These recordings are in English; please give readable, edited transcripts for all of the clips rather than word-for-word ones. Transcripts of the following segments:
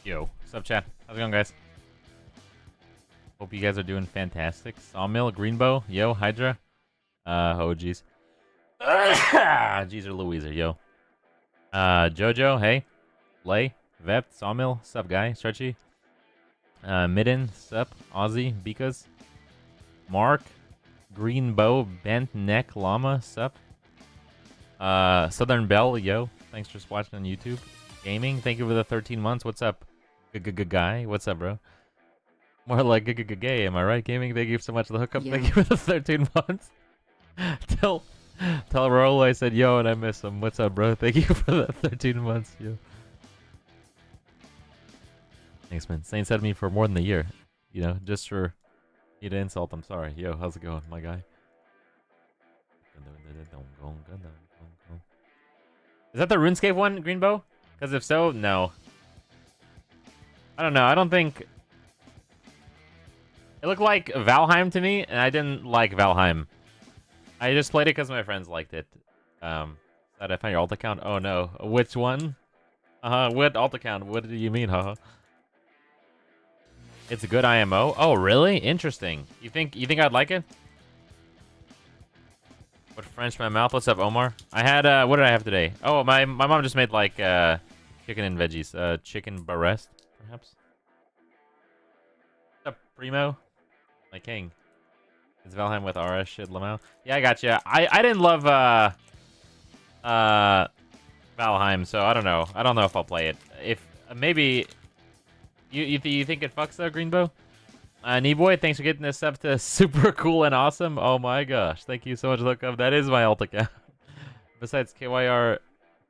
Yo, what's up, chat? How's it going, guys? Hope you guys are doing fantastic. Sawmill, Greenbow, yo, Hydra. Oh, jeez. Jeez or Louiser, yo. Jojo, hey. Lay, Vep, Sawmill, sup, guy, Stretchy. Midden, sup, Aussie, Bekas. Mark, Greenbow, Bent Neck, Llama, sup. Southern Bell, yo. Thanks for watching on YouTube. Gaming, thank you for the 13 months. What's up, guy? What's up, bro? More like gay, am I right? Gaming, thank you so much for the hookup. Yeah. Thank you for the 13 months. tell Raul I said yo and I miss him. What's up, bro? Thank you for the 13 months, yo. Thanks, man. Saints had me for more than a year. You know, just for you to insult. I'm sorry. Yo, how's it going, my guy? Is that the RuneScape one, Greenbow? Because if so, no. I don't know. I don't think... It looked like Valheim to me, and I didn't like Valheim. I just played it because my friends liked it. Did I find your alt account? Oh no. Which one? What alt account? What do you mean, haha? It's a good IMO? Oh, really? Interesting. You think I'd like it? What French my mouth? What's up, Omar? I had, what did I have today? Oh, my mom just made, like, chicken and veggies. Chicken barrest, perhaps? What's up, Primo? My king. It's Valheim with RS shit, Lamau. Yeah, I gotcha. I didn't love, Valheim, so I don't know. I don't know if I'll play it. If, maybe... You think it fucks, though, Greenbow? Kneeboy, thanks for getting this up to super cool and awesome. Oh my gosh, thank you so much, look up. That is my alt account. Besides KYR,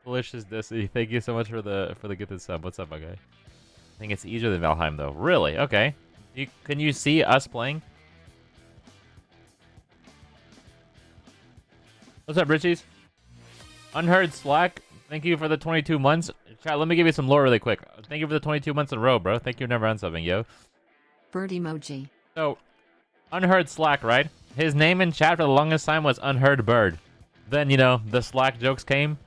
Delicious Dissy, thank you so much for the gifted sub. What's up, my guy? I think it's easier than Valheim though. Really? Okay. Can you see us playing? What's up, Richies? Unheard Slack, thank you for the 22 months. Chat, let me give you some lore really quick. Thank you for the 22 months in a row, bro. Thank you for never unsubbing, yo. Bird emoji. So, Unheard Slack, right? His name in chat for the longest time was Unheard Bird. Then, you know, the Slack jokes came.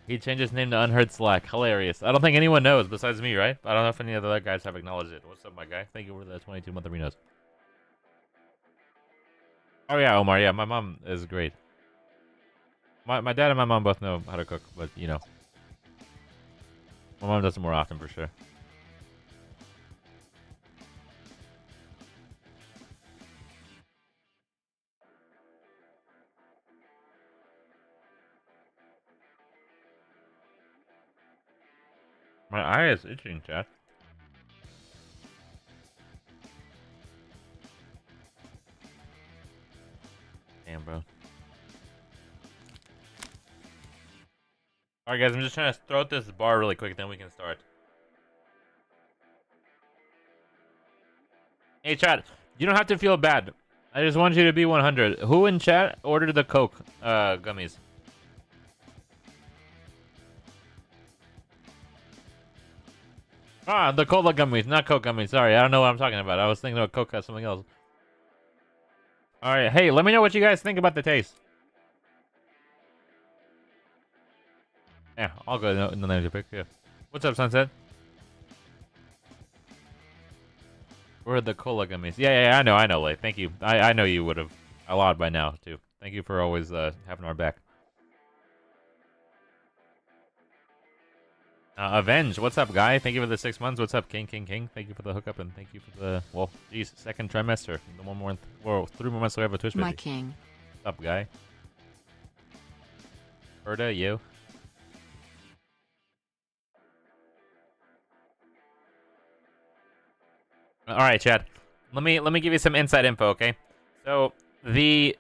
He changed his name to Unheard Slack. Hilarious. I don't think anyone knows besides me, right? I don't know if any of the other guys have acknowledged it. What's up, my guy? Thank you for the 22-month arenas. Oh, yeah, Omar. Yeah, my mom is great. My dad and my mom both know how to cook, but, you know. My mom does it more often, for sure. My eye is itching, chat. Damn, bro. Alright, guys, I'm just trying to throw out this bar really quick, then we can start. Hey, chat, you don't have to feel bad. I just want you to be 100. Who in chat ordered the Coke gummies? Ah, the cola gummies, not Coke gummies. Sorry, I don't know what I'm talking about. I was thinking about Coke as something else. Alright, hey, let me know what you guys think about the taste. Yeah, I'll go in the name pick. Yeah. What's up, Sunset? Where are the cola gummies? Yeah, I know, Lay. Thank you. I know you would have a lot by now, too. Thank you for always having our back. Avenge, what's up, guy? Thank you for the 6 months. What's up, King? Thank you for the hookup, and thank you for the, well, geez, second trimester. The 1 more, well, 3 more months so we have a Twitch. My king. What's up, guy? Berta, you. All right, Chad. Let me give you some inside info, okay? So the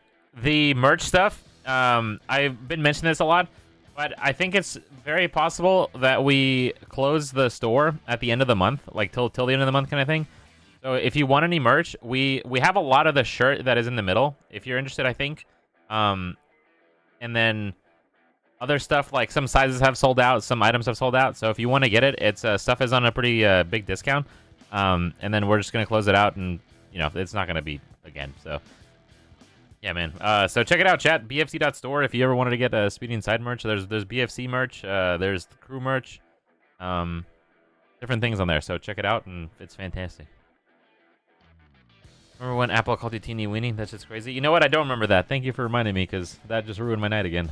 merch stuff, I've been mentioning this a lot, but I think it's very possible that we close the store at the end of the month, like till the end of the month kind of thing. So if you want any merch, we have a lot of the shirt that is in the middle. If you're interested, I think. And then other stuff, like some sizes have sold out, some items have sold out. So if you want to get it, it's stuff is on a pretty big discount. And then we're just gonna close it out, and you know it's not gonna be again. So yeah, man. So check it out, chat. BFC.store. If you ever wanted to get a Speedy Inside merch, there's BFC merch. There's the crew merch. To different things on there. So check it out, and it's fantastic. Remember when Apple called you teeny weeny? That's just crazy. You know what? I don't remember that. Thank you for reminding me, because that just ruined my night again.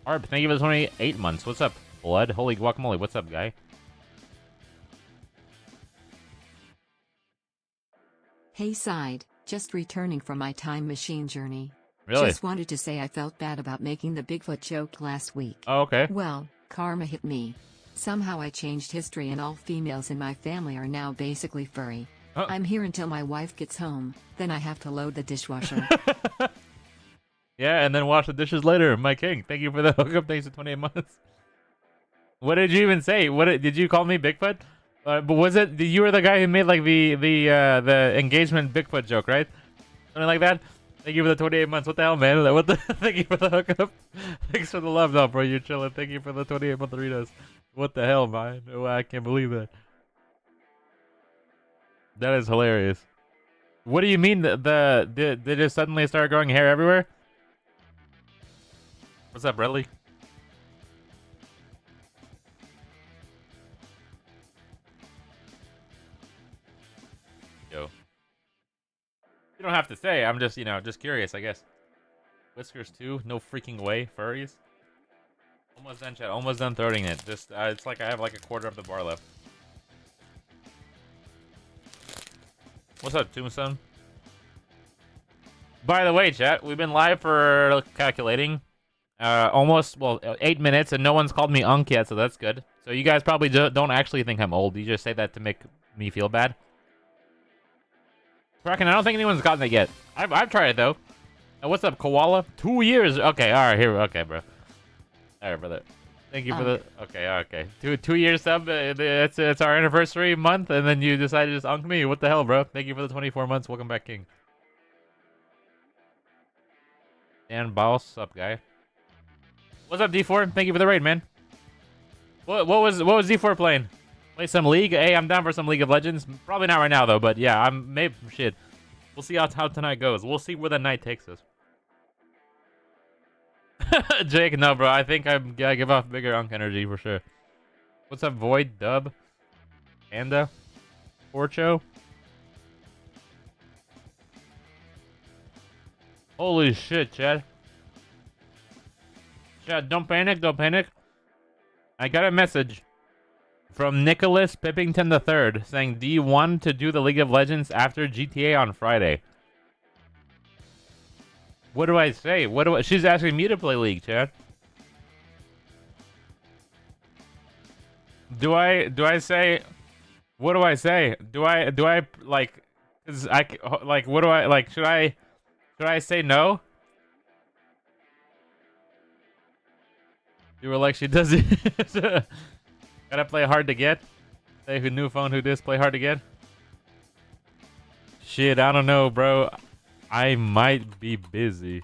Arb, thank you for the 28 months. What's up, Blood? Holy guacamole. What's up, guy? Hey Side, just returning from my time machine journey. Really? Just wanted to say I felt bad about making the Bigfoot joke last week. Oh, okay. Well, karma hit me. Somehow I changed history and all females in my family are now basically furry. Oh. I'm here until my wife gets home, then I have to load the dishwasher. Yeah, and then wash the dishes later, my king. Thank you for the hookup. Thanks for 28 months. What did you even say? Did you call me Bigfoot? But was it you were the guy who made like the engagement Bigfoot joke, right? Something like that. Thank you for the 28 months. What the hell, man? What the? Thank you for the hookup. Thanks for the love, though, bro. You're chilling. Thank you for the 28 month Doritos. What the hell, man? Oh, I can't believe that. That is hilarious. What do you mean? Did they just suddenly start growing hair everywhere? What's up, Bradley? Yo. You don't have to say. I'm just, just curious, I guess. Whiskers too? No freaking way. Furries? Almost done, chat. Almost done throwing it. Just, it's like I have like a quarter of the bar left. What's up, Tombstone? By the way, chat, we've been live for calculating. Almost, 8 minutes, and no one's called me Unk yet, so that's good. So you guys probably don't actually think I'm old. You just say that to make me feel bad. Kraken, I don't think anyone's gotten it yet. I've tried it, though. What's up, Koala? 2 years. Okay, all right, okay, bro. All right, brother. Thank you for the... Okay. 2 years sub. It's our anniversary month, and then you decided to just Unk me. What the hell, bro? Thank you for the 24 months. Welcome back, King. Dan Boss, up, guy. What's up, D4? Thank you for the raid, man. What was D4 playing? Play some League? Hey, I'm down for some League of Legends. Probably not right now though, but yeah, I'm maybe shit. We'll see how tonight goes. We'll see where the night takes us. Jake, no, bro. I think I give off bigger Unk energy for sure. What's up, Void? Dub? Panda? Porcho? Holy shit, Chad. Chad, don't panic, don't panic. I got a message from Nicholas Pippington III saying, do you want to do the League of Legends after GTA on Friday? What do I say? She's asking me to play League, Chad. Do I say, what do I say? Do I like, cause what do I, like, should I say no? You were like, she does it. Gotta play hard to get. Say who new phone, who this, play hard to get. Shit, I don't know, bro. I might be busy.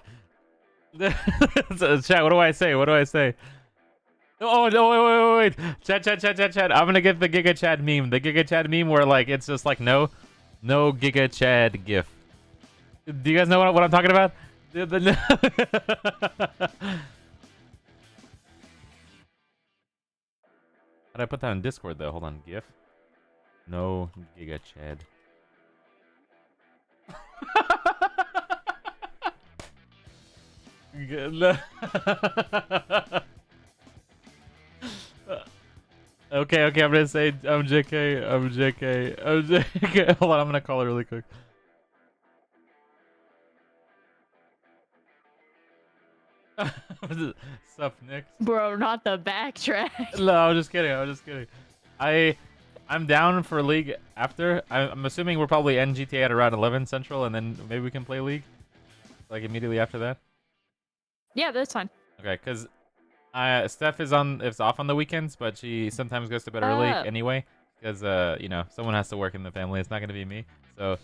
Chat, what do I say? What do I say? Oh, no, wait. Chat. I'm gonna get the Giga Chad meme. The Giga Chad meme where, like, it's just like, no Giga Chad gif. Do you guys know what I'm talking about? How'd I put that on Discord, though? Hold on, GIF. No Giga Chad. Okay, I'm gonna say I'm JK. Hold on, I'm gonna call her really quick. Sup, Nick? Bro, not the backtrack. No, I was just kidding. I'm down for League after. I'm assuming we'll probably end GTA at around 11 Central, and then maybe we can play League, like immediately after that. Yeah, that's fine. Okay, because Steph is off on the weekends, but she sometimes goes to bed early anyway, because someone has to work in the family. It's not gonna be me, so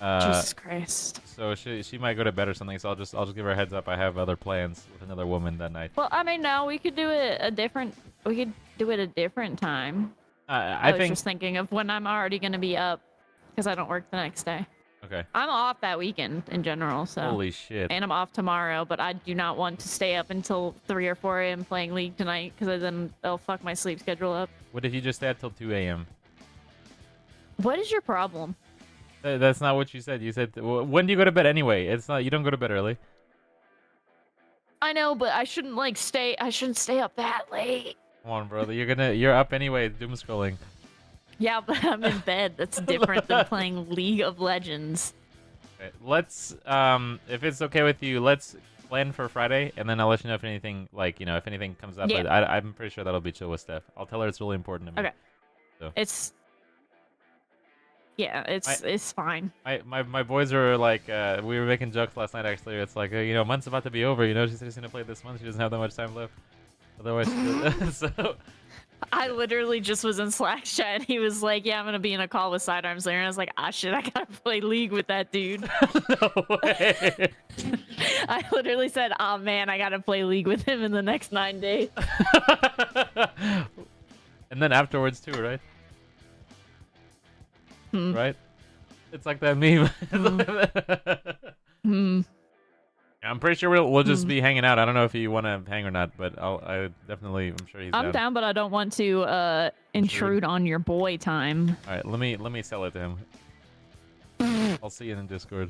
Jesus Christ. So she might go to bed or something. So I'll just give her a heads up. I have other plans with another woman that night. Well, I mean, no, we could do it a different. We could do it a different time. I was think. just thinking of when I'm already gonna be up, because I don't work the next day. Okay. I'm off that weekend in general, so. Holy shit. And I'm off tomorrow, but I do not want to stay up until 3 or 4 a.m. playing League tonight, because then they'll fuck my sleep schedule up. What if you just stay up till 2 a.m.? What is your problem? That's not what you said. You said when do you go to bed anyway? It's not. You don't go to bed early. I know, but I shouldn't I shouldn't stay up that late. Come on, brother. You're up anyway. Doom scrolling. Yeah, but I'm in bed. That's different than playing League of Legends. Okay, let's if it's okay with you, let's plan for Friday, and then I'll let you know if anything if anything comes up. Yeah. But I'm pretty sure that'll be chill with Steph. I'll tell her it's really important to me. Okay. So. It's fine. My boys are like we were making jokes last night actually. It's like month's about to be over. She's just gonna play this month. She doesn't have that much time left. Otherwise, so. I literally just was in Slack chat and he was like, yeah, I'm gonna be in a call with Sidearms later. And I was like, ah shit, I gotta play League with that dude. No way. I literally said, oh man, I gotta play League with him in the next 9 days. And then afterwards too, right? Right? It's like that meme. I'm pretty sure we'll just be hanging out. I don't know if you want to hang or not, but I'm sure he's I'm down, but I don't want to intrude on your boy time. All right, let me sell it to him. I'll see you in Discord.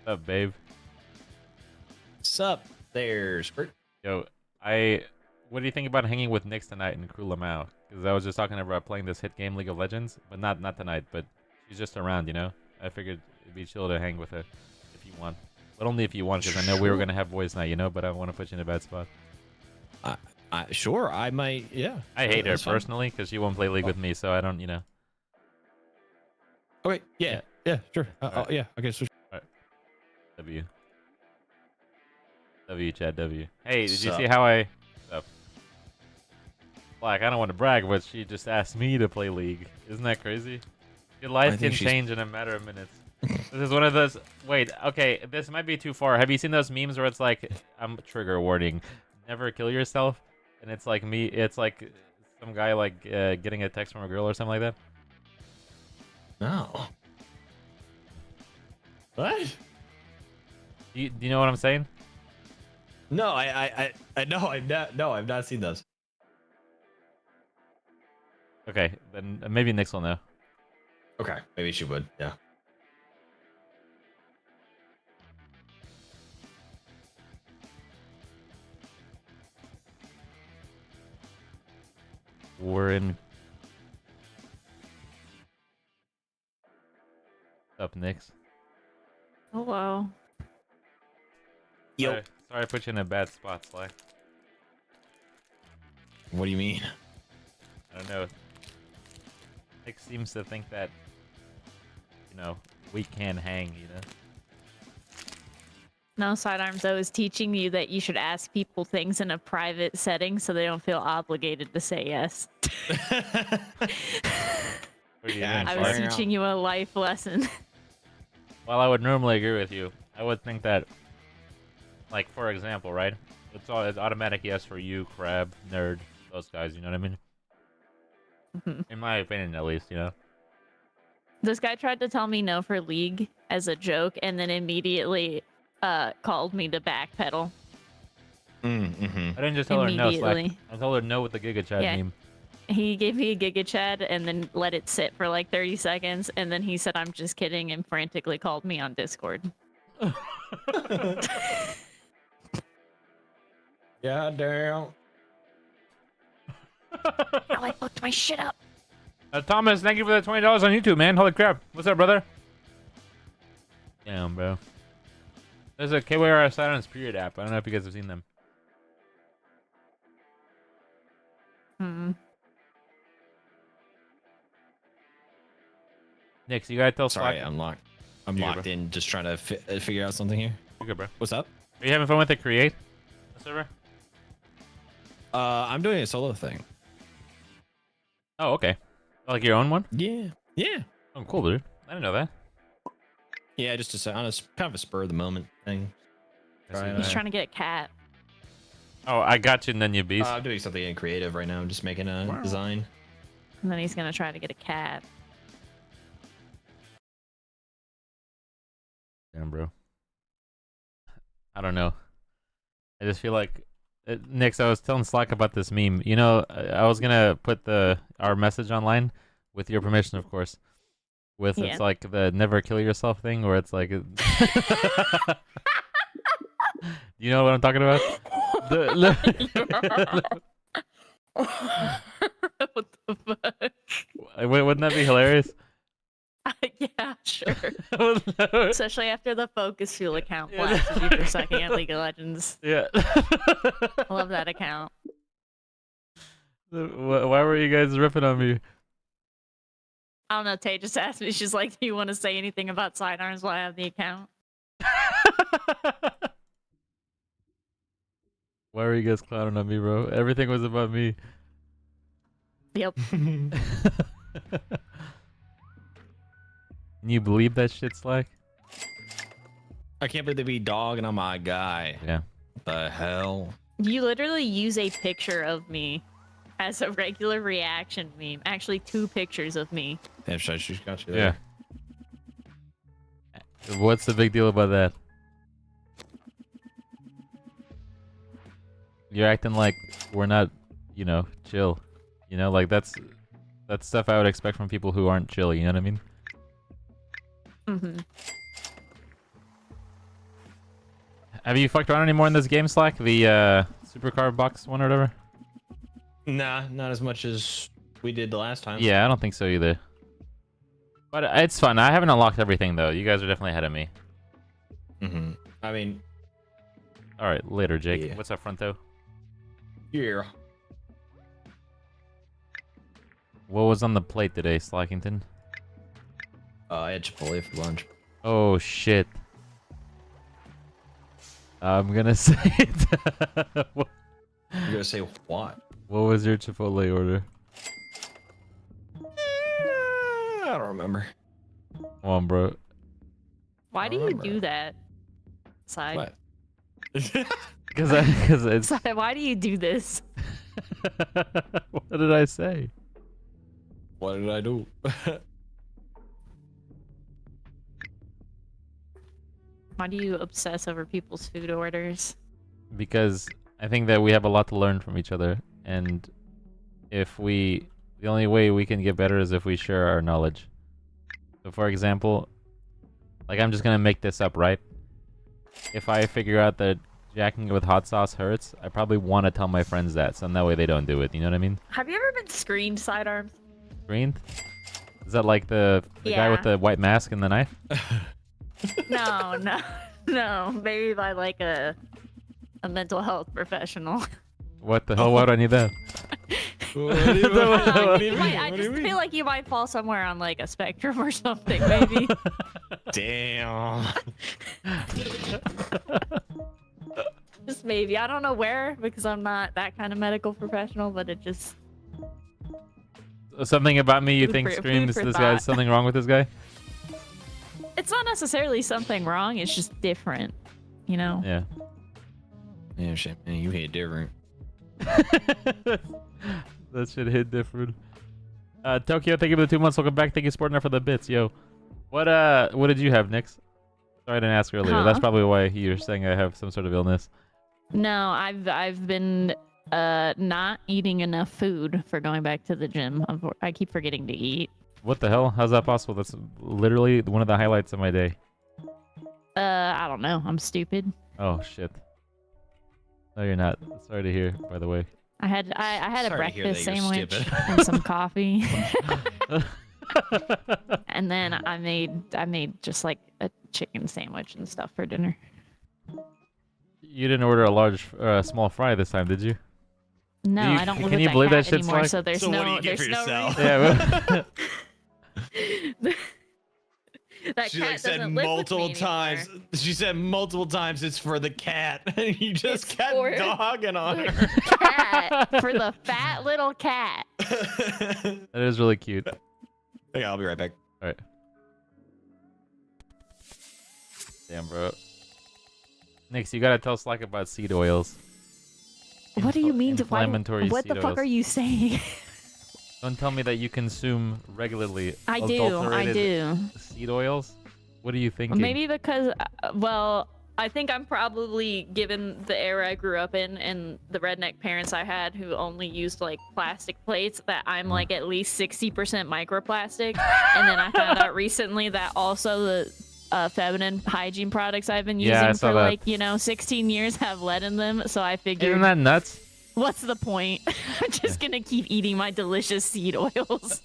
What's up, babe? Sup there, Squirt? Yo, what do you think about hanging with Nyx tonight in Kulamau? Because I was just talking about playing this hit game, League of Legends, but not tonight. But she's just around, I figured it'd be chill to hang with her if you want. But only if you want, because I know we were gonna have boys night, but I don't want to put you in a bad spot. Sure, I might, yeah. I hate her personally because she won't play League with me, so I don't, Okay, yeah, sure. Right. Yeah, okay, so. All right. W, Chad, W. Hey, did you see how I... Black, I don't want to brag, but she just asked me to play League. Isn't that crazy? Your life can change in a matter of minutes. This is one of those... Wait, okay, this might be too far. Have you seen those memes where it's like... trigger warning. Never kill yourself? And it's like me... It's like some guy like getting a text from a girl or something like that? No. What? Do you know what I'm saying? No, I know, I've not seen those. Okay, then maybe Nyx will know. Okay, maybe she would, yeah. We're in... What's up, Nyx? Hello. Yo. Sorry I put you in a bad spot, Sly. What do you mean? I don't know. Nick seems to think that, we can hang, No, Sidearms, I was teaching you that you should ask people things in a private setting so they don't feel obligated to say yes. What are you doing, I was Sly? teaching you a life lesson. While I would normally agree with you, I would think that, like, for example, right? It's automatic yes for you, Crab, Nerd, those guys, you know what I mean? In my opinion, at least, This guy tried to tell me no for League as a joke and then immediately called me to backpedal. I didn't just tell her no, Slack. I told her no with the Giga Chat meme. He gave me a Giga Chat and then let it sit for like 30 seconds, and then he said, I'm just kidding, and frantically called me on Discord. Yeah, damn. I fucked my shit up. Thomas, thank you for the $20 on YouTube, man. Holy crap. What's up, brother? Damn, bro. There's a KYR Silence Period app. I don't know if you guys have seen them. Nyx, you gotta tell Sorry, Slack. I'm locked in, just trying to figure out something here. You good, bro? What's up? Are you having fun with the Create server? I'm doing a solo thing. Oh, okay. Like your own one? Yeah. Oh, cool, dude. I didn't know that. Yeah, just on a kind of a spur of the moment thing. He's trying to get a cat. Oh, I got you, Nunya Beast. I'm doing something creative right now. I'm just making a design. And then he's gonna try to get a cat. Damn, bro. I don't know. I just feel like, Nix, I was telling Slack about this meme. You know, I was gonna put our message online with your permission, of course. It's like the never kill yourself thing, where it's like, you know what I'm talking about? What the fuck? Wouldn't that be hilarious? Yeah, sure. Especially after the FocusFuel account blasted you for sucking at League of Legends. Yeah. I love that account. Why were you guys ripping on me? I don't know. Tay just asked me. She's like, "Do you want to say anything about sidearms while I have the account?" Why were you guys clowning on me, bro? Everything was about me. Yep. Can you believe that shit, Slack? I can't believe they be dogging on my guy. Yeah. What the hell? You literally use a picture of me as a regular reaction meme. Actually, 2 pictures of me. Damn, she's got you there. Yeah. What's the big deal about that? You're acting like we're not, chill. Like that's stuff I would expect from people who aren't chill, you know what I mean? Mm-hmm. Have you fucked around anymore in this game, Slack? The Supercar box one or whatever? Nah, not as much as we did the last time. Yeah, I don't think so either. But it's fun. I haven't unlocked everything, though. You guys are definitely ahead of me. Mm-hmm. I mean... Alright, later, Jake. Yeah. What's up, Fronto? Yeah. What was on the plate today, Slackington? I had Chipotle for lunch. Oh, shit. I'm gonna say it. You're gonna say what? What was your Chipotle order? I don't remember. Come on, bro. Why do you do that? Side. What? Because it's... Side, why do you do this? What did I say? What did I do? Why do you obsess over people's food orders? Because I think that we have a lot to learn from each other, and the only way we can get better is if we share our knowledge. So, for example, like, I'm just gonna make this up, right? If I figure out that jacking it with hot sauce hurts, I probably want to tell my friends that, so that way they don't do it. You know what I mean? Have you ever been screened sidearms? Screened? Is that like the guy with the white mask and the knife? No. Maybe by like a mental health professional. What the hell? Why do I need that? I just feel like you might fall somewhere on like a spectrum or something, maybe. Damn. Just maybe. I don't know where because I'm not that kind of medical professional, but it just... Something about me you think screams food for this guy's thought. something wrong with this guy? It's not necessarily something wrong, it's just different, you know? Yeah. Yeah, shit, man, you hit different. That shit hit different. Tokyo, thank you for the 2 months. Welcome back. Thank you, Sportner, for the bits, yo. What did you have, Nix? Sorry, I didn't ask earlier. That's probably why you're saying I have some sort of illness. No, I've been not eating enough food for going back to the gym. I keep forgetting to eat. What the hell? How's that possible? That's literally one of the highlights of my day. I don't know. I'm stupid. Oh shit. No, you're not. Sorry to hear, by the way. I had a Sorry to hear breakfast that you're sandwich stupid. and some coffee. And then I made just like a chicken sandwich and stuff for dinner. You didn't order a large, small fry this time, did you? No, I don't live can with you that believe cat that shit's anymore, like- so there's So no what do you get for there's no yourself? reason. Yeah. That She cat like said doesn't live with multiple me times. anymore. She said multiple times it's for the cat. And you just It's kept for dogging on the her. cat, for the fat little cat. That is really cute. Okay, I'll be right back. All right. Damn, bro. Nix, you gotta tell Slack about seed oils. What do you mean? Inflammatory What the seed fuck oils. are you saying? Don't tell me that you consume regularly I do. seed oils. What are you thinking? Maybe because, well, I think I'm probably, given the era I grew up in and the redneck parents I had who only used like plastic plates, that I'm like at least 60% microplastic. And then I found out recently that also the feminine hygiene products I've been using for like, 16 years have lead in them. So I figured, Isn't that nuts? what's the point? I'm just gonna keep eating my delicious seed oils.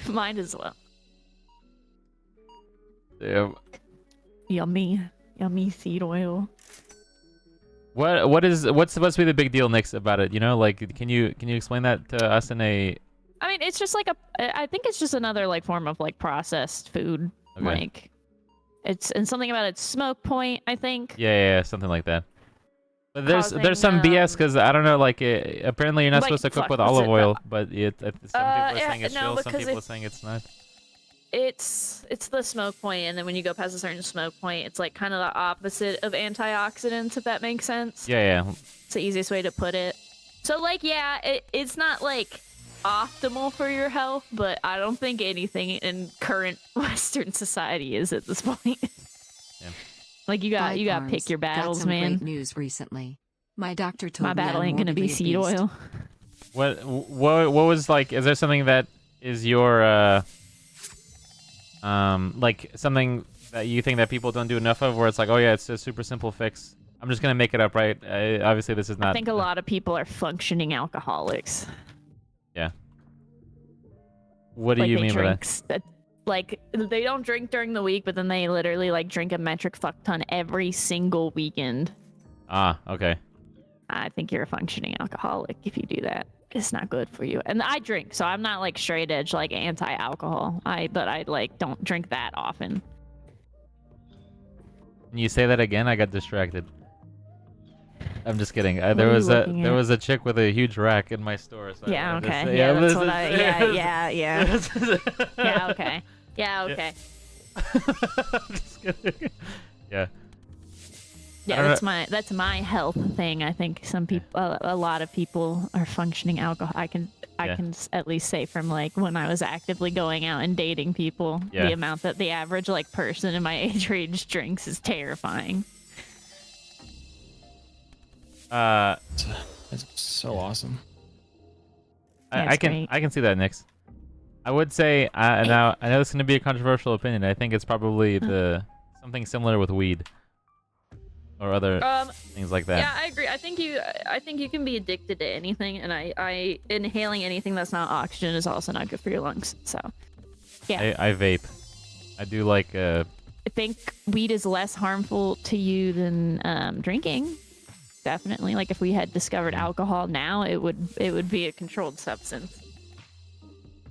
Might as well. Damn. Yummy seed oil. What's supposed to be the big deal, Nix, about it? Like, can you explain that to us in a? I mean, it's just like I think it's just another like form of like processed food. Okay. Like, and something about its smoke point, I think. Yeah, something like that. But there's Causing, some BS because I don't know. Like, apparently you're not like, supposed to cook fuck, with what's olive it? oil, but some people are yeah, saying it's no, chill. Some because people are saying it's not. It's the smoke point, and then when you go past a certain smoke point, it's like kind of the opposite of antioxidants, if that makes sense. Yeah. It's the easiest way to put it. So like, yeah, it's not like optimal for your health, but I don't think anything in current Western society is at this point. Yeah. Like you got to Farms pick your battles, got some man. Great news recently. My doctor told My me battle I'm ain't gonna be morbidly seed obese. oil. What was like? Is there something that is your like something that you think that people don't do enough of, where it's like, oh yeah, it's a super simple fix. I'm just gonna make it up, right? Obviously, this is not. I think a lot of people are functioning alcoholics. Yeah. What do you mean by that? Like, they don't drink during the week, but then they literally like drink a metric fuck ton every single weekend. Ah, okay. I think you're a functioning alcoholic if you do that. It's not good for you. And I drink, so I'm not like straight edge like anti-alcohol. But I like don't drink that often. Can you say that again? I got distracted. I'm just kidding. What There are you was looking there at? was a chick with a huge rack in my store. So Yeah, I just- okay. Yeah, that's what I. Yeah. Yeah, okay. Yeah. Yeah, okay. Just kidding. Yeah. I Yeah, don't that's my health thing. I think some people, a lot of people are functioning alcohol. I can at least say from like when I was actively going out and dating people, Yeah. the amount that the average like person in my age range drinks is terrifying. That's so awesome. Yeah, I it's can great. I can see that, Nix. I would say now I know this is gonna be a controversial opinion. I think it's probably something similar with weed or other things like that. Yeah, I agree. I think you can be addicted to anything, and I inhaling anything that's not oxygen is also not good for your lungs. So, yeah. I vape. I do like I think weed is less harmful to you than drinking. Definitely. Like if we had discovered alcohol now, it would be a controlled substance.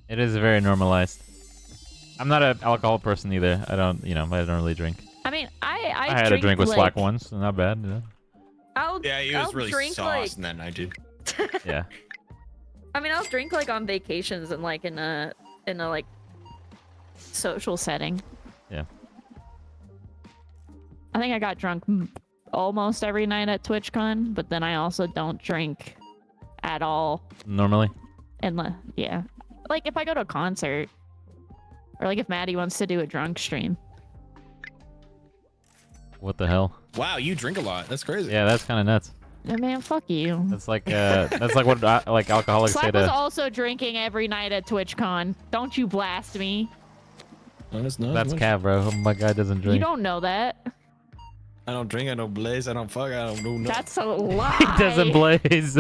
it is very normalized. I'm not an alcohol person either. I don't really drink. I mean, I had a drink with like, Slack once. Not bad. Yeah. I'll really drink sauced that night, dude. Yeah. I mean, I'll drink like on vacations and like in a like social setting. Yeah. I think I got drunk almost every night at TwitchCon, but then I also don't drink at all. Normally. Yeah. Like if I go to a concert, or like if Maddie wants to do a drunk stream. What the hell? Wow, you drink a lot. That's crazy. Yeah, that's kind of nuts. Oh, man, fuck you. That's like what like alcoholics say Slack was to. also drinking every night at TwitchCon. Don't you blast me. No, that's not That's much. Cav, bro. My guy doesn't drink. You don't know that. I don't drink. I don't blaze. I don't fuck. I don't do nothing. That's a lie. He doesn't blaze.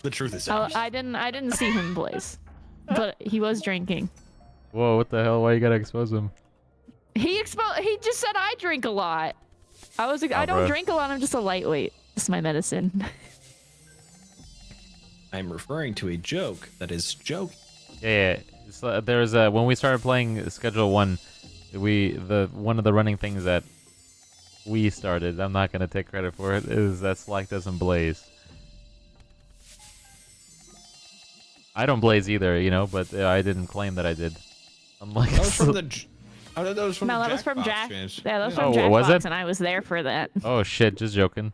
The truth is. Oh, I didn't see him blaze, but he was drinking. Whoa, what the hell? Why you gotta expose him? He just said I drink a lot. I don't bro. drink a lot. I'm just a lightweight. It's my medicine. I'm referring to a joke that is joke. Yeah. There's when we started playing Schedule 1, one of the running things that we started, I'm not gonna take credit for it, is that Slack doesn't blaze. I don't blaze either, but I didn't claim that I did. I'm like, That was from the. I thought that was from No, the that was from Jackbox Jack. games. Yeah, that was Oh, from Jackbox, was it? and I was there for that. oh shit, just joking.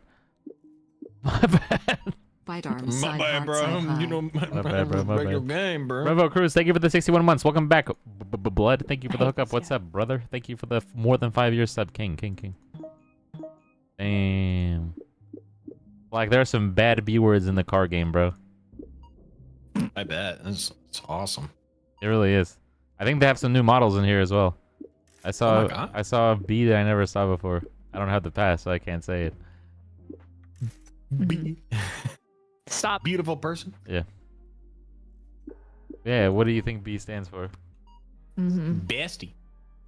My bad. Bite arms, My side bad, heart, bro. side high. You know, My bad, bro, my regular bad. game, bro. Revo Cruz, thank you for the 61 months. Welcome back, Blood. Thank you for the hookup. What's up, brother? Thank you for the more than 5 years sub, King. Damn. Like, there are some bad B words in the car game, bro. I bet. It's awesome. It really is. I think they have some new models in here as well. I saw my God. I saw a B that I never saw before. I don't have the pass, so I can't say it. Stop. Beautiful person. Yeah, what do you think B stands for? Bestie.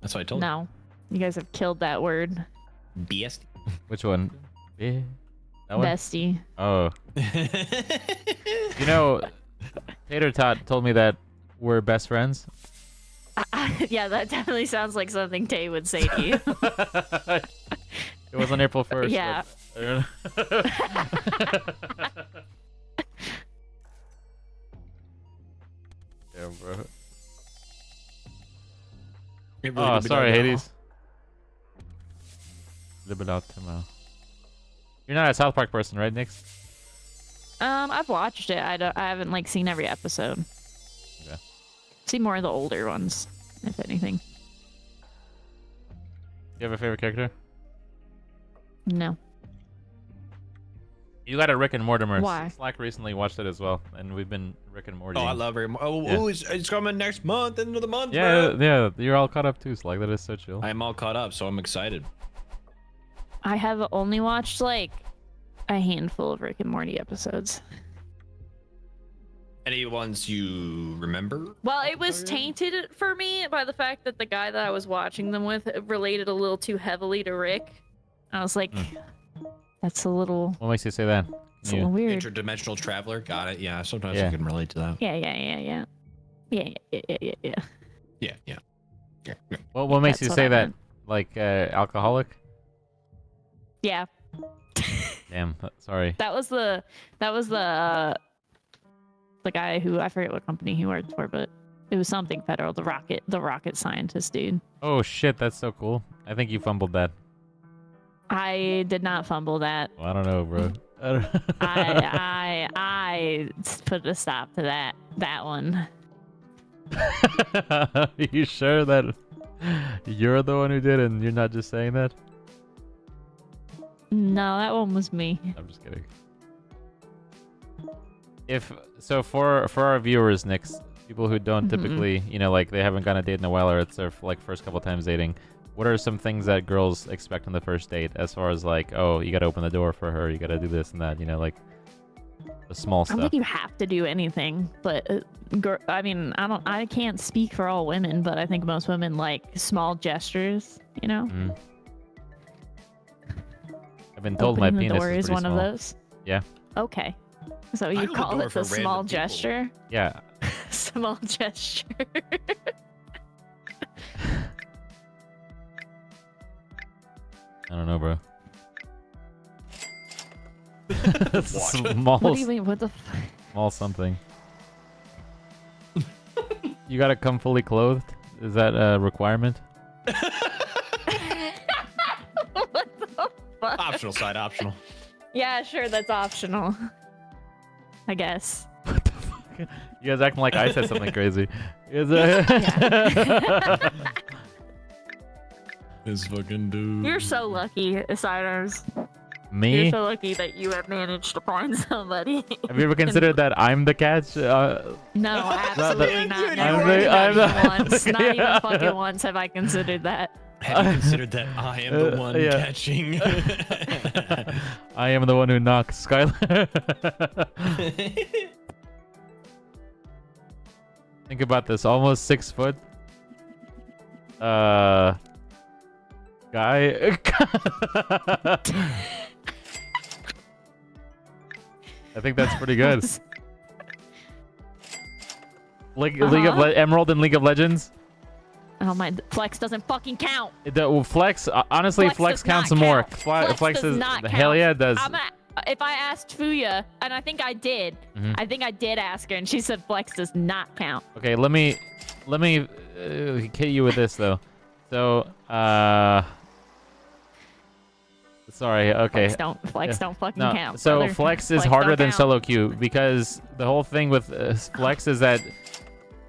That's what I told No, you guys have killed that word. you. Bestie. Which one? B? That one? Bestie. Oh. You know, Tater Tot told me that we're best friends. Yeah, that definitely sounds like something Tay would say to you. It was on April 1st. Yeah. Yeah, bro. It really Oh, could be sorry, done now. Hades. Liberato. You're not a South Park person, right, Nix? I've watched it. I haven't like seen every episode. Okay. See more of the older ones, if anything. You have a favorite character? No. You got a Rick and Mortimer. Why? Slack recently watched it as well, and we've been Rick and Morty. Oh, I love her. Oh, Yeah. ooh, it's coming next month, end of the month, Yeah, bro. yeah, you're all caught up too, Slack. That is so chill. I'm all caught up, so I'm excited. I have only watched like a handful of Rick and Morty episodes. Any ones you remember? Well, it was tainted for me by the fact that the guy that I was watching them with related a little too heavily to Rick. I was like, that's a little, What makes you say that? it's a little weird. Interdimensional traveler. Got it. Yeah, sometimes Yeah. I can relate to that. Yeah. Yeah. What makes That's you what say I that? meant. Like alcoholic? Yeah, Damn, sorry. that was the guy who, I forget what company he worked for, but it was something federal. The rocket scientist dude. Oh shit, that's so cool. I think you fumbled that. I did not fumble that. Well, I don't know, bro. I put a stop to that one. Are you sure that you're the one who did it and you're not just saying that? No, that one was me. I'm just kidding. If so, for our viewers, Nix, people who don't typically, you know, like they haven't gone on a date in a while, or it's their like first couple times dating, what are some things that girls expect on the first date? As far as like, oh, you gotta open the door for her, you gotta do this and that, you know, like the small I don't stuff. think you have to do anything, but I mean, I can't speak for all women, but I think most women like small gestures, you know? Mm. I've been told my Opening the penis door is is pretty one small. of those. Yeah. Okay. So I you open the call door it for the small random people. gesture? Yeah. Small gesture. I don't know, bro. What? Small, What do you mean? What the? small something. You gotta come fully clothed? Is that a requirement? What the fuck? Optional side, optional. Yeah, sure, that's optional. I guess. What the fuck? You guys acting like I said something crazy. You guys, This fucking dude. You're so lucky, Sidearms. Me? You're so lucky that you have managed to find somebody. Have you ever considered that I'm the catch? No, absolutely not. I'm Never. the- Not I'm even the- once. Not Yeah. even fucking once have I considered that. Have you considered that I am the one Yeah. catching? I am the one who knocks Skylar. Think about this. Almost 6 foot. Guy. I think that's pretty good. League of Emerald and League of Legends. Oh my, Flex doesn't fucking count. Flex, honestly, Flex Flex does not counts more. count. Flex does is not hell count. yeah, it does. If I asked Fuya, and I think I did, Mhm. I think I did ask her, and she said Flex does not count. Okay, let me hit you with this though. So, sorry. Okay. Flex don't fucking No. count. So brother. flex is Flex harder don't than count. solo queue because the whole thing with flex is that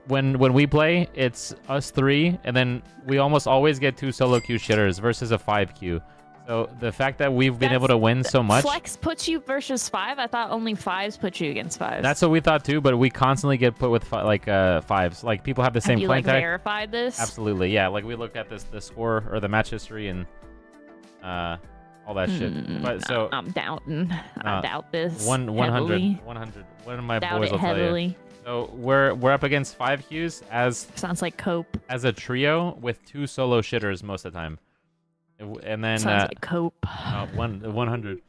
when we play, it's us 3, and then we almost always get 2 solo queue shitters versus a 5 queue. So the fact that we've been able to win so much. Flex puts you versus 5. I thought only 5s put you against 5s. That's what we thought too, but we constantly get put with 5s. Like people have the same Have you play like tag. verified this? Absolutely, yeah. Like we look at the score or the match history and all that shit. But so I'm doubting. I doubt this. 100. heavily. 100. One of my Doubt boys it will tell you. heavily. So we're up against 5 queues Sounds like cope. as a trio with 2 solo shitters most of the time. And then Sounds like cope. 100.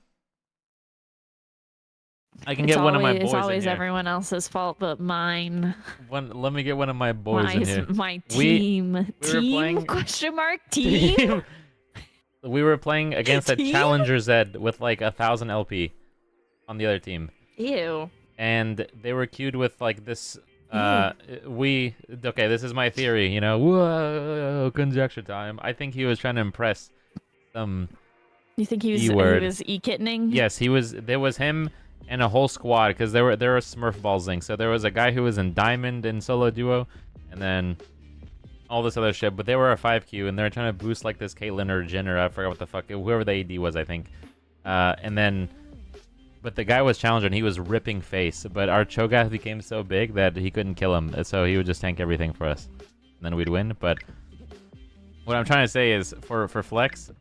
I can It's get one of my always- boys It's always in here. everyone else's fault but mine. Let me get one of my boys in here. My We team. were team? playing- Question mark? Team? We were playing against a Team? Challenger Z with like 1,000 LP on the other team. Ew. And they were queued with like this okay, this is my theory, you know. Whoa, conjecture time. I think he was trying to impress some You think he was E-word. e-kittening? Yes, there was him and a whole squad because there were Smurf ballsing. So there was a guy who was in Diamond in solo duo and then all this other shit, but they were a 5 queue and they're trying to boost like this Caitlyn or Jin or I forgot what the fuck, whoever the AD was, I think. But the guy was Challenger and he was ripping face. But our Cho'Gath became so big that he couldn't kill him. So he would just tank everything for us. And then we'd win. But what I'm trying to say is for Flex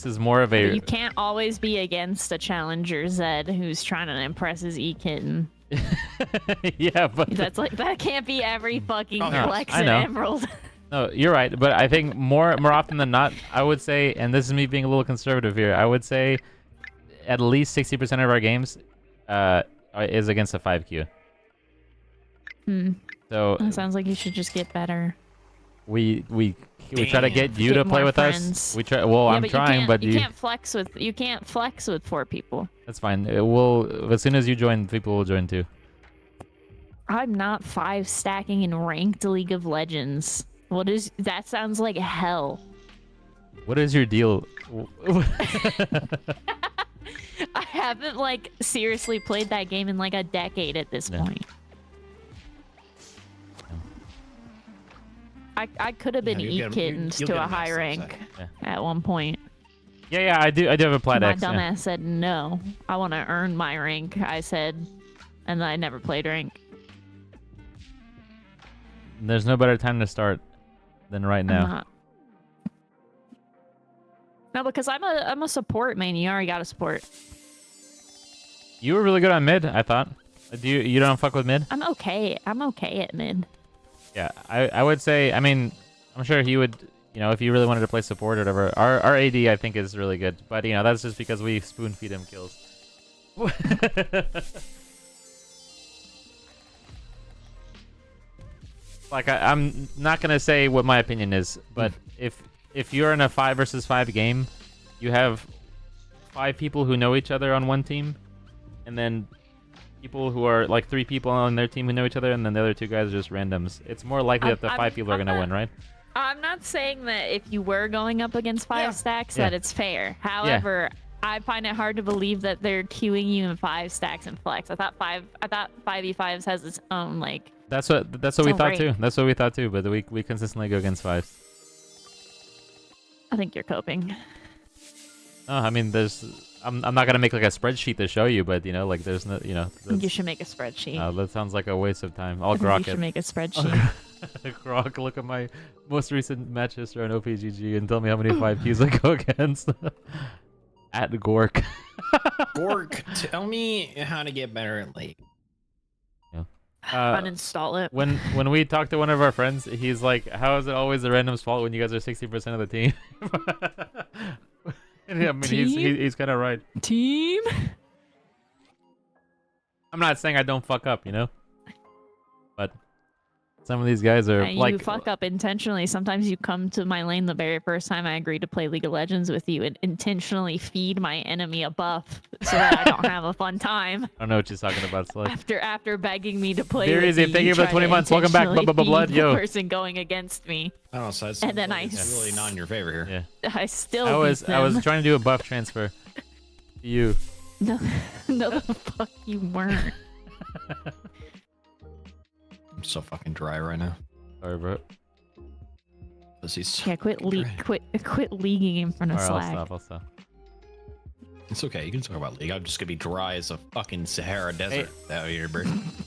is more of a... But you can't always be against a Challenger Zed who's trying to impress his e-kitten. Yeah, but... That can't be every fucking No, Flex I and know. Emerald. No, you're right. But I think more often than not, I would say, and this is me being a little conservative here, I would say at least 60% of our games is against a 5 queue. So That sounds like you should just get better. we try to get you Get to play more with friends. us. We try. Well, Yeah, I'm trying, but you can't flex with 4 people. That's fine. We'll as soon as you join, people will join too. I'm not 5 stacking in ranked League of Legends. That sounds like hell. What is your deal? I haven't like seriously played that game in like a decade at this point. I could have been e-kittened you'll to get a a high nice rank Yeah. at one point. Yeah, I do have a plat My X. Yeah. dumbass said no. I want to earn my rank. I said, and then I never played rank. There's no better time to start than right I'm now. not. No, because I'm a support main. You already got a support. You were really good on mid, I thought. You don't fuck with mid? I'm okay. I'm okay at mid. Yeah, I would say. I mean, I'm sure he would. You know, if you really wanted to play support or whatever, our AD I think is really good. But you know, that's just because we spoon feed him kills. Like I'm not gonna say what my opinion is, but if you're in a 5 versus 5 game, you have 5 people who know each other on one team, and then people who are like 3 people on their team who know each other, and then the other 2 guys are just randoms. It's more likely that the 5 people are gonna win, right? I'm not saying that if you were going up against 5 stacks that it's fair. However, I find it hard to believe that they're queuing you in 5 stacks and flex. I thought 5v5s has its own like. That's what we thought too. That's what we thought too. But we consistently go against 5s. I think you're coping. Oh, I mean, I'm not gonna make like a spreadsheet to show you, but you know, like there's no, you know. You should make a spreadsheet. That sounds like a waste of time. I'll I think grok you should it. make a spreadsheet. Grok, look at my most recent match history on OPGG and tell me how many 5 Qs I go against. At Gork. Gork, tell me how to get better at late. Uninstall it. When we talk to one of our friends, he's like, "How is it always the random's fault when you guys are 60% of the team?" And I mean, he's kind of right. Team. I'm not saying I don't fuck up, you know, but Some of these guys are And like you fuck up intentionally. Sometimes you come to my lane the very first time I agree to play League of Legends with you and intentionally feed my enemy a buff so that I don't have a fun time. I don't know what you're talking about, Slug. After begging me to play Very with easy. you, Thank you for the try 20 to months. Welcome back, intentionally Blood. feed the Yo. person going against me. I don't know. So And then it's really not in your favor here. Yeah. I still I was beat them. trying to do a buff transfer to you. No, no, the fuck you weren't. I'm so fucking dry right now. Sorry, bro. Yeah, quit leaguing in front of All right, Slack. I'll stop. It's okay. You can talk about League. I'm just gonna be dry as a fucking Sahara Desert out here, bro.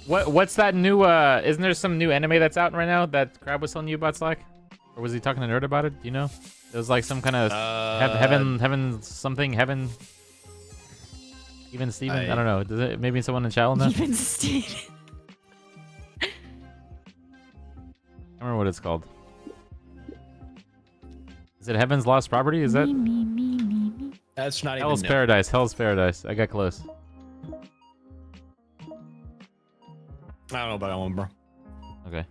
What's that new? Isn't there some new anime that's out right now that Crab was telling you about, Slack? Or was he talking to Nerd about it? Do you know? It was like some kind of heaven something heaven. Even Steven? I don't know. Does it maybe someone in chat will know? Even Steven. I don't remember what it's called. Is it Heaven's Lost Property? Is that Me. That's not Hell's even. Paradise? Hell's Paradise. I got close. I don't know about that one, bro. Okay.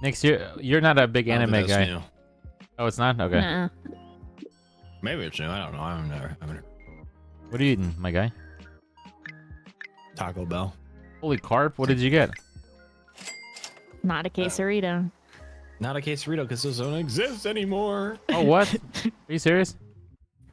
Next year, you're not a big I don't anime think that's guy. new. Oh, it's not? Okay. Nuh-uh. Maybe it's new. I don't know. I haven't. What are you eating, my guy? Taco Bell. Holy carp! What did you get? Not a quesarito. Not a quesarito because those don't exist anymore. Oh, what? Are you serious?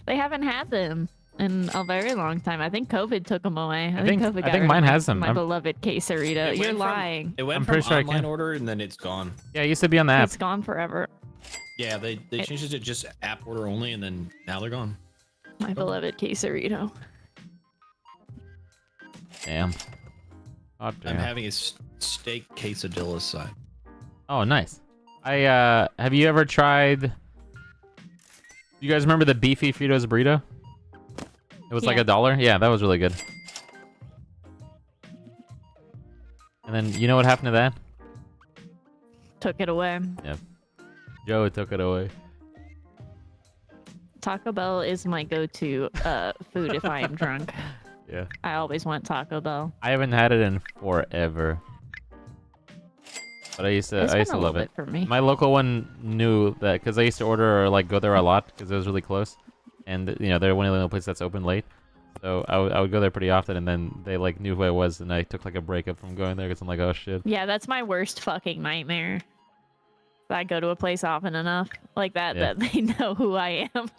They haven't had them in a very long time. I think COVID took them away. I think COVID got I think rid mine of has them. My beloved quesarito. It You're went from- lying. It went I'm from pretty sure I online can. order and then it's gone. Yeah, it used to be on the app. It's gone forever. Yeah, they changed it to just app order only, and then now they're gone. My beloved quesarito. Damn. Oh, damn. I'm having a steak quesadilla side. Oh, nice. Have you ever tried? You guys remember the beefy Fritos burrito? It was like Yeah. $1. Yeah, that was really good. And then you know what happened to that? Took it away. Joe took it away. Taco Bell is my go-to food if I am drunk. Yeah. I always want Taco Bell. I haven't had it in forever. But I used to It's been a love little it. bit for me. My local one knew that because I used to order or like go there a lot because it was really close, and you know they're one of the only places that's open late. So I would go there pretty often, and then they like knew who I was, and I took like a breakup from going there because I'm like, oh shit. Yeah, that's my worst fucking nightmare. I go to a place often enough like that Yeah. that they know who I am.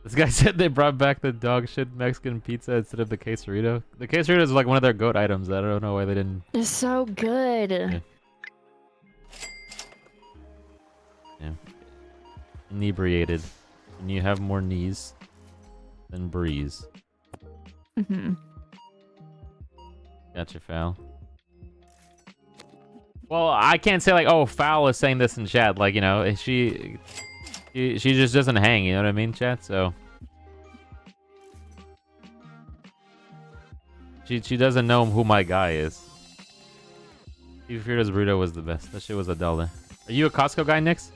This guy said they brought back the dog shit Mexican pizza instead of the quesarito. The quesarito is like one of their goat items. I don't know why they didn't. It's so good. Yeah. Yeah. Inebriated. And you have more knees than breeze. Hmm. Gotcha, Foul. Well, I can't say like, oh, Foul is saying this in chat. Like, you know, she just doesn't hang. You know what I mean, chat? So she doesn't know who my guy is. Steve Fritos burrito was the best. That shit was $1. Are you a Costco guy, Nix?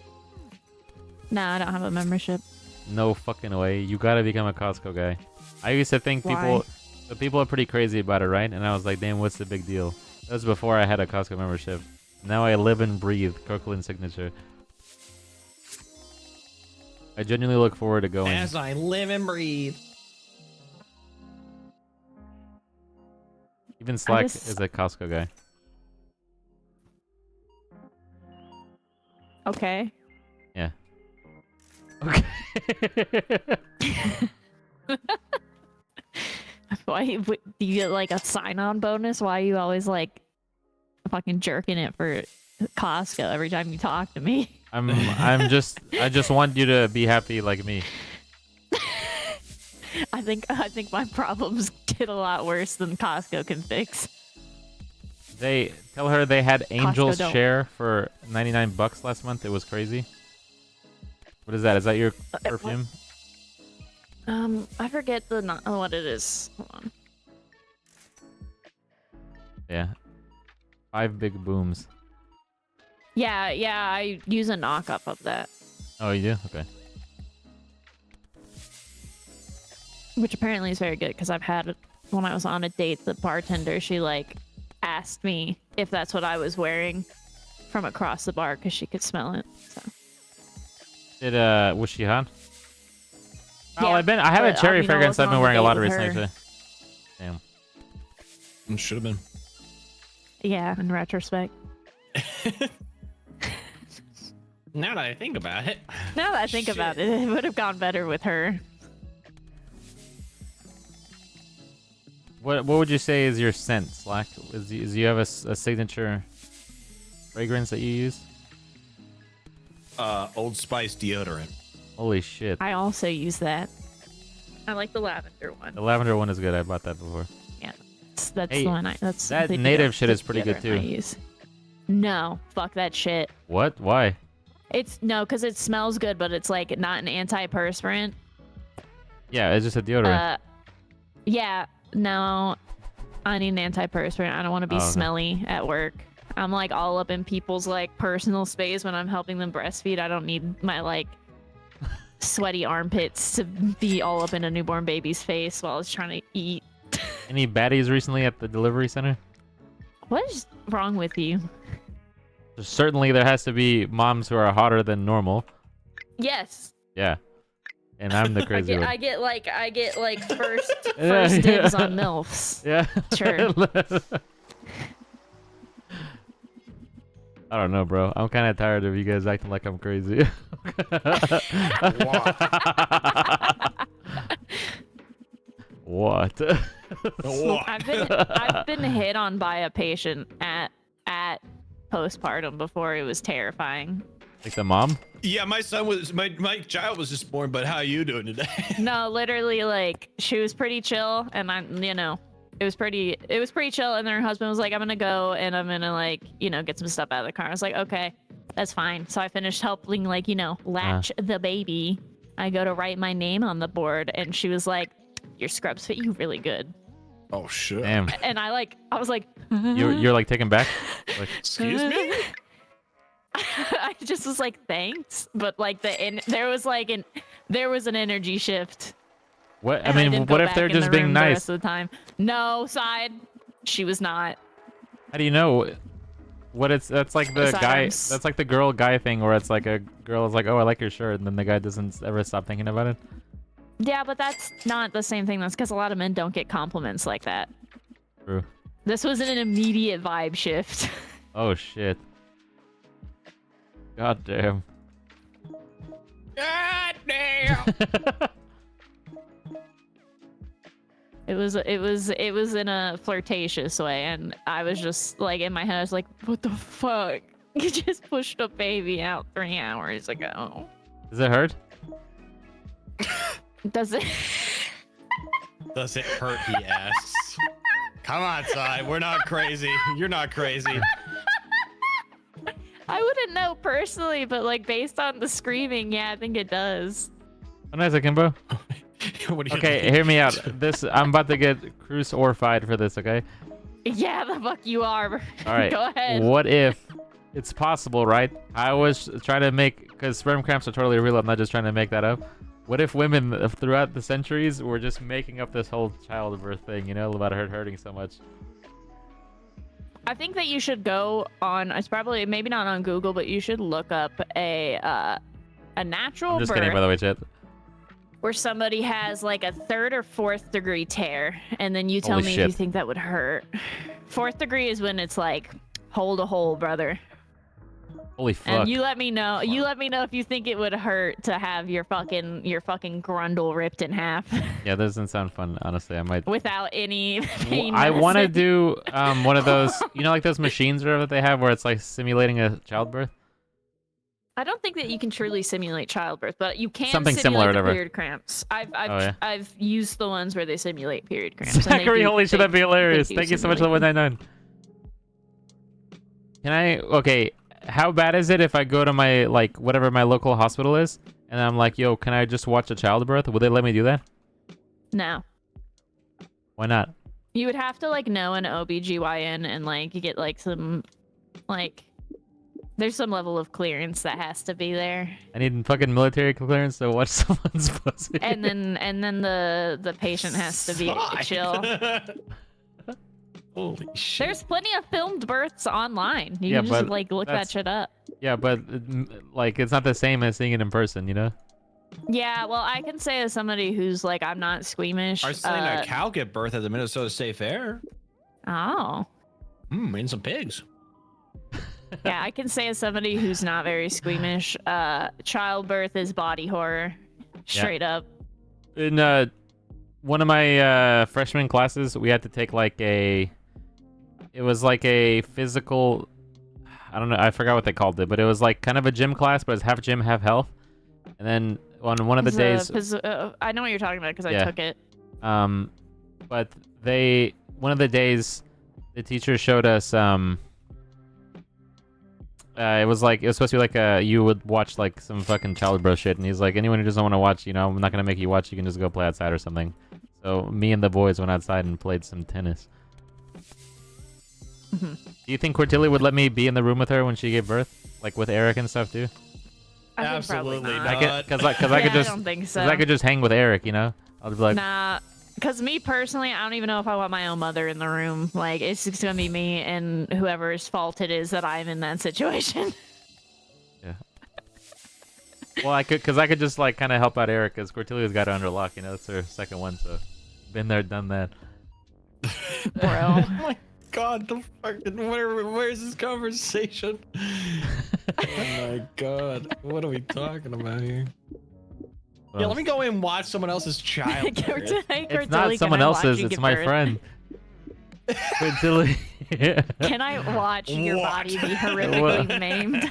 No, I don't have a membership. No fucking way. You gotta become a Costco guy. I used to think Why? people are pretty crazy about it, right? And I was like, damn, what's the big deal? That was before I had a Costco membership. Now I live and breathe Kirkland signature. I genuinely look forward to going. As I live and breathe. Even Slack just- is a Costco guy. Okay. Yeah. Okay. Why do you get like a sign-on bonus? Why are you always like fucking jerking it for Costco every time you talk to me? I just want you to be happy like me. I think my problems get a lot worse than Costco can fix. They tell her they had Angel's don't. share for $99 last month. It was crazy. What is that? Is that your perfume? I forget what it is. Hold on. Yeah. 5 big booms. Yeah, I use a knockoff of that, Oh, you do? Okay. which apparently is very good because I've had it when I was on a date. The bartender, she like asked me if that's what I was wearing from across the bar because she could smell it. So. Was she hot? Oh, Yeah, I have a but, cherry I fragrance I've wasn't been on wearing a date lot with recently, her. actually. Damn. It should have been. Yeah, in retrospect. Now that I think about it. Now that I think about it, it would have gone better with her. What would you say is your scent, Slack? Do you have a signature fragrance that you use? Old Spice deodorant. Holy shit. I also use that. I like the lavender one. The lavender one is good. I bought that before. Yeah, that's Hey, the one. That's that the native deodorant- shit is pretty good, deodorant too. I use. No, fuck that shit. What? Why? It's no, because it smells good, but it's like not an antiperspirant. Yeah, it's just a deodorant. Yeah, no, I need an antiperspirant. I don't want to be Oh, okay. smelly at work. I'm like all up in people's like personal space when I'm helping them breastfeed. I don't need my like sweaty armpits to be all up in a newborn baby's face while it's trying to eat. Any baddies recently at the delivery center? What is wrong with you? Certainly there has to be moms who are hotter than normal. Yes. Yeah. And I'm the crazy one. I get like first Yeah, dibs yeah. on MILFs. Yeah. Sure. I don't know, bro. I'm kind of tired of you guys acting like I'm crazy. What? I've been hit on by a patient at postpartum before. It was terrifying. Like the mom? Yeah, my child was just born, but how are you doing today? No, literally, like she was pretty chill, and it was pretty chill. And then her husband was like, "I'm gonna go, and I'm gonna like, get some stuff out of the car." I was like, "Okay, that's fine." So I finished helping, like, latch the baby. I go to write my name on the board, and she was like, "Your scrubs fit you really good." Oh shit. Damn. And I was like, You're like taken back? Like, Excuse me? I just was like, thanks, but like there was an energy shift. what? I and mean, didn't what go if back they're in just the being room the nice? rest of the time. No, side. She was not. How do you know? That's like the guy. Sidearms. That's like the girl guy thing where it's like a girl is like, "Oh, I like your shirt," and then the guy doesn't ever stop thinking about it. Yeah, but that's not the same thing. That's because a lot of men don't get compliments like that. True. This was an immediate vibe shift. Oh shit. God damn. God damn. It was in a flirtatious way, and I was just like in my head, I was like, "What the fuck? You just pushed a baby out 3 hours ago." Does it hurt? Does it? Does it hurt? He asks. Come on, Sai. We're not crazy. You're not crazy. I wouldn't know personally, but like based on the screaming, yeah, I think it does. Oh, nice, Akimbo. What do you Okay, think? hear me out. I'm about to get Cruz orfied for this, okay? Yeah, the fuck you are. All right. Go ahead. What if it's possible, right? I was trying to make, because sperm cramps are totally real. I'm not just trying to make that up. What if women throughout the centuries were just making up this whole childbirth thing, about her hurting so much? I think that you should go on. It's probably maybe not on Google, but you should look up a natural I'm just birth kidding, by the way, chat. where somebody has like a 3rd or 4th degree tear, and then you tell Holy me shit. if you think that would hurt. 4th degree is when it's like hold a hole, brother. Holy fuck. And you let me know. You let me know if you think it would hurt to have your fucking grundle ripped in half Yeah, that doesn't sound fun, honestly. I might. without any pain. I want to medicine. do one of those, like those machines or whatever that they have where it's like simulating a childbirth. I don't think that you can truly simulate childbirth, but you can Something simulate similar, the whatever. period cramps. Yeah. I've used the ones where they simulate period cramps. and they Zachary, do- holy shit, they- that'd be hilarious. they do Thank you so much for the simulate them. 199. Okay, how bad is it if I go to my, whatever my local hospital is, and I'm like, yo, can I just watch a childbirth? Would they let me do that? No. Why not? You would have to know an OBGYN and you get some there's some level of clearance that has to be there. I need fucking military clearance to watch someone's pussy. And then the patient has to be Fuck. chill. Holy shit. There's plenty of filmed births online. You Yeah, can just but like look that that's- shit up. Yeah, but like it's not the same as seeing it in person, you know? Yeah, well, I can say as somebody who's like, I'm not squeamish. Our son a cow get birth at the Minnesota State Fair. Oh. And some pigs. Yeah, I can say as somebody who's not very squeamish, childbirth is body horror. Straight up. In one of my freshman classes, we had to take like it was like a physical, I don't know, I forgot what they called it, but it was like kind of a gym class, but it's half gym, half health. And then on one of the days, I know what you're talking about because Yeah. I took it. but one of the days, the teacher showed us it was supposed to be like you would watch like some fucking childbirth shit, and he's like, anyone who doesn't want to watch, you know, I'm not gonna make you watch. You can just go play outside or something. So me and the boys went outside and played some tennis. Mhm. Do you think Cortilli would let me be in the room with her when she gave birth, like with Eric and stuff too? I think Absolutely probably not. not. Because Yeah, I could just I don't think so. I could just hang with Eric, you know. I'll be like, Nah, because me personally, I don't even know if I want my own mother in the room. Like, it's just gonna be me and whoever's fault it is that I'm in that situation. yeah. Well, I could just like kind of help out Eric because Cortilia's got it under lock, you know. It's her second one, so been there, done that. Bro. Oh my god, the fucking where's this conversation? Oh my god, what are we talking about here? Yeah, let me go in and watch someone else's child. It's not someone else's, it's my friend. Cortilli. Can I watch your body be horrifically maimed?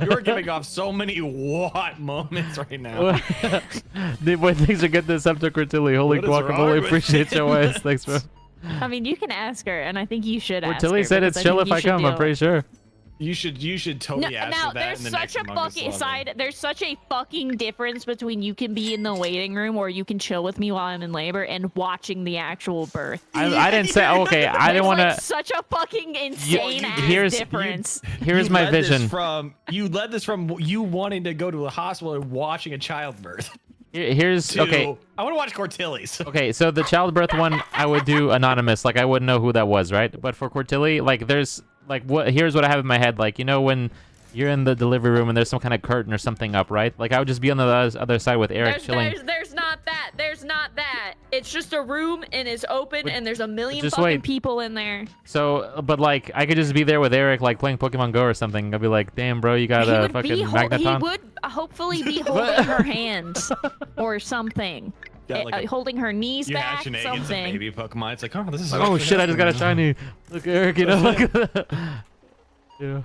You're giving off so many what moments right now. Dude, boy, things are getting this up to Cortilli. Holy What is wrong guacamole, with appreciate you? your ass. Thanks, bro. I mean, you can ask her, and I think you should ask her. Cortilli said because it's I chill think if you I should come, I'm deal- pretty sure. You should totally ask now for that there's in the such next a Among Us fucking level. side. There's such a fucking difference between you can be in the waiting room or you can chill with me while I'm in labor and watching the actual birth. I didn't say, okay, I There's didn't want like to. such a fucking insane ass here's- difference. Here's You my led this vision. You led this from you wanting to go to a hospital and watching a childbirth. Here's, To, okay. I want to watch Cortilli's. Okay, so the childbirth one, I would do anonymous. Like, I wouldn't know who that was, right? But for Cortilli, like, there's, like, here's what I have in my head. Like, you know, when you're in the delivery room and there's some kind of curtain or something up, right? Like, I would just be on the other side with Eric chilling. There's not that. There's not that. It's just a room and it's open and there's a million just fucking wait. people in there. So, but, like, I could just be there with Eric, like, playing Pokemon Go or something. I'd be like, damn, bro, you got He a would fucking he magneton? would hopefully be holding her hand or something. Yeah, like Holding her knees You're back, hatching egg into something. baby Pokemon. It's like, oh, this is. Oh, shit, I just got a shiny. Look, Eric, you know, look at that. Yeah.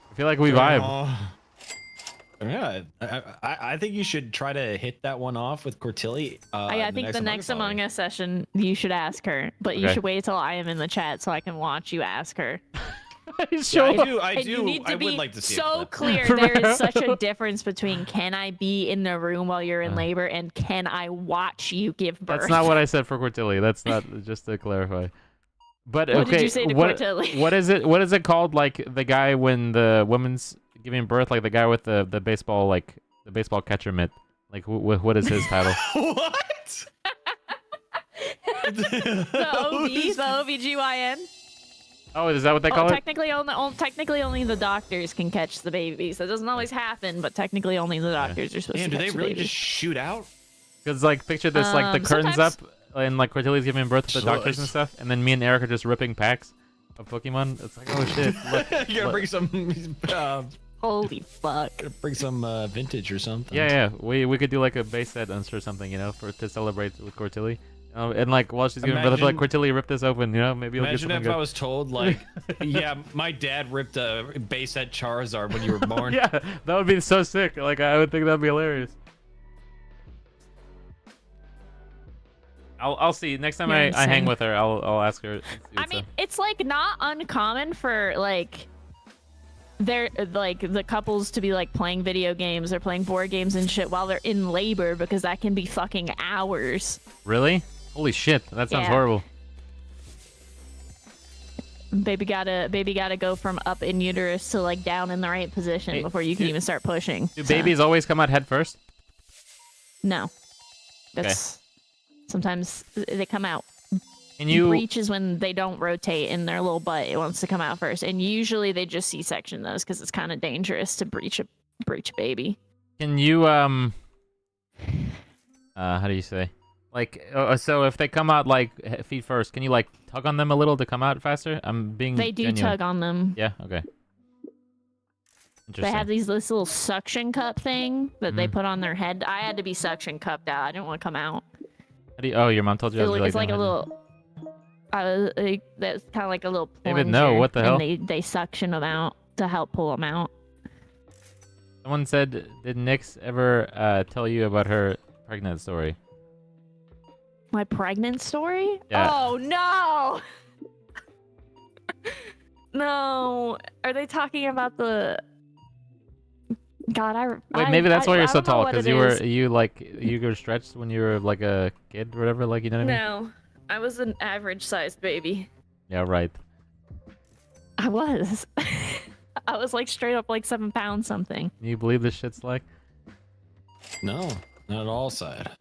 I feel like we vibe. Yeah, I think you should try to hit that one off with Cortilli. I think the next Among Us session, you should ask her, but you Okay. should wait till I am in the chat so I can watch you ask her. Sure. I And you need to would be like to see so a clip. clear. There is such a difference between can I be in the room while you're in labor and can I watch you give birth. That's not what I said for Cortilli. That's not, just to clarify. But What okay, did you say to Cortilli? what is it? What is it called? Like the guy when the woman's giving birth, like the guy with the baseball, like the baseball catcher mitt. Like what is his title? What? the OBGYN. Oh, is that what they call it? Technically only the doctors can catch the babies. That doesn't always happen, but technically only the doctors are supposed Man, to do catch they the really baby. just shoot out? Because like picture this, like the curtains sometimes- up, and like Cortilli's giving birth to the doctors and Nice. stuff, and then me and Eric are just ripping packs of Pokemon. It's like, oh shit. Look, You gotta bring some. Holy fuck. Gotta bring some vintage or something. yeah. We could do like a base set or something, you know, to celebrate with Cortilli. And like while she's giving birth, I'd be like, Cortilli, rip this open, you know, maybe you'll get Imagine something if I good. was told, like, yeah, my dad ripped a base set Charizard when you were born. Yeah, that would be so sick. Like I would think that'd be hilarious. I'll see. Next time You're I hang insane. with her, I'll ask her. and see I what's mean, up. it's like not uncommon for like they're like the couples to be like playing video games or playing board games and shit while they're in labor because that can be fucking hours. Really? Holy shit, that sounds Yeah. horrible. Baby gotta go from up in uterus to like down in the right position Hey, before you can do- even start pushing. Do So, babies always come out head first? No. That's sometimes they come out Can you? Breech is when they don't rotate in their little butt. It wants to come out first, and usually they just C-section those because it's kind of dangerous to breech a baby. Can you how do you say? Like, so if they come out like feet first, can you like tug on them a little to come out faster? I'm being. They do genuine. tug on them. Yeah. Okay. They have this little suction cup thing that they put on their head. I had to be suction cupped out. I didn't want to come out. How do you, oh, your mom told you. It's like a little. That's kind of like a little plunger. David, no, what the hell? And they suction them out to help pull them out. Someone said, did Nyx ever tell you about her pregnant story? My pregnant story? Yeah. Oh no! No. Are they talking about the? God, Wait, maybe that's why you're so tall, because you were stretched when you were like a kid or whatever, like, you know what I mean? No, I was an average-sized baby. Yeah, right. I was. I was like straight up like 7 pounds something. Can you believe this shit's like? No, not at all sad.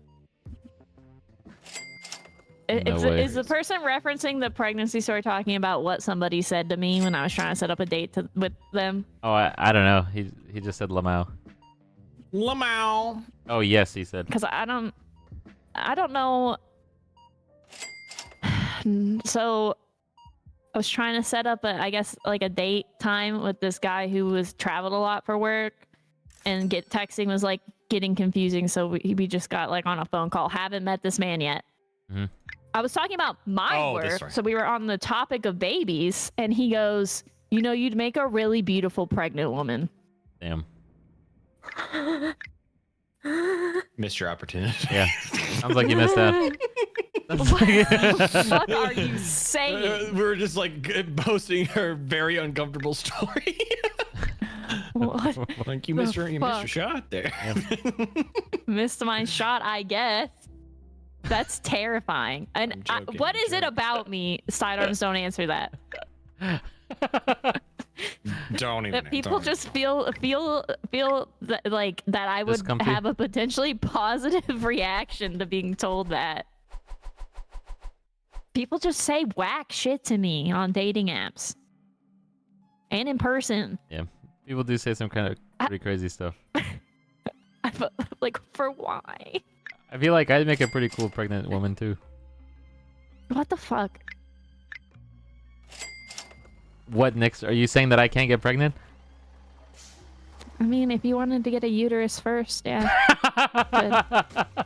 Is the person referencing the pregnancy story talking about what somebody said to me when I was trying to set up a date with them? Oh, I don't know. He just said Lamau. Lamau. Oh yes, he said. Because I don't know. So I was trying to set up I guess like a date time with this guy who was traveled a lot for work, and texting was like getting confusing. So we just got like on a phone call. Haven't met this man yet. Mm-hmm. I was talking about my work, so we were on the topic of babies, and he goes, "You know, you'd make a really beautiful pregnant woman." Damn. Missed your opportunity. Yeah. Sounds like you missed out. What the fuck are you saying? We were just like posting her very uncomfortable story. What? Like you missed your shot there. Missed my shot, I guess. That's terrifying. And what is it about me? Sidearms, don't answer that. Don't even. That people just feel that, like that I would have a potentially positive reaction to being told that. People just say whack shit to me on dating apps and in person. Yeah, people do say some kind of pretty crazy stuff. Like, for why? I feel like I'd make a pretty cool pregnant woman too. What the fuck? What, Nyx? Are you saying that I can't get pregnant? I mean, if you wanted to get a uterus first, yeah.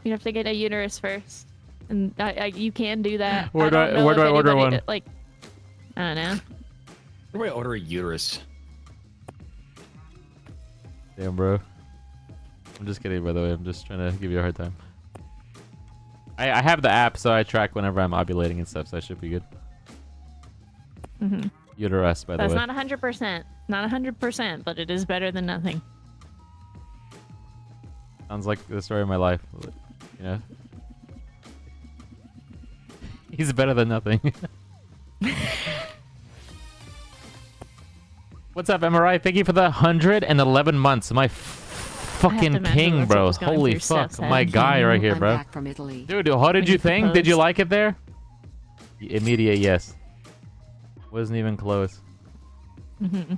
You have to get a uterus first. And you can do that. Where do I order one? Like, I don't know. Where do I order a uterus? Damn, bro. I'm just kidding, by the way. I'm just trying to give you a hard time. I have the app, so I track whenever I'm ovulating and stuff, so I should be good. Mm-hmm. Uterus, by the way. That's not 100%. Not 100%, but it is better than nothing. Sounds like the story of my life. You know? He's better than nothing. What's up, MRI? Thank you for the 111 months. My fucking king, bro. Holy fuck. My guy right here, bro. Dude, how did you think? Did you like it there? Immediate yes. Wasn't even close. Mm-hmm.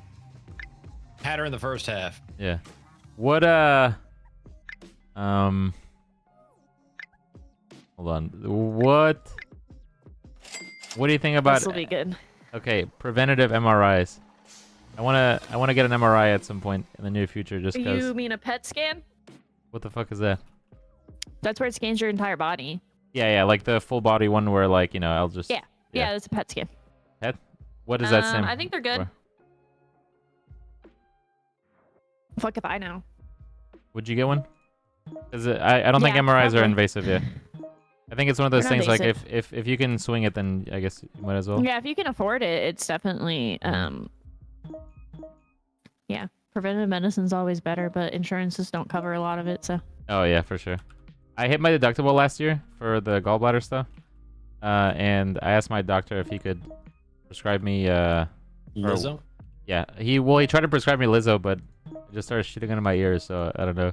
Had her in the first half. Yeah. What, hold on. What do you think about... This will be good. Okay, preventative MRIs. I wanna get an MRI at some point in the near future, just because. You mean a PET scan? What the fuck is that? That's where it scans your entire body. Yeah, like the full body one where, like, you know, I'll just. Yeah, that's a PET scan. PET? What does that stand? I think they're good. Fuck if I know. Would you get one? Because I don't think MRIs are invasive yet. I think it's one of those things like if you can swing it, then I guess you might as well. Yeah, if you can afford it, it's definitely yeah, preventive medicine's always better, but insurances don't cover a lot of it, so. Oh yeah, for sure. I hit my deductible last year for the gallbladder stuff, and I asked my doctor if he could prescribe me Lizzo. Yeah, he tried to prescribe me Lizzo, but it just started shooting into my ears, so I don't know.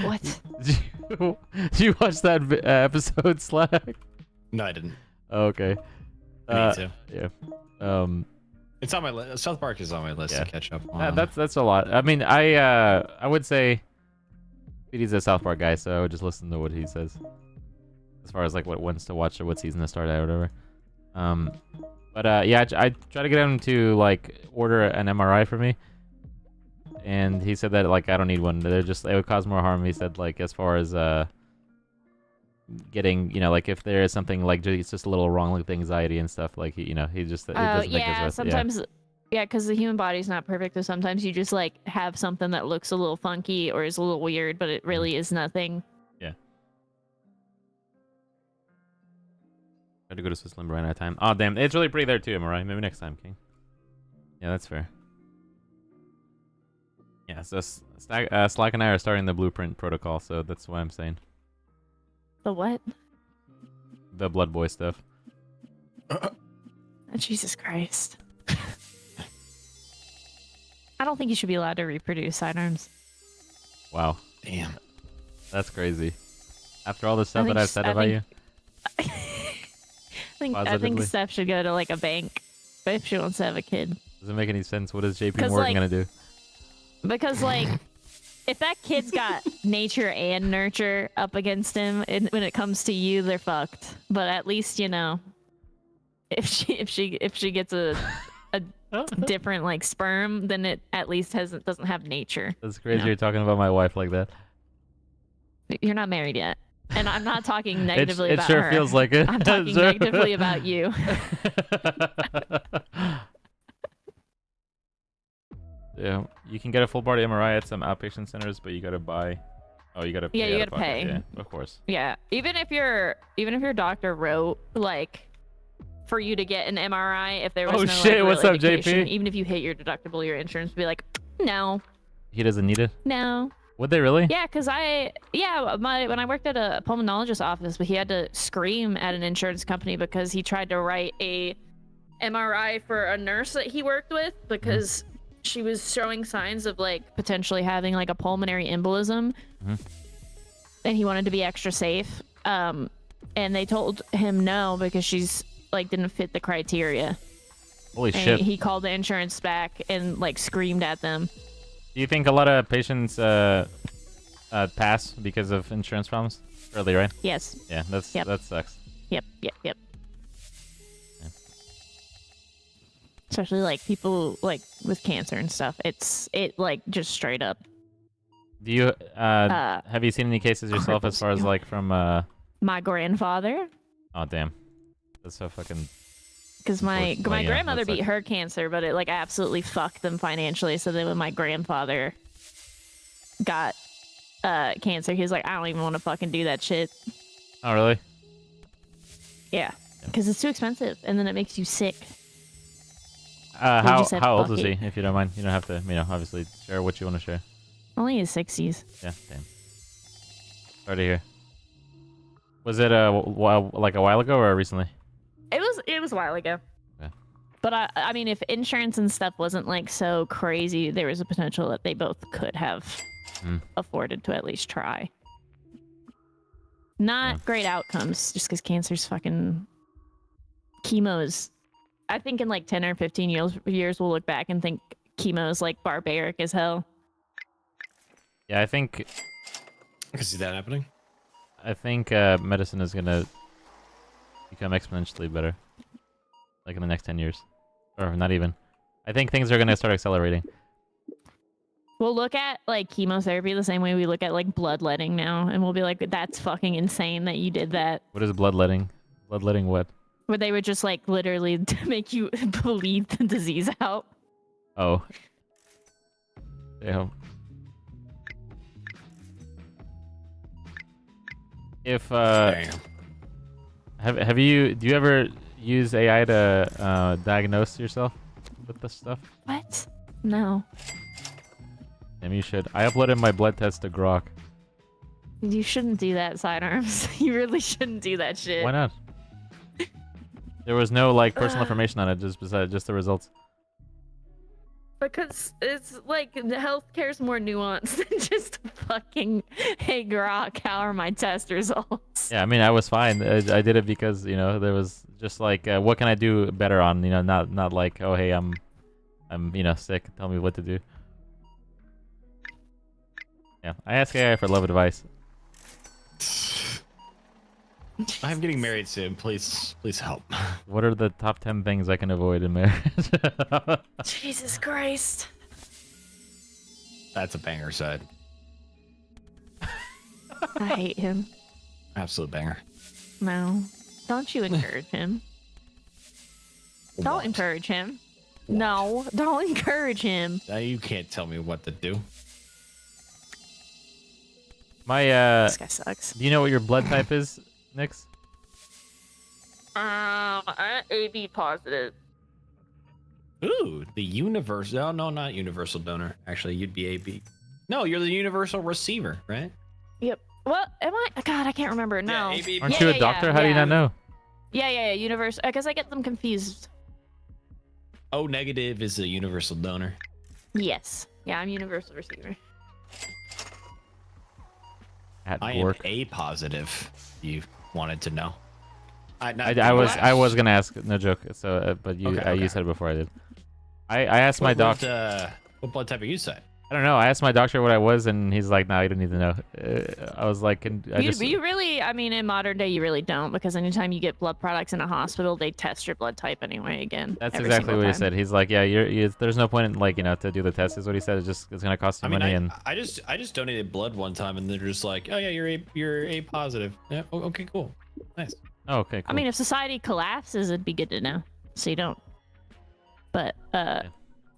What? Did you watch that episode, Slack? No, I didn't. Oh, okay. I need to. Yeah. It's on my list. South Park is on my list to catch up on. That's a lot. I mean, I would say Speedy's a South Park guy, so I would just listen to what he says. As far as like what ones to watch or what season to start at or whatever. But yeah, I try to get him to like order an MRI for me. And he said that like I don't need one. They're just it would cause more harm. He said like as far as getting like if there is something like it's just a little wrong with anxiety and stuff like he just it doesn't think yeah, there's sometimes yeah, because the human body's not perfect, so sometimes you just like have something that looks a little funky or is a little weird, but it really is nothing. Yeah. Try to go to Switzerland, but ran out of time. Oh damn, it's really pretty there too, am I right? Maybe next time, King. Yeah, that's fair. Yeah, so Slack and I are starting the blueprint protocol, so that's why I'm saying. The what? The Blood Boy stuff. Oh, Jesus Christ. I don't think you should be allowed to reproduce sidearms. Wow. Damn. That's crazy. After all the stuff that I've said about you. I think Steph should go to like a bank if she wants to have a kid. Doesn't make any sense. What is JP Morgan gonna do? Because like if that kid's got nature and nurture up against him, when it comes to you, they're fucked. But at least if she gets a different like sperm, then it at least doesn't have nature. That's crazy. You're talking about my wife like that. You're not married yet, and I'm not talking negatively about her. her. It sure feels like it. I'm talking negatively about you. Yeah, you can get a full body MRI at some outpatient centers, but you gotta buy. Oh, you gotta pay. Yeah, you gotta pay. Yeah, of course. Yeah, even if your doctor wrote like for you to get an MRI, if there was no shit, like, what's up, indication, JP? even if you hit your deductible, your insurance would be like, no. He doesn't need it. No. Would they really? Yeah, because when I worked at a pulmonologist office, but he had to scream at an insurance company because he tried to write a MRI for a nurse that he worked with because she was showing signs of like potentially having like a pulmonary embolism, and he wanted to be extra safe. And they told him no because she's like didn't fit the criteria. Holy and shit! He called the insurance back and like screamed at them. Do you think a lot of patients pass because of insurance problems early, right? Yes. Yeah, that sucks. Yep. Yeah. Especially like people like with cancer and stuff. It like just straight up. Do you have you seen any cases yourself as far as like from my grandfather? Oh damn, that's so fucking. Because my grandmother beat sucks. her cancer, but it like absolutely fucked them financially. So then when my grandfather got cancer, he was like, I don't even want to fucking do that shit. Oh really? Yeah, because it's too expensive, and then it makes you sick. How old is he? If you don't mind, you don't have to. Obviously share what you want to share. Only his 60s. Yeah, damn. Sorry to hear. Was it like a while ago or recently? It was a while ago. Okay. But I mean, if insurance and stuff wasn't like so crazy, there was a potential that they both could have afforded to at least try. Not great outcomes, just because cancer's fucking chemo's. I think in like 10 or 15 years we'll look back and think chemo's like barbaric as hell. Yeah, I think. I can see that happening. I think medicine is gonna become exponentially better, like in the next 10 years, or not even. I think things are gonna start accelerating. We'll look at like chemotherapy the same way we look at like bloodletting now, and we'll be like, "That's fucking insane that you did that." What is bloodletting? Bloodletting what? Where they would just like literally make you bleed the disease out. Oh. Damn. If do you ever use AI to diagnose yourself with this stuff? What? No. Damn, you should. I uploaded my blood test to Grok. You shouldn't do that, sidearms. You really shouldn't do that shit. Why not? There was no like personal information on it, just the results. Because it's like the healthcare's more nuanced than just fucking, hey Grok, how are my test results? Yeah, I mean, I was fine. I did it because, you know, there was just like, what can I do better on? You know, not like, oh hey, I'm you know, sick. Tell me what to do. Yeah, I ask AI for love advice. I'm getting married soon. Please help. What are the top 10 things I can avoid in marriage? Jesus Christ. That's a banger side. I hate him. Absolute banger. No. Don't you encourage him. Don't What? encourage him. What? No, don't encourage him. Now you can't tell me what to do. My This guy sucks. do you know what your blood type is, Nix? I'm AB positive. Ooh, the universal. Oh, no, not universal donor. Actually, you'd be AB. No, you're the universal receiver, right? Yep. What am I? God, I can't remember. No. Yeah, AB. Aren't you a doctor? How do you not know? Yeah. Universe. Because I get them confused. O negative is a universal donor. Yes. Yeah, I'm universal receiver. At I work. am A positive. You wanted to know. I was gonna ask, no joke. So, but you Okay. you said it before I did. I asked my doctor. What blood type are you say? I don't know. I asked my doctor what I was, and he's like, "No, you don't need to know." I was like, You really, I mean, in modern day, you really don't, because anytime you get blood products in a hospital, they test your blood type anyway. Again, That's every exactly single what he time. said. He's like, "Yeah, there's no point in like to do the test." Is what he said. It's gonna cost you I mean, money. And I just donated blood one time, and they're just like, "Oh yeah, you're A positive." Yeah. Okay. Cool. Nice. oh, okay, cool. I mean, if society collapses, it'd be good to know, so you don't. But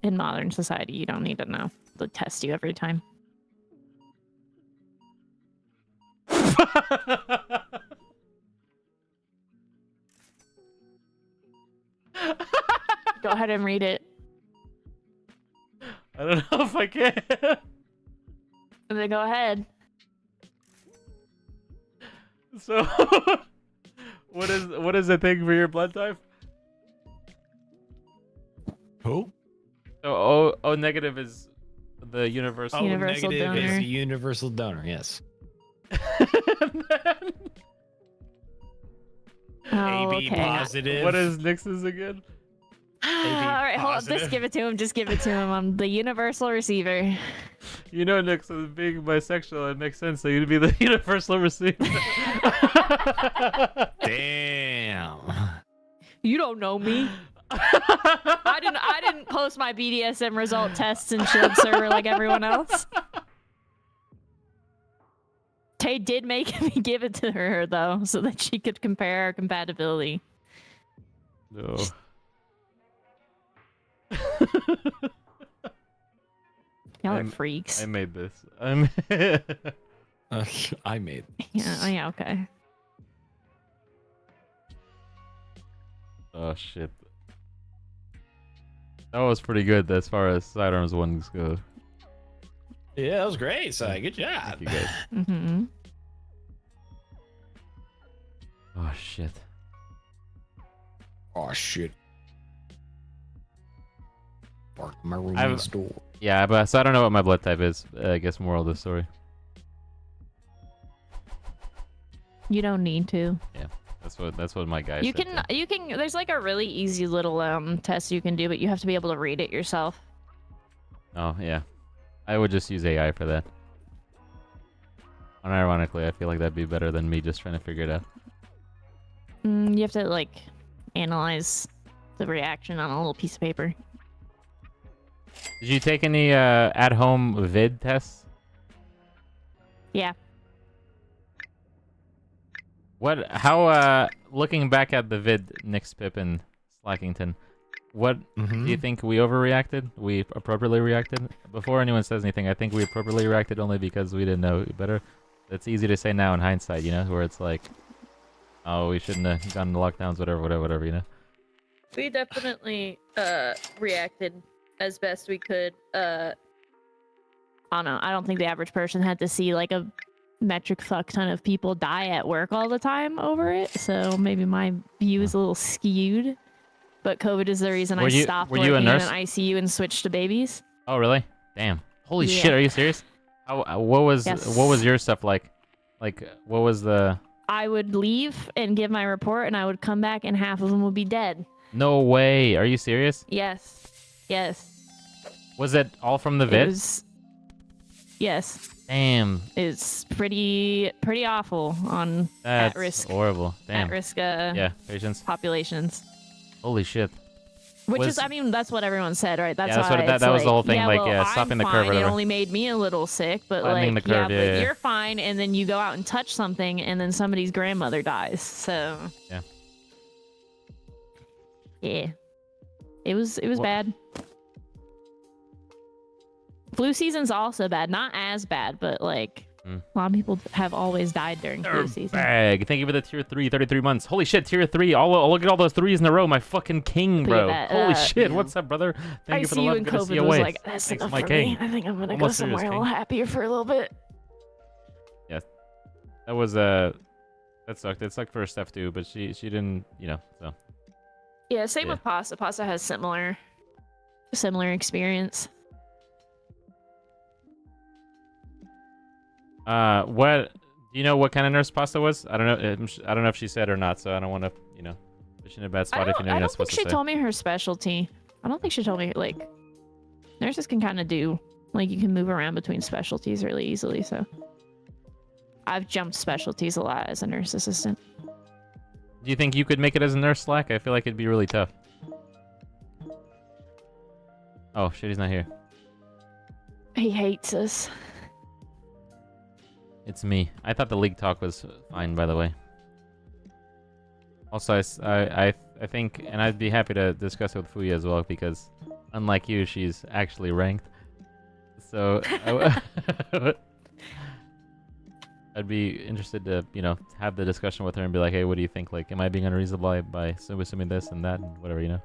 in modern society, you don't need to know. They'll test you every time. Go ahead and read it. I don't know if I can. And then go ahead. So, what is the thing for your blood type? Who? So O negative is the universal. Oh, Universal negative is donor. a universal donor. Yes. Oh, AB okay. positive. What is Nix's again? All right, hold on. positive. Just give it to him. Just give it to him. I'm the universal receiver. You know, Nix, as being bisexual, it makes sense that you'd be the universal receiver. Damn. You don't know me. I didn't post my BDSM result tests in Shield server like everyone else. Tay did make me give it to her though, so that she could compare our compatibility. No. Y'all are freaks. I made this. I made. Yeah, oh yeah, okay. Oh shit. That was pretty good as far as sidearms ones go. Yeah, that was great. So good job. Thank you guys. Mm-hmm. Oh shit. Oh shit. Bark my I've- roommate's door. Yeah, but so I don't know what my blood type is. I guess moral of the story. You don't need to. That's what my guy You said. can there's like a really easy little test you can do, but you have to be able to read it yourself. Oh yeah, I would just use AI for that. Unironically, I feel like that'd be better than me just trying to figure it out. You have to like analyze the reaction on a little piece of paper. Did you take any at-home vid tests? Yeah. How looking back at the vid, Nix, Pip, and Slackington, what do you think we overreacted? We appropriately reacted? Before anyone says anything, I think we appropriately reacted only because we didn't know better. It's easy to say now in hindsight, you know, where it's like, oh, we shouldn't have gone to lockdowns, whatever, you know? We definitely reacted as best we could. I don't know. I don't think the average person had to see like a metric fuck ton of people die at work all the time over it. So maybe my view is a little skewed. but COVID is the reason Were I you- stopped were you a working in nurse? an ICU and switched to babies. Oh, really? Damn. Holy Yeah. shit, are you serious? What was Yes. your stuff like? Like, what was the... I would leave and give my report, and I would come back, and half of them would be dead. No way. Are you serious? Yes. Yes. Was it all from the It vid? was... Yes. Damn. It's pretty awful on That's at-risk horrible. Damn. at-risk Yeah, patience. populations. Holy shit. Which Was- is, I mean, that's what everyone said, right? That's that's why what- that- it's that was the like, whole thing, yeah, like, well, yeah, stopping I'm the curve fine. or It whatever. only made me a little sick, but Flattening like, the curve, yeah, yeah, but yeah. you're fine, and then you go out and touch something, and then somebody's grandmother dies. So Yeah. yeah, it was Wha- bad. Flu season's also bad, not as bad, but like a lot of people have always died during flu season. Bag. Thank you for the tier 3, 33 months. Holy shit, tier 3. I'll look at all those 3s in a row. My fucking king, Look bro. at that, Holy shit. yeah. What's up, brother? Thank you for the ICU love. and Good to see COVID you was away. like, that's Thanks, enough my for king. me. I think I'm gonna go Almost serious, somewhere a king. little happier for a little bit. That was that sucked. It sucked for Steph too, but she didn't, so. Yeah, same Yeah. with pasta. Pasta has similar experience. What do you know what kind of nurse Pasta was? I don't know. I don't know if she said or not, so I don't want to, push in a bad spot if you know I you're not don't think supposed she to say. told me her specialty. I don't think she told me, like, nurses can kind of do, like, you can move around between specialties really easily, so. I've jumped specialties a lot as a nurse assistant. Do you think you could make it as a nurse, Slack? I feel like it'd be really tough. Oh shit, he's not here. He hates us. It's me. I thought the league talk was fine, by the way. Also, I think, and I'd be happy to discuss it with Fuya as well, because unlike you, she's actually ranked. So I'd be interested to, have the discussion with her and be like, hey, what do you think? Like, am I being unreasonable by assuming this and that and whatever,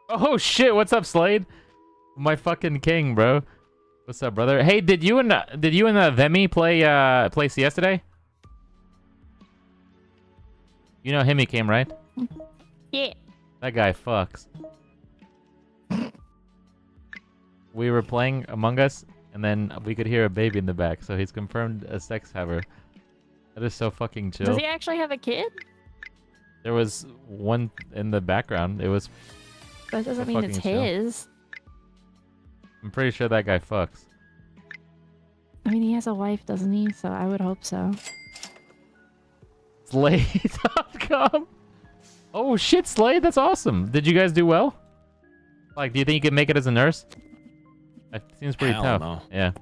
Oh shit! What's up, Slade? My fucking king, bro. What's up, brother? Hey, did you and Vemi play CS today? You know him, he came, right? Yeah. That guy fucks. We were playing Among Us, and then we could hear a baby in the back, so he's confirmed a sex haver. That is so fucking chill. Does he actually have a kid? There was one in the background. It was... That doesn't So mean it's fucking chill. his. I'm pretty sure that guy fucks. I mean, he has a wife, doesn't he? So I would hope so. Slade.com. Oh shit, Slade, that's awesome. Did you guys do well? Like, do you think you could make it as a nurse? That seems pretty Hell tough. no. Yeah.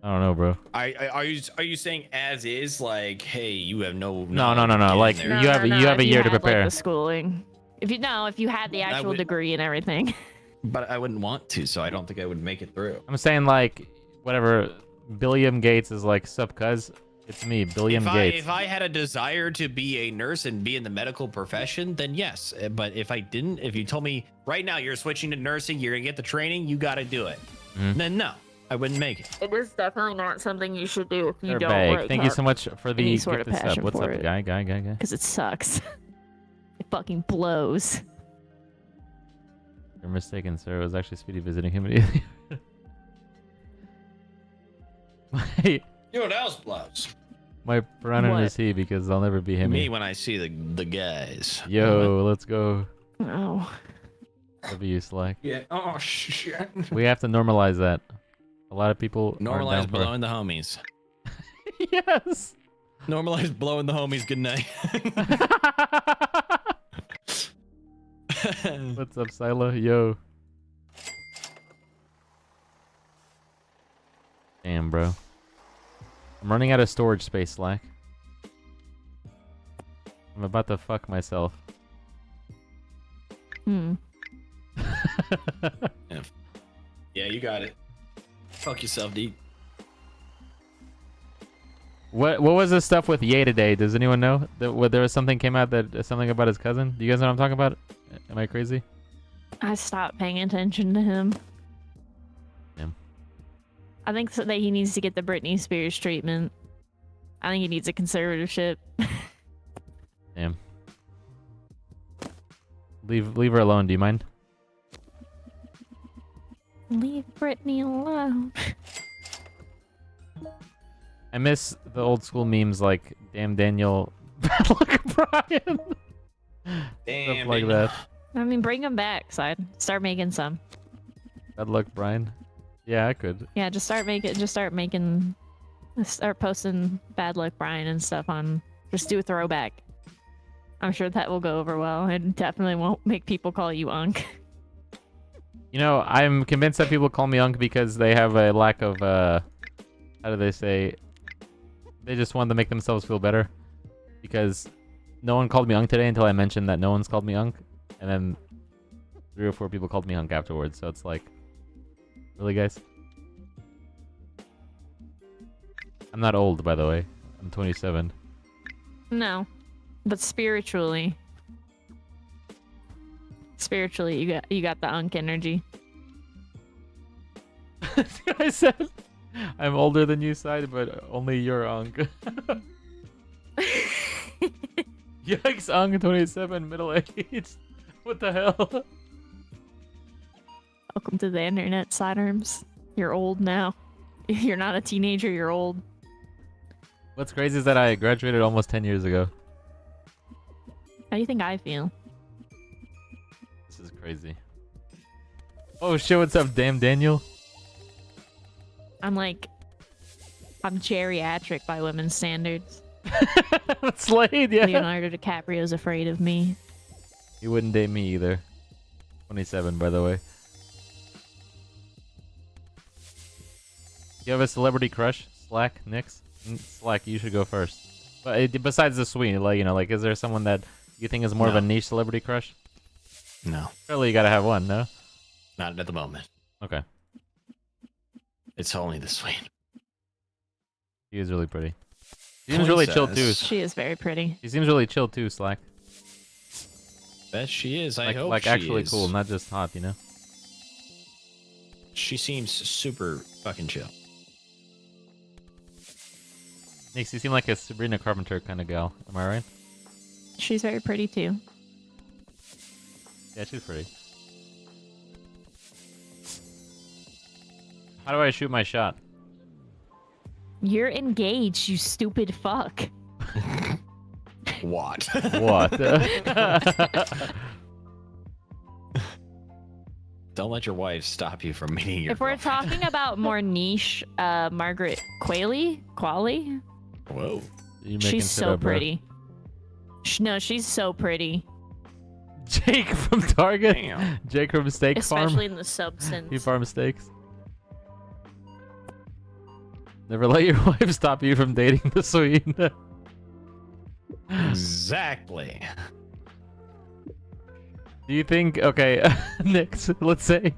I don't know, bro. Are you saying as is, like, hey, you have no No. get in Like, there? you have if a year to had, like, prepare. the schooling. If you had the actual would- degree and everything. But I wouldn't want to, so I don't think I would make it through. I'm saying, like, whatever. Billiam Gates is like, sup, cuz? It's me, Billiam Gates. If I had a desire to be a nurse and be in the medical profession, then yes. But if I didn't, if you told me right now you're switching to nursing, you're gonna get the training, you got to do it. Then no, I wouldn't make it. It is definitely not something you should do if you They're don't bag. like Thank you so much for the any sort gift of this up. passion What's for up, it. guy? because it sucks. It fucking blows. You're mistaken, sir. It was actually Speedy visiting him. my You know what else blows? my pronoun What? is he because I'll never be him. Me when I see the guys. Yo, let's go. Oh. Love you, Slack. Yeah. Oh shit. We have to normalize that. A lot of people aren't Normalize down for it. blowing the homies. Yes. Normalize blowing the homies. Good night. What's up, Sila? Yo. Damn, bro. I'm running out of storage space, Slack. I'm about to fuck myself. Yeah, you got it. Fuck yourself, D. What was the stuff with Ye today? Does anyone know? There was something came out that something about his cousin. Do you guys know what I'm talking about? Am I crazy? I stopped paying attention to him. Damn. I think that he needs to get the Britney Spears treatment. I think he needs a conservatorship. Damn. Leave her alone. Do you mind? Leave Brittany alone. I miss the old school memes like "Damn Daniel, bad luck Brian," Damn, stuff like that. I mean, bring them back, side. Start making some. Bad luck Brian. Yeah, I could. Yeah, start posting bad luck Brian and stuff on. Just do a throwback. I'm sure that will go over well. It definitely won't make people call you Unk. You know, I'm convinced that people call me Unk because they have a lack of how do they say? They just want to make themselves feel better. Because no one called me Unk today until I mentioned that no one's called me Unk, and then 3 or 4 people called me Unk afterwards. So it's like, really, guys? I'm not old, by the way. I'm 27. No, but spiritually, you got the Unk energy. I said I'm older than you, side, but only you're Unk. Yikes, Unk, 27, middle aged. What the hell? Welcome to the internet, sidearms. You're old now. You're not a teenager. You're old. What's crazy is that I graduated almost 10 years ago. How do you think I feel? This is crazy. Oh shit, what's up, damn Daniel? I'm geriatric by women's standards. Slade, yeah. Leonardo DiCaprio's afraid of me. He wouldn't date me either. 27, by the way. You have a celebrity crush? Slack, Nix? Slack, you should go first. But besides the Swede, like, you know, like, is there someone that you think is more of a niche celebrity crush? No. Surely you gotta have one, no? Not at the moment. Okay. It's only the Swede. She is really pretty. She seems really chill too. She is very pretty. She seems really chill too, Slack. Bet she is. I hope like she actually is. cool, not just hot, you know? She seems super fucking chill. Nix, you seem like a Sabrina Carpenter kind of gal. Am I right? She's very pretty too. Yeah, she's pretty. How do I shoot my shot? You're engaged, you stupid fuck. What? What? Don't let your wife stop you from meeting your If we're girlfriend. talking about more niche, Margaret Qualley? Whoa. You making She's shit so up, bro. pretty. No, she's so pretty. Jake from Target. Damn. Jake from Steak Especially Farm. in the substance. He farms steaks. Never let your wife stop you from dating the Swede. Exactly. Do you think? Okay, Nix. Let's say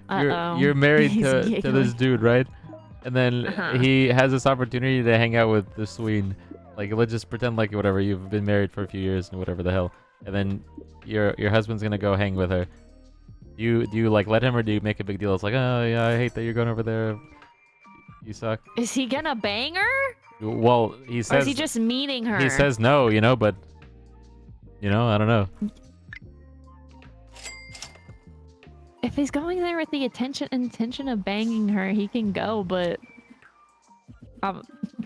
you're married He's to giggling. this dude, right? And then Uh-huh. he has this opportunity to hang out with the Swede. Like, let's just pretend like whatever, you've been married for a few years and whatever the hell. And then your husband's gonna go hang with her. Do you like let him, or do you make a big deal? It's like, oh yeah, I hate that you're going over there. You suck. Is he gonna bang her? Well, he Or says is he just meeting her? he says no, you know, but you know, I don't know. If he's going there with the intention of banging her, he can go, but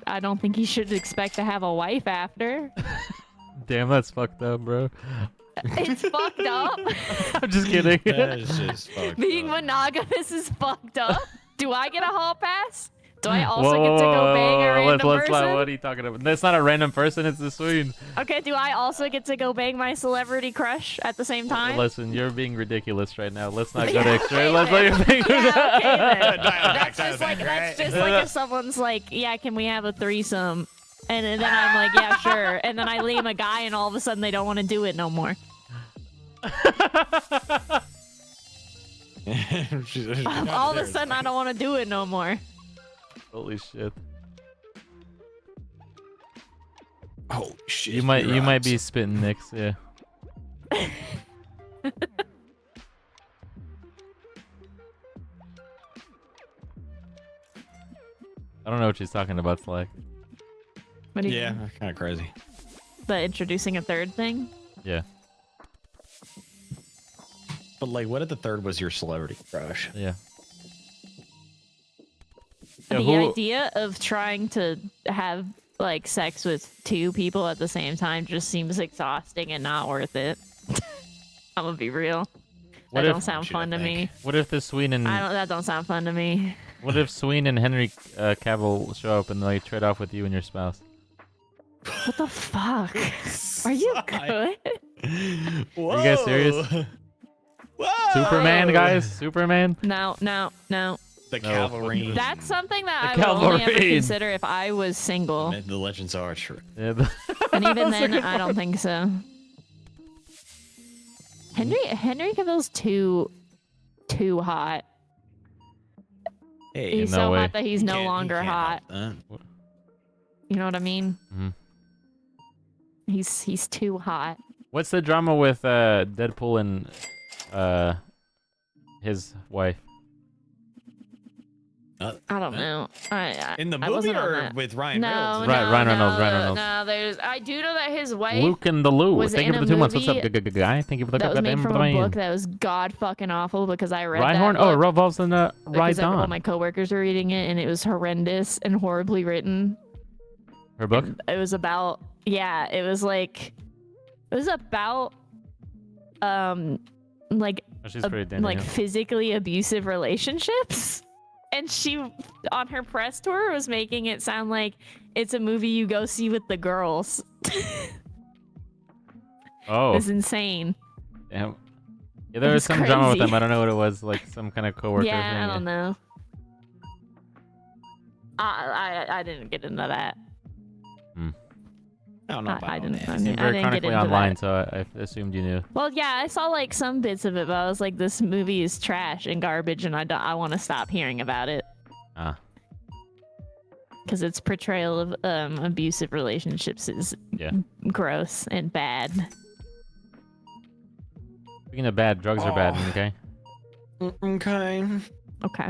I don't think he should expect to have a wife after. Damn, that's fucked up, bro. It's fucked up. I'm just kidding. That is just fucked Being up. monogamous is fucked up. Do I get a hall pass? Do I also Whoa, get to go bang a random let's person? what are you talking about? That's not a random person, it's the Swede. Okay, do I also get to go bang my celebrity crush at the same time? Listen, you're being ridiculous right now. Let's not go Yeah, to extreme. okay Let's then. let you think. Yeah, okay then. Dial That's just like if someone's like, yeah, can we have a threesome? And then I'm like, yeah, sure. And then I name a guy, and all of a sudden they don't want to do it no more. All of a sudden I don't want to do it no more. Holy shit. Oh shit. You might be spitting Nix, yeah. I don't know what she's talking about, Slack. What do you Yeah, kind of crazy. The introducing a third thing? Yeah. But like, what if the third was your celebrity crush? Yeah. The idea of trying to have like sex with 2 people at the same time just seems exhausting and not worth it. I'm gonna be real. That don't sound fun to me. What if the Sween and That don't sound fun to me. what if Sween and Henry Cavill show up and they trade off with you and your spouse? What the fuck? Are you good? Whoa. Are you guys serious? Whoa. Superman, guys, Superman. No. The cavalry. That's something that The I would only ever Cavalry. consider if I was single. The legends are true. Yeah, And even then, I don't think so. Henry Cavill's too hot. Hey, He's no so way. hot that he's no Can't- longer can't hot. help You know what I mean? Mhm. He's too hot. What's the drama with Deadpool and his wife? that. I don't know. In the I movie wasn't on or that. with Ryan No, Reynolds? no, Ryan Reynolds, no, Ryan Reynolds. No, I do know that his wife Luke and the Lou. was Thank in you for a the 2 months. What's up, movie guy? Thank you for the that was made goddamn from a brain. book that was god fucking awful because I read Rhyhorn? that Oh, it book revolves in the because Ride all On. my coworkers were reading it and it was horrendous and horribly written. Her book? It was about it was about like Oh, she's pretty dandy. like yeah. physically abusive relationships. And she, on her press tour, was making it sound like it's a movie you go see with the girls. Oh, It's insane. damn. Yeah, there was It's some drama with crazy. them. I don't know what it was. Like some kind of coworker thing. Yeah, I don't know. I didn't get into that. I don't know about I all didn't. that. I You're didn't, very get chronically into online, that. so I assumed you knew. Well, yeah, I saw like some bits of it, but I was like, this movie is trash and garbage, and I want to stop hearing about it Ah, because its portrayal of abusive relationships is yeah. gross and bad. Speaking of bad, drugs are bad. Oh. Okay. Okay. Okay.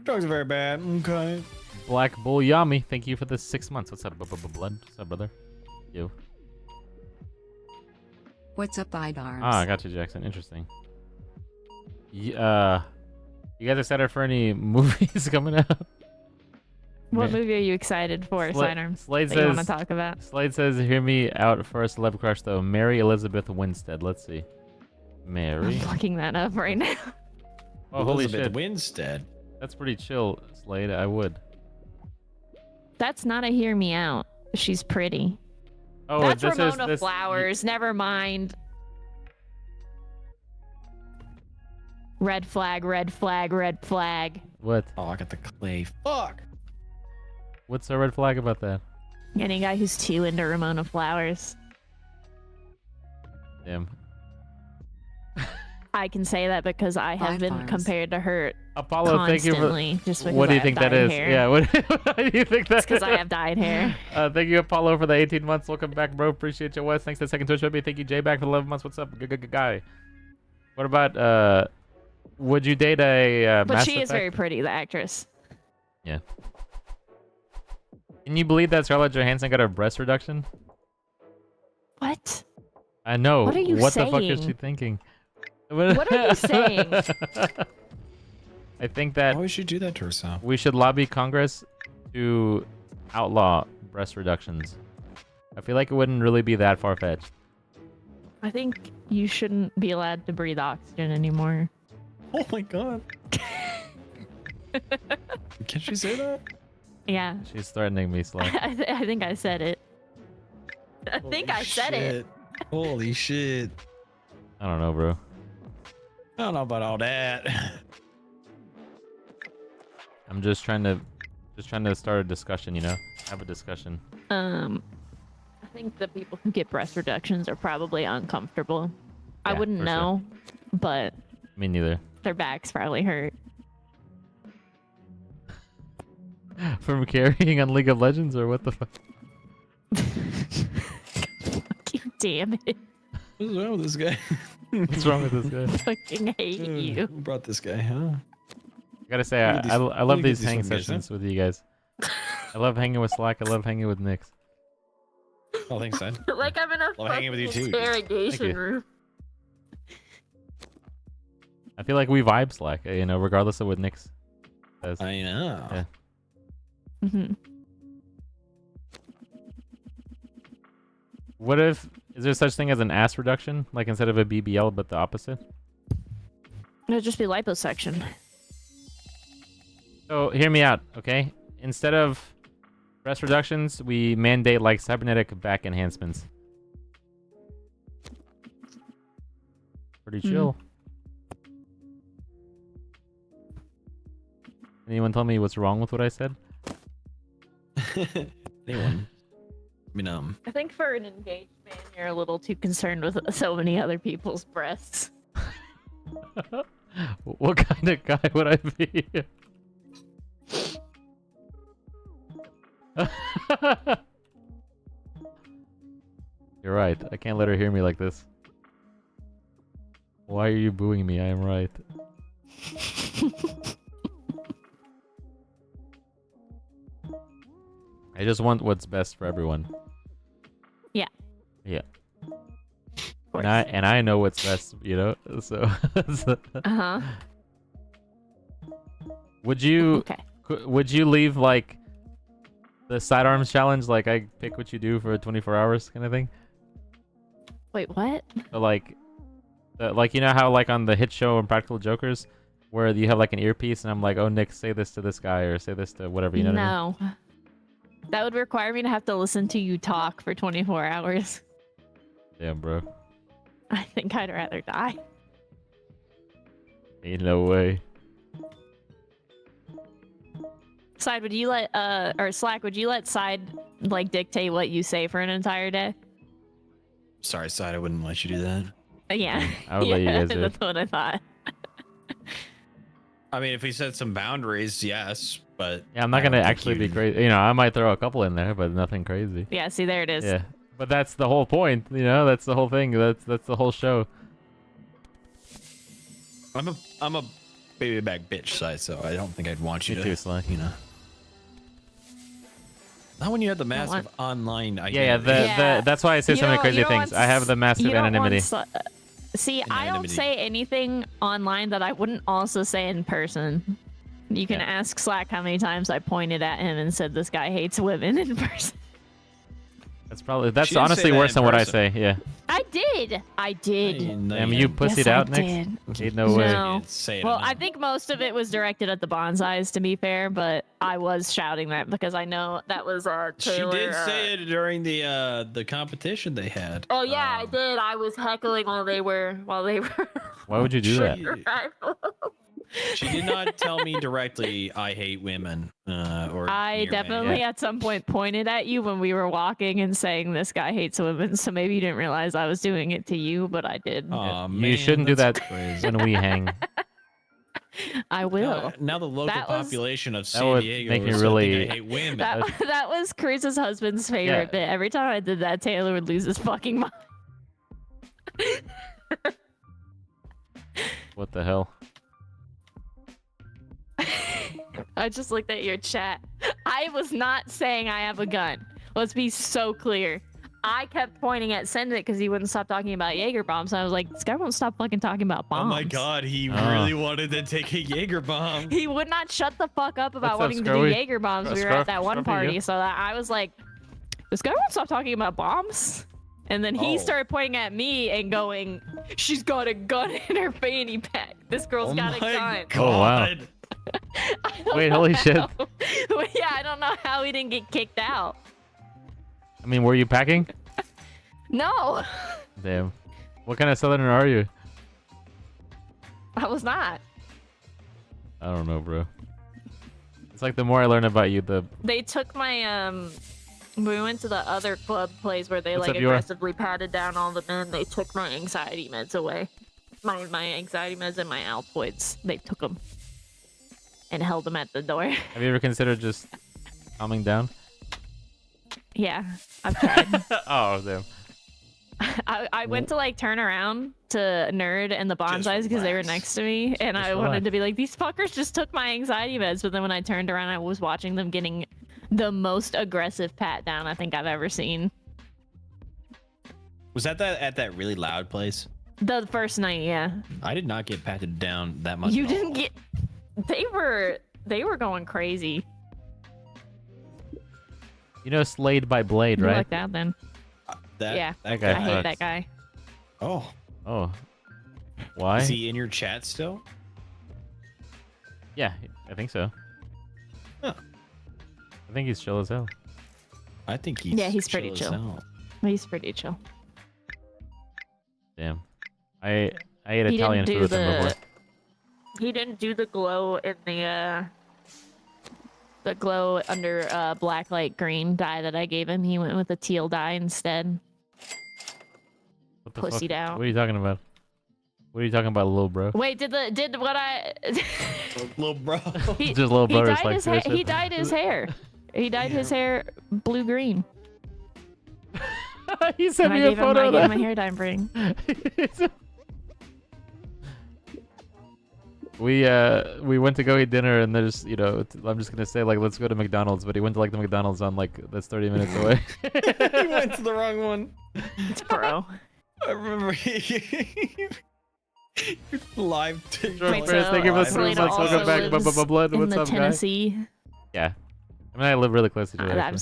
Drugs are very bad. Okay. Black Bull Yami, thank you for the 6 months. What's up, blood? What's up, brother? You. What's up, Idarms? Ah, I got you, Jackson. Interesting. You guys excited for any movies coming out? What Yeah. movie are you excited for, Sidearms? Slade That you want to says. talk about? Slade says, "Hear me out for a celeb crush though." Mary Elizabeth Winstead. Let's see. Mary. I'm looking that up right now. Oh, holy Elizabeth shit. Winstead. That's pretty chill, Slade. I would. That's not a hear me out. She's pretty. Oh, That's this Ramona is this. Flowers. Never mind. Red flag, red flag, red flag. What? Oh, I got the clay. Fuck. What's the red flag about that? Any guy who's too into Ramona Flowers. Damn. I can say that because I have Five been bars. compared to her Apollo, thank you for. constantly. Just because What do I you have think that dyed is? hair. Yeah. What do you think that? It's because I have dyed hair. Thank you, Apollo, for the 18 months. Welcome back, bro. Appreciate you, Wes. Thanks to the second Twitch baby. Thank you, Jay, back for the 11 months. What's up, guy? What about would you date a But Mass she is Effect? very pretty, the actress. Yeah. Can you believe that Scarlett Johansson got a breast reduction? What? I know. What are you the fuck is saying? she thinking? What are you saying? I think that Why would she do that to herself? we should lobby Congress to outlaw breast reductions. I feel like it wouldn't really be that far-fetched. I think you shouldn't be allowed to breathe oxygen anymore. Oh my god. Can she say that? Yeah. She's threatening me, Sly. I think I said it. I think I said it. Holy shit. I don't know, bro. I don't know about all that. I'm just trying to start a discussion, you know? Have a discussion. I think the people who get breast reductions are probably uncomfortable. I Yeah, wouldn't for sure. know, but Me neither. their backs probably hurt. From carrying on League of Legends or what the fuck? Fuck you, damn it. What's wrong with this guy? What's wrong with this guy? Fucking hate you. Who brought this guy, huh? I gotta say, Look at these- I look love at these these hang fucking guys, sessions with you guys. I love hanging with Slack. I love hanging with Nix. Oh, thanks, son. Like I'm in a Love hanging with you fucking too. interrogation Thank you. room. I feel like we vibe Slack, regardless of what Nick says. I know. Yeah. What if is there such thing as an ass reduction, like instead of a BBL, but the opposite? It'll just be liposuction. So hear me out, okay? Instead of breast reductions, we mandate like cybernetic back enhancements. Pretty chill. Anyone tell me what's wrong with what I said? Anyone? I mean, I think for an engaged man, you're a little too concerned with so many other people's breasts. What kind of guy would I be? You're right. I can't let her hear me like this. Why are you booing me? I am right. I just want what's best for everyone. Yeah. Yeah. And I know what's best, So. Uh-huh. Would you leave like the sidearms challenge, like I pick what you do for 24 hours kind of thing? Wait, what? So like you know how like on the hit show Impractical Jokers, where you have like an earpiece and I'm like, oh Nick, say this to this guy or say this to whatever, you know what I mean? No. That would require me to have to listen to you talk for 24 hours. Damn, bro. I think I'd rather die. Ain't no way. Side, would you let or Slack, would you let Side like dictate what you say for an entire day? sorry, Side, I wouldn't let you do that. Yeah. I would let you guys do it. That's what I thought. I mean, if we set some boundaries, yes, but Yeah, I'm not gonna actually be crazy. I might throw a couple in there, but nothing crazy. Yeah, see, there it is. Yeah, but that's the whole point. That's the whole thing. That's the whole show. I'm a baby back bitch, Side, so I don't think I'd want you Me to. too, Slack. Not when you have the massive online identity. Yeah, that's why I say so many crazy things. I have the massive anonymity. See, I don't say anything online that I wouldn't also say in person. You can ask Slack how many times I pointed at him and said this guy hates women in person. That's honestly worse than what I say. Yeah. I did. Damn, you pussied out, Nick. Ain't no way. No. Well, I think most of it was directed at the bonsais, to be fair, but I was shouting that because I know that was Taylor. She did say it during the competition they had. Oh yeah, I did. I was heckling while they were. Why would you do that? She did not tell me directly, I hate women. I definitely at some point pointed at you when we were walking and saying this guy hates women. So maybe you didn't realize I was doing it to you, but I did. Oh, man, you shouldn't do that when we hang. I will. Now the local population of that San would Diego make me is really. I hate women. That was Cruz's husband's favorite bit. Every time I did that, Taylor would lose his fucking mind. What the hell? I just looked at your chat. I was not saying I have a gun. Let's be so clear. I kept pointing at Send It because he wouldn't stop talking about Jaeger bombs. And I was like, this guy won't stop fucking talking about bombs. Oh my god, he really wanted to take a Jaeger bomb. He would not shut the fuck up about What's up, wanting to do Scrowy? Jaeger bombs. We were at that one party, so that I was like, this guy won't stop talking about bombs. And then he started pointing at me and going, she's got a gun in her fanny pack. This girl's got a gun. God. Oh wow. Wait, holy shit. Yeah, I don't know how he didn't get kicked out. I mean, were you packing? No. Damn. What kind of southerner are you? I was not. I don't know, bro. It's like the more I learn about you, They took my we went to the other club place where they What's like up, Yor? aggressively patted down all the men. They took my anxiety meds away. My anxiety meds and my Altoids. They took them and held them at the door. Have you ever considered just calming down? Yeah, I've tried. Oh, damn. I went to like turn around to Nerd and the Bonsais because they were next to me, and I wanted to be like, these fuckers just took my anxiety meds. But then when I turned around, I was watching them getting the most aggressive pat down I think I've ever seen. Was that at that really loud place? The first night, yeah. I did not get patted down that much. You at all. didn't get. They were going crazy. You know, Slayed by Blade, You right? like that then? Yeah. That guy I hate sucks. that guy. Oh, Oh. Why? is he in your chat still? Yeah, I think so. Huh. I think he's chill as hell. I think he's He's pretty as chill. hell. He's pretty chill. Damn. I ate He Italian didn't food do with him before. He didn't do the glow in the glow under black light green dye that I gave him. He went with a teal dye instead. What the Pussied fuck? out. What are you talking about? What are you talking about, little bro? Wait, did what I Little bro. he, Just little he brothers dyed like his to hair, do that he shit. dyed his hair. He dyed his hair blue green. He sent And me I a gave him photo of my that. hair dye ring. We went to go eat dinner and there's, you know, I'm just gonna say like let's go to McDonald's, but he went to like the McDonald's on like that's 30 minutes away. He went to the wrong one. It's bro. I remember live Drunk Wait, Ferris, thank you for so listening. Selena Let's welcome also back. lives Blood. in What's the up, guy? Tennessee. Yeah, I mean I live really close to each other.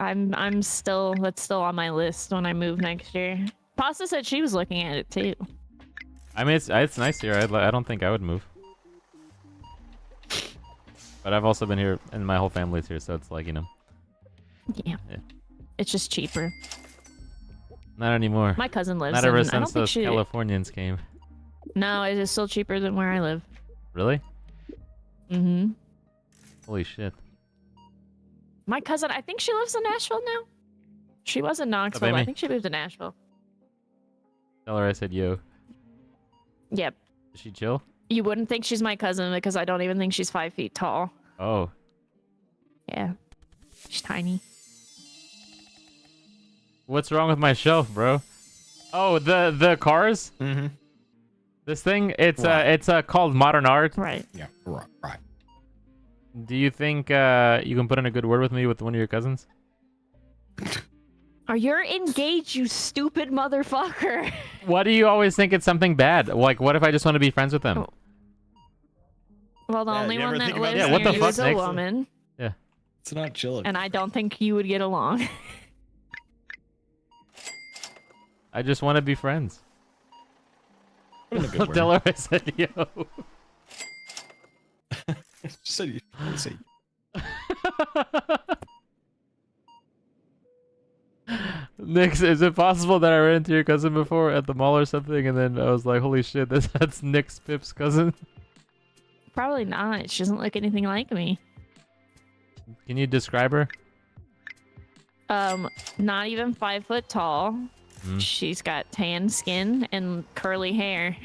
I'm still that's still on my list when I move next year. Pasta said she was looking at it too. I mean it's nice here. I don't think I would move. But I've also been here, and my whole family's here, so it's like, you know. Yeah. Yeah. It's just cheaper. Not anymore. My cousin lives Not in. ever I don't since think those she. Californians came. No, it is still cheaper than where I live. Really? Mm-hmm. Holy shit. My cousin, I think she lives in Nashville now. She was in Knoxville. But I Amy? think she moved to Nashville. Tell her I said yo. Yep. Is she chill? You wouldn't think she's my cousin because I don't even think she's 5 feet tall. Oh. Yeah. She's tiny. What's wrong with my shelf, bro? Oh, the cars? Mm-hmm. This thing? It's Right. it's called Modern Art. Right. Yeah, right. Do you think you can put in a good word with me with one of your cousins? Are you engaged, you stupid motherfucker? Why do you always think it's something bad? Like, what if I just want to be friends with them? Oh. Well, the Yeah, only you ever one that think about lives that? Yeah, what near the you fuck, is a Nick? woman, It's not chill. and I don't think you would get along. I just want to be friends. Put in a good Tell word. her I said yo. So you say Nick, is it possible that I ran into your cousin before at the mall or something, and then I was like, "Holy shit, that's Nick's Pip's cousin"? Probably not. She doesn't look anything like me. Can you describe her? Not even 5 foot tall. Mm. She's got tan skin and curly hair.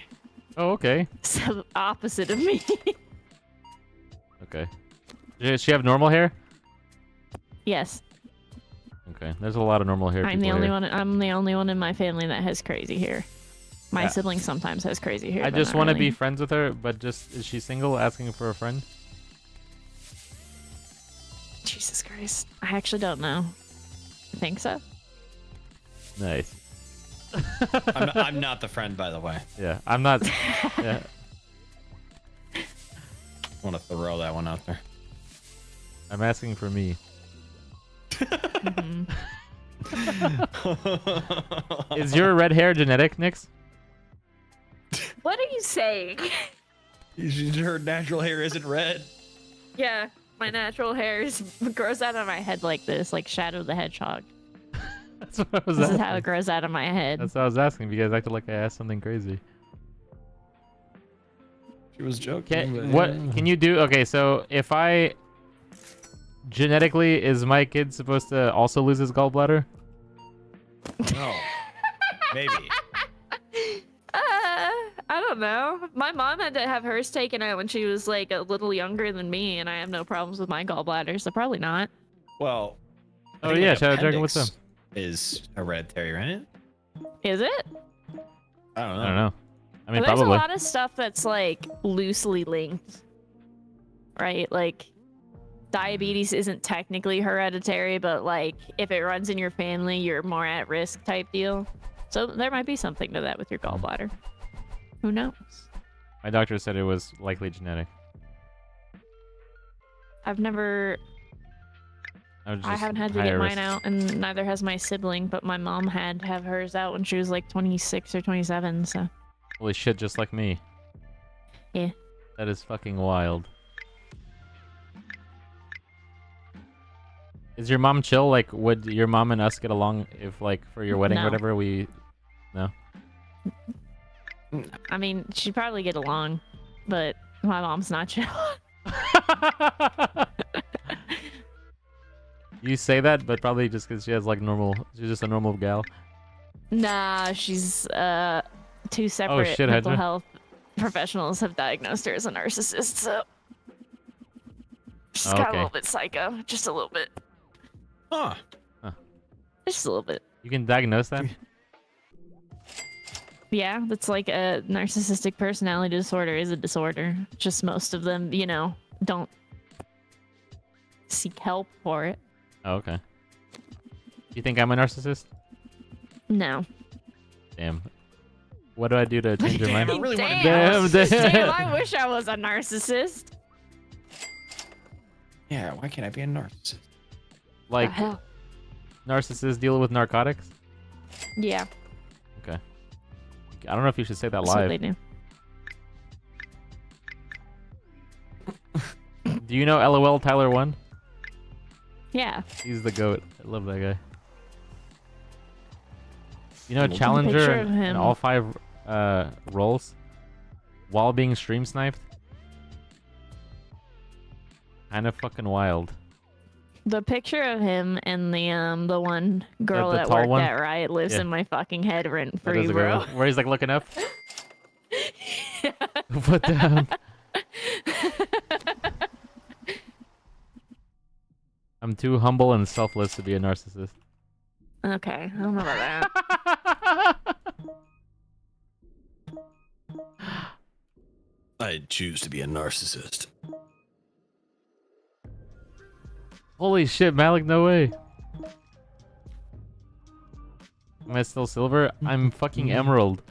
Oh, okay, So the opposite of me. okay. Does she have normal hair? Yes. Okay, there's a lot of normal hair. I'm the people only here. one. I'm the only one in my family that has crazy hair. My Yeah. sibling sometimes has crazy hair. I but just not want to really. be friends with her, but just is she single? Asking for a friend? Jesus Christ. I actually don't know. I think so. Nice. I'm not the friend, by the way. Yeah, I'm not. Yeah. I want to throw that one out there. I'm asking for me. Mhm. Is your red hair genetic, Nix? What are you saying? Her natural hair isn't red. Yeah, my natural hair grows out of my head like this, like Shadow the Hedgehog. That's what I was This asking. is how it grows out of my head. That's what I was asking. You guys acted like I asked something crazy. She was joking. but What yeah. can you do? Okay, so if I genetically, is my kid supposed to also lose his gallbladder? No. Maybe. I don't know. My mom had to have hers taken out when she was like a little younger than me, and I have no problems with my gallbladder, so probably not. Well. I Oh think, yeah, like, Shadow Dragon, what's up? appendix Is hereditary, right? Is it? I don't know. I don't know. I mean, There's probably. a lot of stuff that's like loosely linked, right? Like diabetes isn't technically hereditary, but like if it runs in your family, you're more at risk type deal. So there might be something to that with your gallbladder. Who knows? My doctor said it was likely genetic. I've never. I haven't had to get mine out, and neither has my sibling. But my mom had to have hers out when she was like 26 or 27. So. Holy shit! Just like me. Yeah. That is fucking wild. Is your mom chill? Like, would your mom and us get along if, like, for your wedding or whatever, we... No? I mean, she'd probably get along, but my mom's not chill. You say that, but probably just because she has, like, normal... She's just a normal gal. Nah, she's, two separate mental health professionals have diagnosed her as a narcissist, so... She's got a little bit psycho, just a little bit. Huh. Just a little bit. You can diagnose that? Yeah, that's like a narcissistic personality disorder is a disorder. Just most of them, you know, don't seek help for it. Oh, okay. You think I'm a narcissist? No. Damn. What do I do to change your mind? I really want to Damn, I wish I was a narcissist. Yeah, why can't I be a narcissist? Like, narcissists deal with narcotics? Yeah. Okay. I don't know if you should say that That's live. what they do. Do you know LOL Tyler 1? Yeah. He's the GOAT. I love that guy. You know, There's a Challenger picture of in him. all 5 roles while being stream sniped? Kind of fucking wild. The picture of him and the one girl The that tall worked one? at Riot lives in my fucking head rent free, bro. Where he's like looking up? What the... I'm too humble and selfless to be a narcissist. Okay, I don't know about that. I choose to be a narcissist. Holy shit, Malik, no way. Am I still silver? I'm fucking emerald.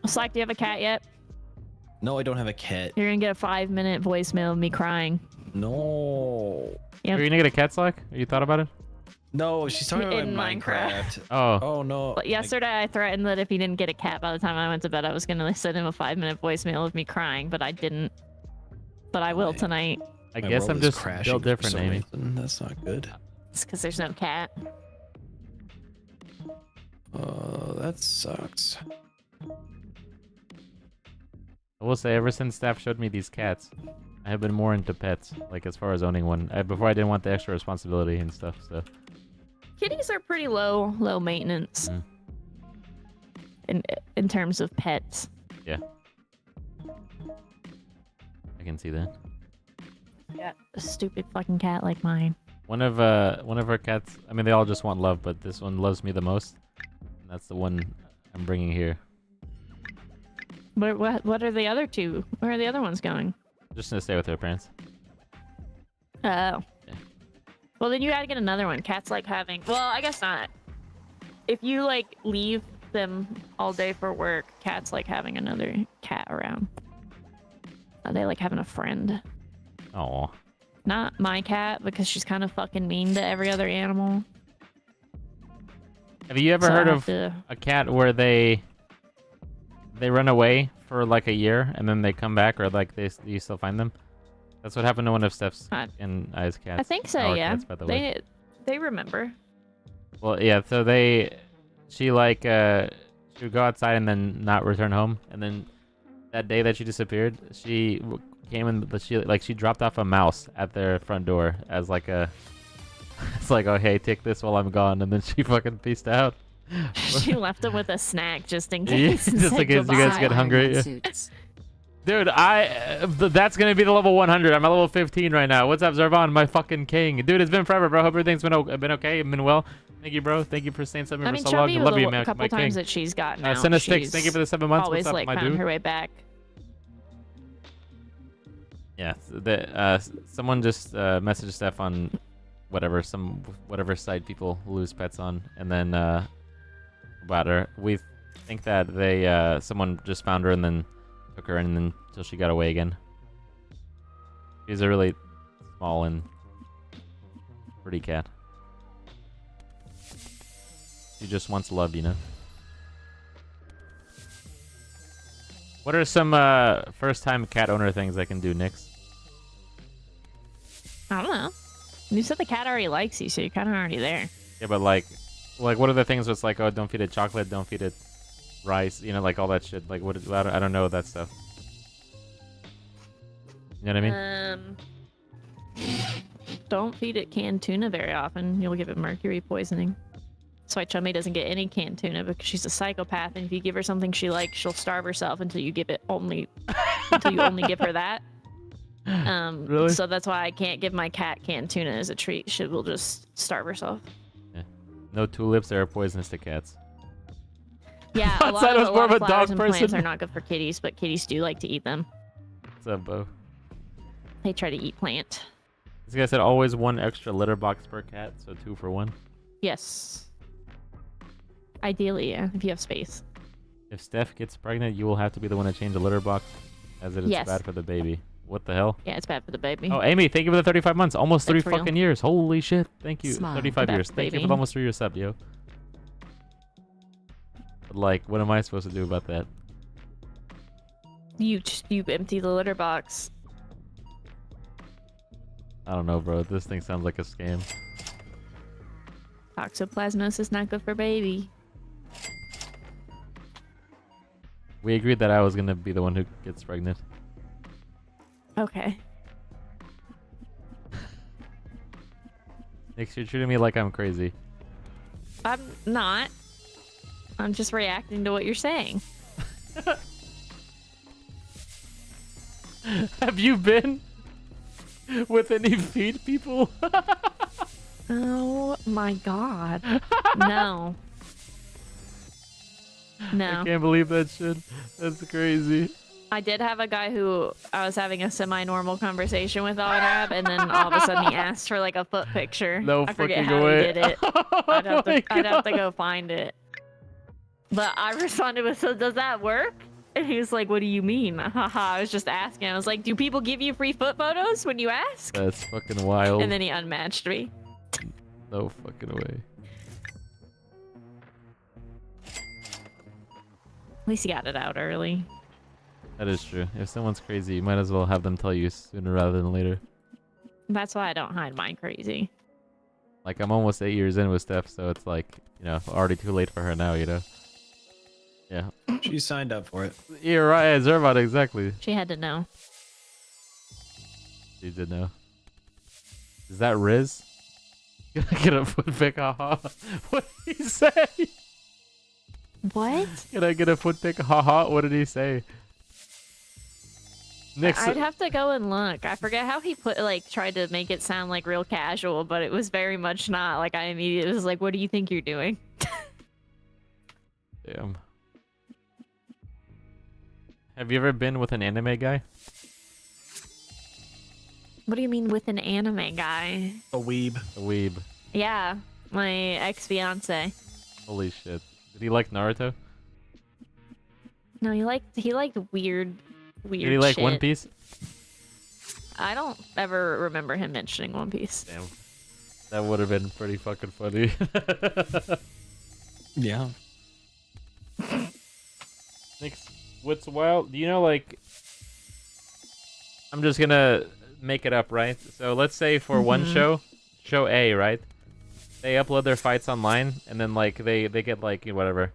Slack, do you have a cat yet? No, I don't have a cat. You're gonna get a 5-minute voicemail of me crying. No. Yep. Are you gonna get a cat, Slack? Have you thought about it? No, she's talking about In Minecraft. Oh. Oh no. But yesterday I threatened that if he didn't get a cat by the time I went to bed, I was gonna send him a 5-minute voicemail of me crying, but I didn't. But I will tonight. I My guess world I'm is just crashing built for different, some Amy. reason. That's not good. It's because there's no cat. That sucks. I will say, ever since staff showed me these cats, I have been more into pets. Like, as far as owning one. Before I didn't want the extra responsibility and stuff, so... Kitties are pretty low maintenance. In terms of pets. Yeah. I can see that. Yeah, a stupid fucking cat like mine. One of our cats, I mean, they all just want love, but this one loves me the most. And that's the one I'm bringing here. What are the other two? Where are the other ones going? Just gonna stay with her parents. Oh. Yeah. Well, then you gotta get another one. Cats like having... Well, I guess not. If you, like, leave them all day for work, cats like having another cat around. They like having a friend. Oh. Not my cat, because she's kind of fucking mean to every other animal. Have you ever heard of a cat where they run away for like a year and then they come back, or like you still find them? That's what happened to one of Steph's and I's cats. I think so, Our yeah. cats, by the way. They remember. Well, yeah. So she would go outside and then not return home, and then that day that she disappeared, she came in, but she dropped off a mouse at their front door as like a. It's like, oh hey, take this while I'm gone, and then she fucking peaced out. She left him with a snack just in case. Yeah, just in case you guys get hungry. Dude, that's gonna be the level 100. I'm at level 15 right now. What's up, Zarvan? My fucking king. Dude, it's been forever, bro. Hope everything's been okay. Been well. Thank you, bro. Thank you for staying 7 for so long. I love you, man. A couple times that she's gotten out. Send us sticks. Thank you for the 7 months. Always What's up, like my found dude? her way back. Yeah, someone just messaged Steph on whatever site people lose pets on, and then about her. We think that they someone just found her and then took her and then until she got away again. She's a really small and pretty cat. She just wants love, you know. What are some first-time cat owner things I can do, Nix? I don't know. You said the cat already likes you, so you're kind of already there. Yeah, but like what are the things where it's like, oh, don't feed it chocolate, don't feed it rice, you know, like all that shit. Like, what? I don't know that stuff. You know what I mean? Don't feed it canned tuna very often. You'll give it mercury poisoning. That's why Chummy doesn't get any canned tuna, because she's a psychopath, and if you give her something she likes, she'll starve herself until you give it only until you only give her that. Really? So that's why I can't give my cat canned tuna as a treat. She will just starve herself. Yeah. No tulips are poisonous to cats. Yeah, a lot of flowers and plants are not good for kitties, but kitties do like to eat them. What's up, Bo? They try to eat plant. This guy said always 1 extra litter box per cat, so 2 for 1. Yes. Ideally, yeah, if you have space. If Steph gets pregnant, you will have to be the one to change the litter box, as it is Yes. bad for the baby. What the hell? Yeah, it's bad for the baby. Oh, Amy, thank you for the 35 months. Almost 3 That's real. fucking years. Holy shit. Thank you. Smile. 35 Bad years. for Thank you baby. for almost 3 years sub, yo. But like, what am I supposed to do about that? You empty the litter box. I don't know, bro. This thing sounds like a scam. Toxoplasmosis is not good for baby. We agreed that I was gonna be the one who gets pregnant. Okay. Nick, you're treating me like I'm crazy. I'm not. I'm just reacting to what you're saying. Have you been with any feed people? Oh my god. No. No. I can't believe that shit. That's crazy. I did have a guy who I was having a semi-normal conversation with on app, and then all of a sudden he asked for like a foot picture. No I forget fucking how way. he did it. Oh I'd have my to go find it. But I responded with, "So does that work?" And he was like, "What do you mean?" Haha, I was just asking. I was like, "Do people give you free foot photos when you ask?" That's fucking wild. And then he unmatched me. No fucking way. At least he got it out early. That is true. If someone's crazy, you might as well have them tell you sooner rather than later. That's why I don't hide mine crazy. Like, I'm almost 8 years in with Steph, so it's like, you know, already too late for her now, you know? Yeah. She signed up for it. You're right, Zervat, exactly. She had to know. She did know. Is that Riz? Can I get a foot pic? Haha. What did he say? What? Can I get a foot pic? Haha. What did he say? Nixon. I'd have to go and look. I forget how he tried to make it sound like real casual, but it was very much not. Like, I immediately was like, "What do you think you're doing?" Damn. Have you ever been with an anime guy? What do you mean with an anime guy? A weeb. A weeb. Yeah, my ex-fiance. Holy shit. Did he like Naruto? No, he liked weird Did he like shit. One Piece? I don't ever remember him mentioning One Piece. Damn. That would have been pretty fucking funny. Yeah. Next, what's wild? Do you know, like, I'm just gonna make it up, right? So let's say for one show A, right? They upload their fights online, and then like they get like whatever,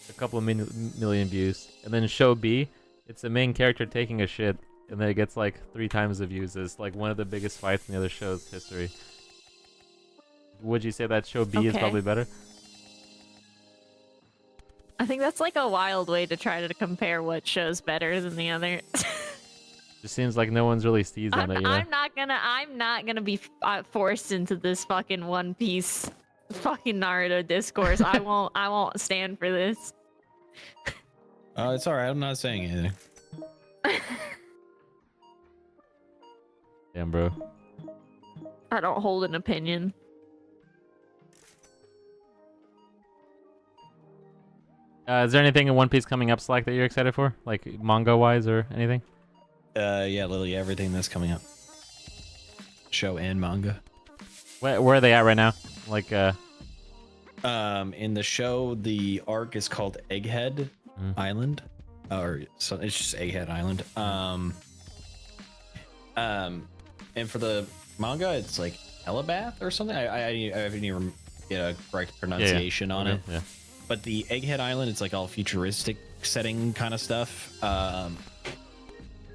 a couple of million views, and then show B, it's the main character taking a shit, and then it gets like 3 times the views. It's like one of the biggest fights in the other show's history. Would you say that show B is Okay. probably better? I think that's like a wild way to try to compare what show's better than the other. Just seems like no one's really seized on it, you know? I'm not gonna be forced into this fucking One Piece, fucking Naruto discourse. I won't stand for this. It's all right. I'm not saying anything. Damn, bro. I don't hold an opinion. Is there anything in One Piece coming up, Slack, that you're excited for, like manga-wise or anything? Yeah, literally everything that's coming up. Show and manga. Where are they at right now? Like, In the show, the arc is called Egghead Island, or so it's just Egghead Island. And for the manga, it's like Elabath or something. I haven't even get a correct pronunciation on it. Yeah. But the Egghead Island, it's like all futuristic setting kind of stuff.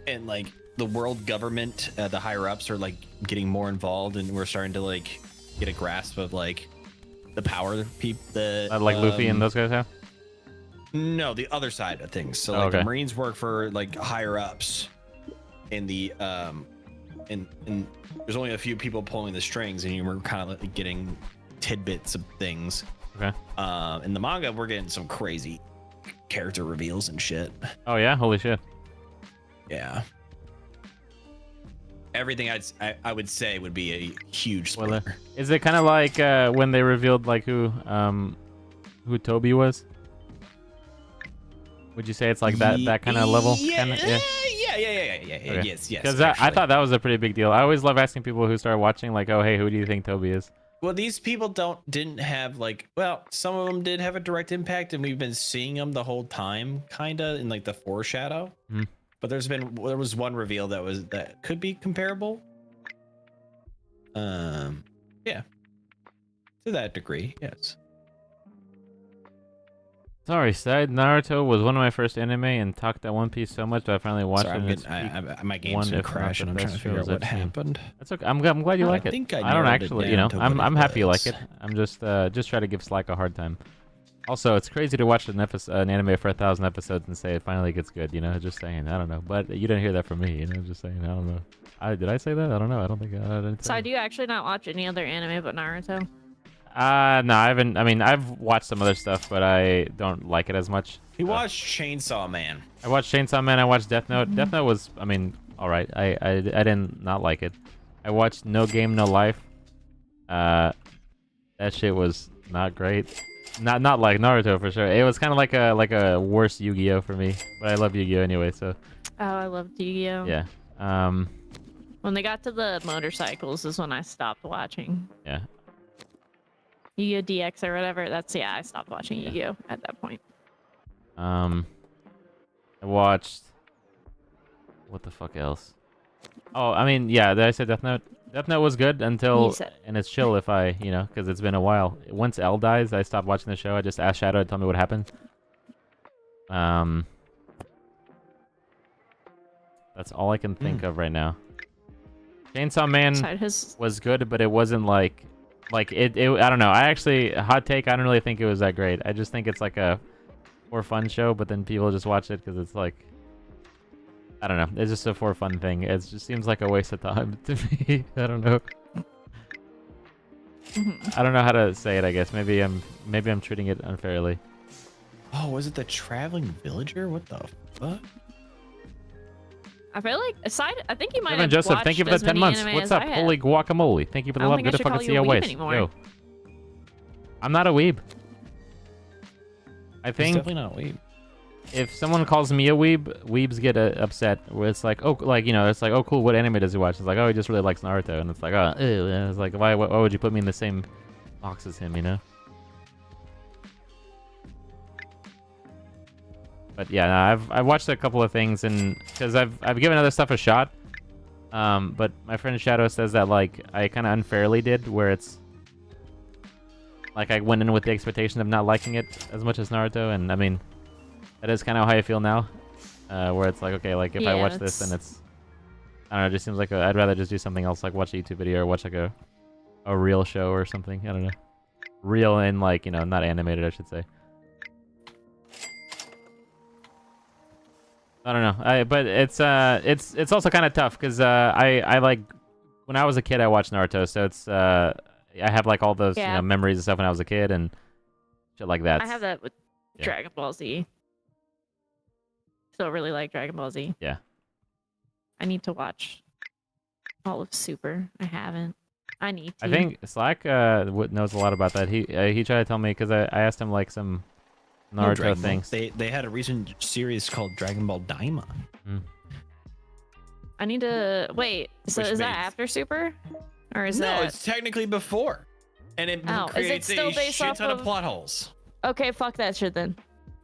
And like the world government, the higher ups are like getting more involved, and we're starting to like get a grasp of like the power people that Like Luffy and those guys have? No, the other side of things. So like the Marines work for like higher ups in the and there's only a few people pulling the strings, and we're kind of like getting tidbits of things. Okay. In the manga, we're getting some crazy character reveals and shit. Oh yeah, holy shit. Yeah. Everything I would say would be a huge spoiler. Well, is it kind of like when they revealed like who Toby was? Would you say it's like that kind of level? Yeah. Yeah. Okay. Yes. Because I thought that was a pretty big deal. I always love asking people who start watching, like, oh hey, who do you think Toby is? Well, these people didn't have like, well, some of them did have a direct impact, and we've been seeing them the whole time, kind of in like the foreshadow. But there was one reveal that could be comparable. Yeah, to that degree, yes. Sorry, side Naruto was one of my first anime and talked at One Piece so much that I finally watched it. My game's been crashing. I'm trying to figure out what happened. That's okay. I'm glad you like it. I don't actually, you know, I'm happy you like it. I'm just trying to give Slack a hard time. Also, it's crazy to watch an anime for 1,000 episodes and say it finally gets good. You know, just saying. I don't know, but you didn't hear that from me. You know, just saying. I don't know. Did I say that? I don't know. I don't think I didn't. So do you actually not watch any other anime but Naruto? No, I haven't. I mean, I've watched some other stuff, but I don't like it as much. He watched Chainsaw Man. I watched Chainsaw Man. I watched Death Note. Death Note was, I mean, all right. I didn't not like it. I watched No Game No Life. That shit was not great. Not like Naruto for sure. It was kind of like a worse Yu-Gi-Oh for me, but I love Yu-Gi-Oh anyway. So. Oh, I loved Yu-Gi-Oh. Yeah. When they got to the motorcycles is when I stopped watching. Yeah. Yu-Gi-Oh DX or whatever. I stopped watching Yu-Gi-Oh at that point. I watched. What the fuck else? Oh, I mean, yeah. Did I say Death Note? Death Note was good until, and it's chill if I, you know, because it's been a while. Once L dies, I stopped watching the show. I just asked Shadow to tell me what happened. That's all I can think of right now. Chainsaw Man was good, but it wasn't like it. I don't know. I actually, hot take. I don't really think it was that great. I just think it's like a for fun show, but then people just watch it because it's like, I don't know. It's just a for fun thing. It just seems like a waste of time to me. I don't know. I don't know how to say it. I guess maybe I'm treating it unfairly. Oh, was it the traveling villager? What the fuck? I feel like I think you might Kevin have Joseph, watched thank you for as the 10 many months. anime What's as up? I have. Holy guacamole. Thank you for the love. Good to fucking see you waste. Yo. I'm not a weeb. I think He's definitely not a weeb. If someone calls me a weeb, weebs get upset. Where it's like, oh, like, you know, it's like, oh, cool. What anime does he watch? It's like, oh, he just really likes Naruto, and it's like, oh, ew. And it's like, why would you put me in the same box as him? You know. But yeah, no, I've watched a couple of things, and because I've given other stuff a shot. But my friend Shadow says that like I kind of unfairly did, where it's like I went in with the expectation of not liking it as much as Naruto, and I mean. That is kind of how I feel now, where it's like, okay, like if I watch this, then it's, I don't know, it just seems like I'd rather just do something else, like watch a YouTube video or watch like a real show or something. I don't know, real and like, you know, not animated, I should say. I don't know, but it's also kind of tough because I like when I was a kid I watched Naruto, so it's I have like all those you know, memories and stuff when I was a kid and shit like that. I have that with Dragon Ball Z. Still really like Dragon Ball Z. Yeah. I need to watch all of Super. I haven't. I need to. I think Slack knows a lot about that. He tried to tell me because I asked him like some Naruto Dragon Ball. things. They had a recent series called Dragon Ball Daima. I need to wait. So Which is that makes- after Super, or is No, that? it's technically before, and it Oh, is it creates still a based shit off ton of of- plot holes. Okay, fuck that shit then.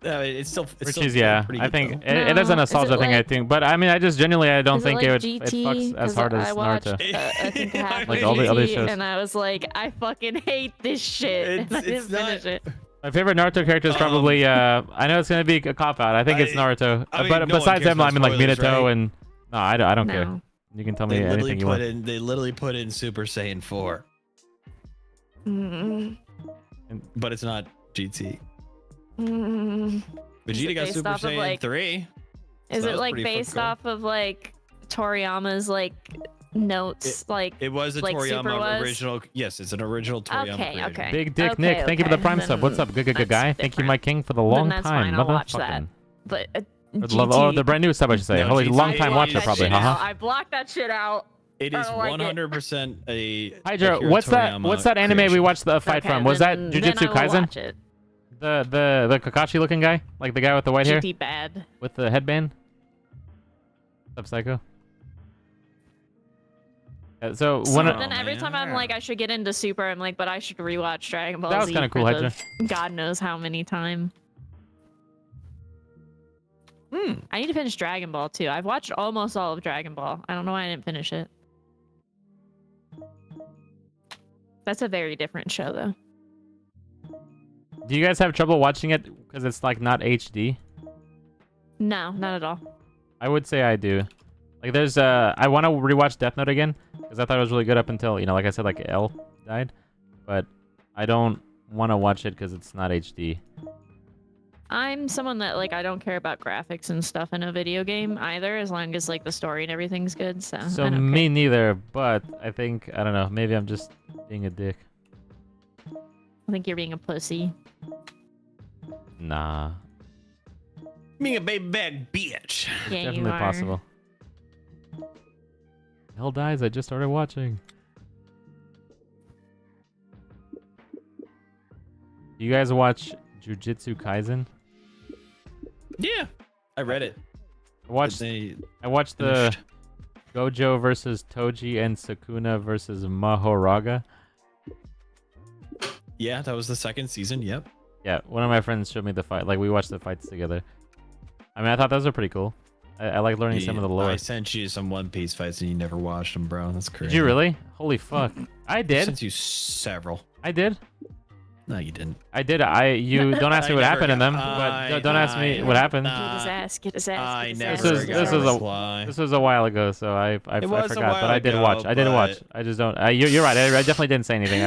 It's still, Which still is yeah, pretty I good, think though. it is a No, is it nostalgia thing. I like- think, but I mean, I just genuinely I don't Is think it, like it GT? fucks as 'Cause hard as I watched, Naruto. I think half Like of all the other GT, shows. and I was like, I fucking hate this shit, and I It's didn't finish not- it. My favorite Naruto character is probably I know it's gonna be a cop out. I think it's Naruto, I mean, but no one besides cares them, I about mean like spoilers, Minato right? and no, I don't care. No. You can tell me They literally anything you put want. in. They literally put in Super Saiyan 4, Mm-mm. but it's not GT. Mm-mm. Is Vegeta it got based Super off of, Saiyan like- 3. Is that it was like pretty fucking based cool. off of like Toriyama's like notes? Like It was a Like Super Toriyama was? original. Yes, it's an original Toriyama. okay, creation. okay. Big Dick Okay, Nick, thank you for the okay, Prime sub. What's then up, good that's guy? Thank you, different. my king, for the long that's time. fine, I'll watch that. Motherfucking. But Love, oh, the brand new sub, I should say. No, Holy, GT long time I watcher, blocked probably. that shit Haha. I blocked that shit out. It I is don't like it. 100% a. Hydra, Akira what's that? Toriyama What's that anime we creation. watched the fight Okay, from? Was that then Jujutsu I will Kaisen? watch it. The Kakashi looking guy, like the guy with the white hair GT bad. with the headband. What's up, Psycho? So So when then every time I'm like, I should get into Super, I'm like, but I should rewatch Dragon Ball That was Z kinda cool, for Hydra. the God knows how many time. I need to finish Dragon Ball too. I've watched almost all of Dragon Ball. I don't know why I didn't finish it. That's a very different show though. do you guys have trouble watching it because it's like not HD? No, not at all. I would say I do. Like there's I want to rewatch Death Note again because I thought it was really good up until, you know, like I said, like L died, but I don't want to watch it because it's not HD. I'm someone that like I don't care about graphics and stuff in a video game either, as long as like the story and everything's good. So, So I don't me care. neither, but I think I don't know. Maybe I'm just being a dick. I think you're being a pussy. Nah, Being a baby bag bitch. Yeah, definitely you are. possible. Hell dies. I just started watching. You guys watch Jujutsu Kaisen? Yeah, I read it. I watched. They I watched the finished. Gojo versus Toji and Sukuna versus Mahoraga. Yeah, that was the second season. Yep. Yeah, one of my friends showed me the fight. Like we watched the fights together. I mean, I thought those were pretty cool. I like learning some of the lore. I sent you some One Piece fights and you never watched them, bro. That's crazy. Did you really? Holy fuck! I I did. sent you several. I did. No, you didn't. I did. You don't ask me what happened in them, but don't ask me what happened. Get his ass. Get his ass. I Get his never ass. This is- get this his is ass. a- reply. This was a while ago, so I was a forgot. while But I did ago, watch. I did watch. but- I just don't. You're right. I definitely didn't say anything.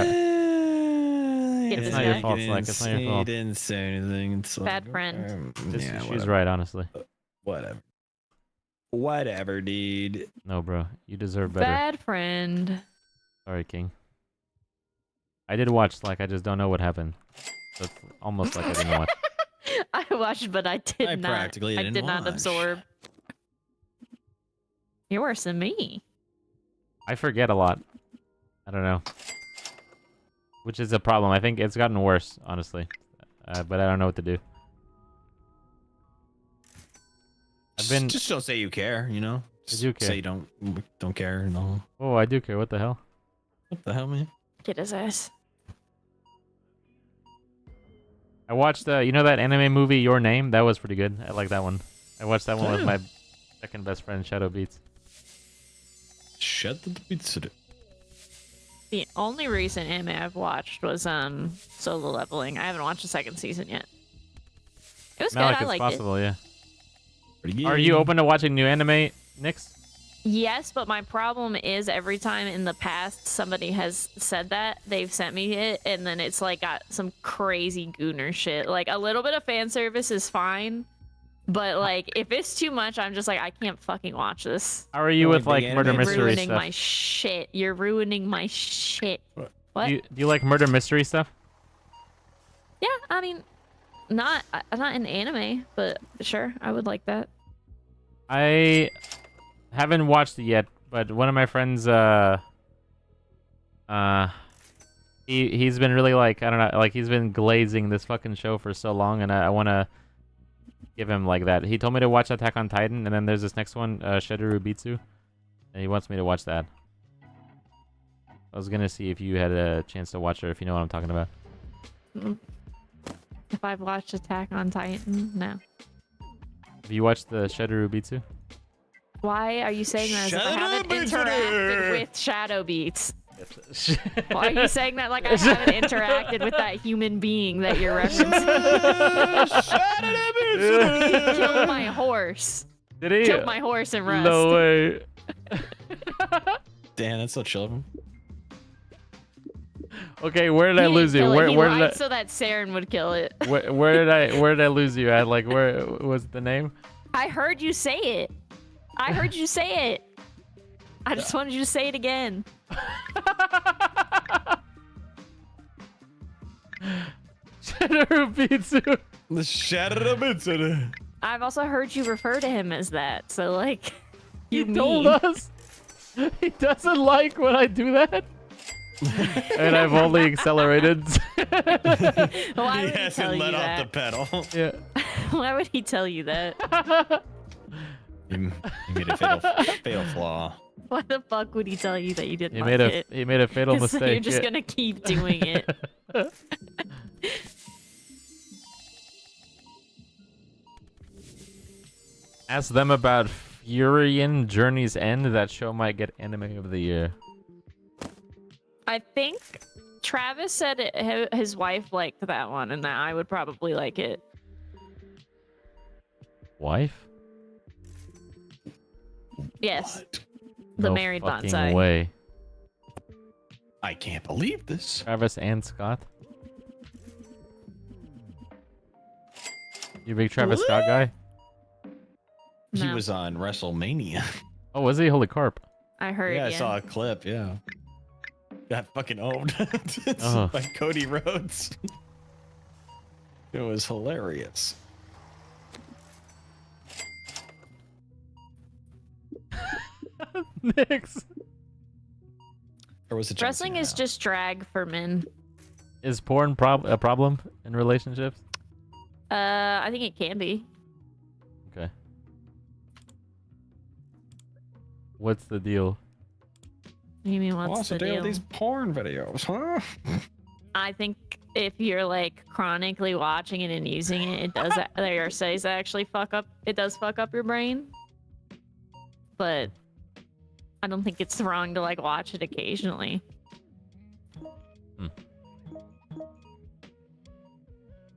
It's It's not your fault, Slack. It's not your You fault. didn't say anything. It's Bad like, friend. yeah, She's whatever. right, honestly. Whatever. Whatever, dude. No, bro. You deserve better. Bad friend. Sorry, King. I did watch Slack. I just don't know what happened. So it's almost like I didn't watch. I watched, but I did I not. practically I didn't did not watch. absorb. You're worse than me. I forget a lot. I don't know. Which is a problem. I think it's gotten worse, honestly. But I don't know what to do. I've been. Just don't say you care, you know? Just do care. say you don't care, you know? Oh, I do care. What the hell? What the hell, man? Get his ass. I watched, you know that anime movie, Your Name? That was pretty good. I like that one. I watched that one with Damn. my second best friend, Shadow Beats. Shut the pizza. The only recent anime I've watched was Solo Leveling. I haven't watched the second season yet. It was Malik, good. I it's liked possible, yeah. Pretty good. Are you open to watching new anime, Nix? it. Yes, but my problem is every time in the past somebody has said that, they've sent me it, and then it's like got some crazy gooner shit. Like a little bit of fan service is fine, but like if it's too much, I'm just like I can't fucking watch this. How are you Only with, like, big murder anime mystery ruining stuff? my shit. You're ruining my shit. What? Do you like murder mystery stuff? Yeah, I mean, not in anime, but sure, I would like that. I haven't watched it yet, but one of my friends, he's been really like, I don't know, like he's been glazing this fucking show for so long, and I want to give him like that. He told me to watch Attack on Titan, and then there's this next one, Shidoru Bitsu, and he wants me to watch that. I was gonna see if you had a chance to watch it, or if you know what I'm talking about. If I've watched Attack on Titan, no. Have you watched the Shidoru Bitsu? Why are you saying that as if I haven't interacted with Shadow Beats? Why are you saying that like I haven't interacted with that human being that you're referencing? He killed my horse. Did he? Killed my horse in Rust. No way. Damn, that's so chill of him. Okay, where did I lose you? Where did I? So that Saren would kill it. Where did I lose you at? Like, where was the name? I heard you say it. I heard you say it. I just wanted you to say it again. Shidoru Bitsu. The Shidoru Bitsu. I've also heard you refer to him as that. So like, He told us he doesn't like when I do that. And I've only accelerated. Why would He he tell hasn't you let off that? the pedal. Yeah. Why would he tell you that? He made a fatal flaw. Why the fuck would he tell you that you didn't He like made it? he made a fatal So mistake. you're just gonna keep doing it. Ask them about Furian Journey's End. That show might get anime of the year. I think Travis said his wife liked that one, and that I would probably like it. Wife? Yes, What? the No married fucking bonsai. way. I can't believe this. Travis and Scott. You a big Travis Scott guy? He No. was on WrestleMania. Oh, was he? Holy carp. I heard. Yeah, I Yeah. saw a clip. Yeah. Got fucking owned Oh. by Cody Rhodes. It was hilarious. Nix. Or was it John Wrestling is Cena? just drag for men. Is porn a problem in relationships? I think it can be. Okay. What's the deal? What do you mean, what's What's the the deal deal? with these porn videos, huh? I think if you're like chronically watching it and using it, it does. There are studies that actually fuck up. It does fuck up your brain. But I don't think it's wrong to like watch it occasionally.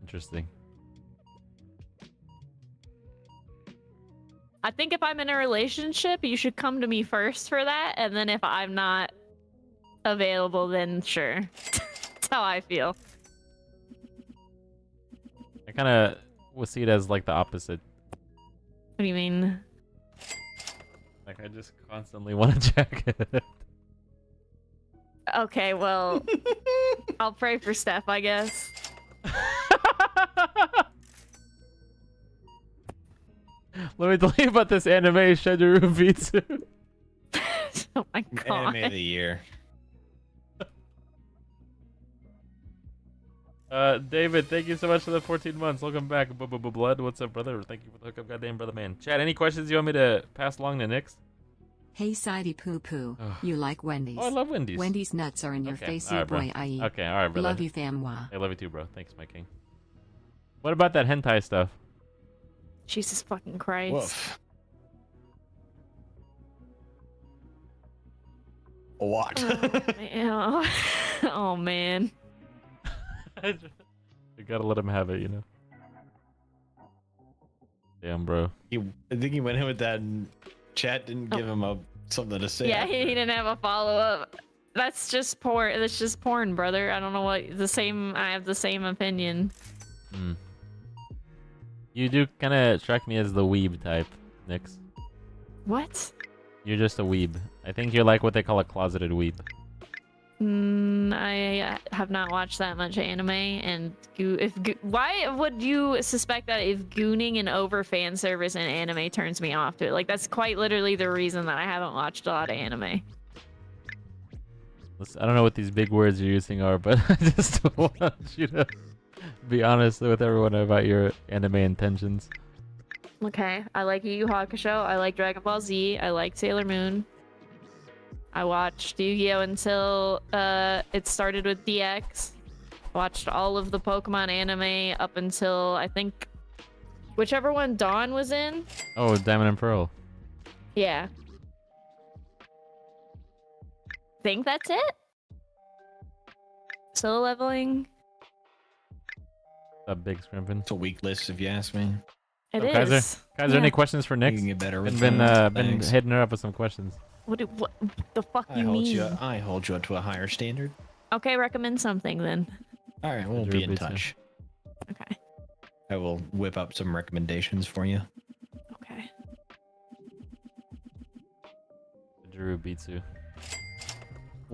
Interesting. I think if I'm in a relationship, you should come to me first for that, and then if I'm not available, then sure. That's how I feel. I kind of will see it as like the opposite. What do you mean? Like I just constantly want to check it. Okay, well, I'll pray for Steph, I guess. Let me tell you about this anime, Shidoru Bitsu. Oh my god. Anime of the year. David, thank you so much for the 14 months. Welcome back. Blood, what's up, brother? Thank you for the hookup, goddamn brother, man. Chad, any questions you want me to pass along to Nix? Hey Sidey Poo Poo, Ugh. you like Wendy's? Oh, I love Wendy's. Wendy's nuts are in your Okay, face, all you right, bro. boy. I Okay, all right, brother. love you, famwa. I love you too, bro. Thanks, my king. What about that hentai stuff? Jesus fucking Christ. Woof. What? Man. Oh man. You gotta let him have it, you know. Damn, bro. I think he went in with that, and chat didn't give him something to say. Yeah, after. he didn't have a follow up. That's just porn. That's just porn, brother. I don't know what the same. I have the same opinion. Hmm. You do kind of strike me as the weeb type, Nix. What? You're just a weeb. I think you're like what they call a closeted weeb. I have not watched that much anime, and why would you suspect that if gooning and over fan service in anime turns me off to it? Like that's quite literally the reason that I haven't watched a lot of anime. I don't know what these big words you're using are, but I just want you to be honest with everyone about your anime intentions. Okay, I like Yu Yu Hakusho. I like Dragon Ball Z. I like Sailor Moon. I watched Yu-Gi-Oh until it started with DX. Watched all of the Pokemon anime up until I think whichever one Dawn was in. Oh, Diamond and Pearl. Yeah. Think that's it. Solo leveling. That big scrimping. It's a weak list, if you ask me. It Kaiser, is. Kaiser, any questions for Nick? You can get better with Been Thanks. hitting her up with some questions. What the fuck you mean? I hold you up to a higher standard. Okay, recommend something then. All right, we'll be in touch. Okay. I will whip up some recommendations for you. Okay. Drew Bitsu.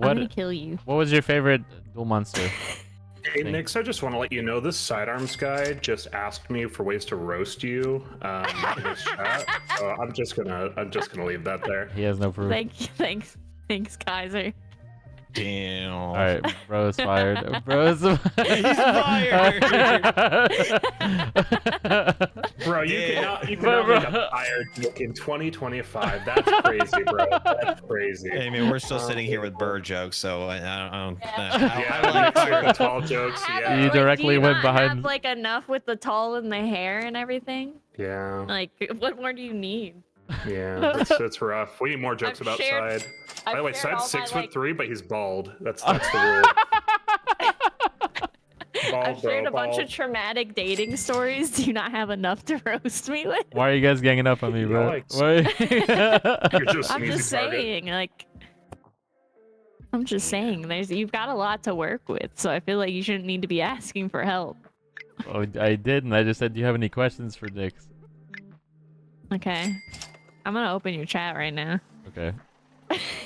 I'm gonna kill you. What was your favorite duel monster? Hey, Nix, I just want to let you know this sidearms guy just asked me for ways to roast you in his chat. So I'm just gonna leave that there. He has no proof. Thank you. Thanks, Kaiser. Damn. All right, bro's fired. Bro's He's fired. Bro, you cannot make a fired look in 2025. That's crazy, bro. That's crazy. Hey, man, we're still sitting here with bird jokes, so I don't. Yeah, like the tall jokes. Yeah. You directly do you went not behind- have, like enough with the tall and the hair and everything. Yeah. Like, what more do you need? Yeah. It's rough. We need more jokes I've about shared- Side. By the way, shared all Side's my, 6'3", but he's bald. That's the rule. Bald, I've shared a bunch bald. of traumatic dating stories. Do you not have enough to roast me with? Why are you guys ganging up on me, bro? Yikes. Why? You're just I'm an easy just target. saying, like, I'm just saying, you've got a lot to work with, so I feel like you shouldn't need to be asking for help. Oh, I didn't. I just said, do you have any questions for Nix? Okay, I'm gonna open your chat right now. Okay.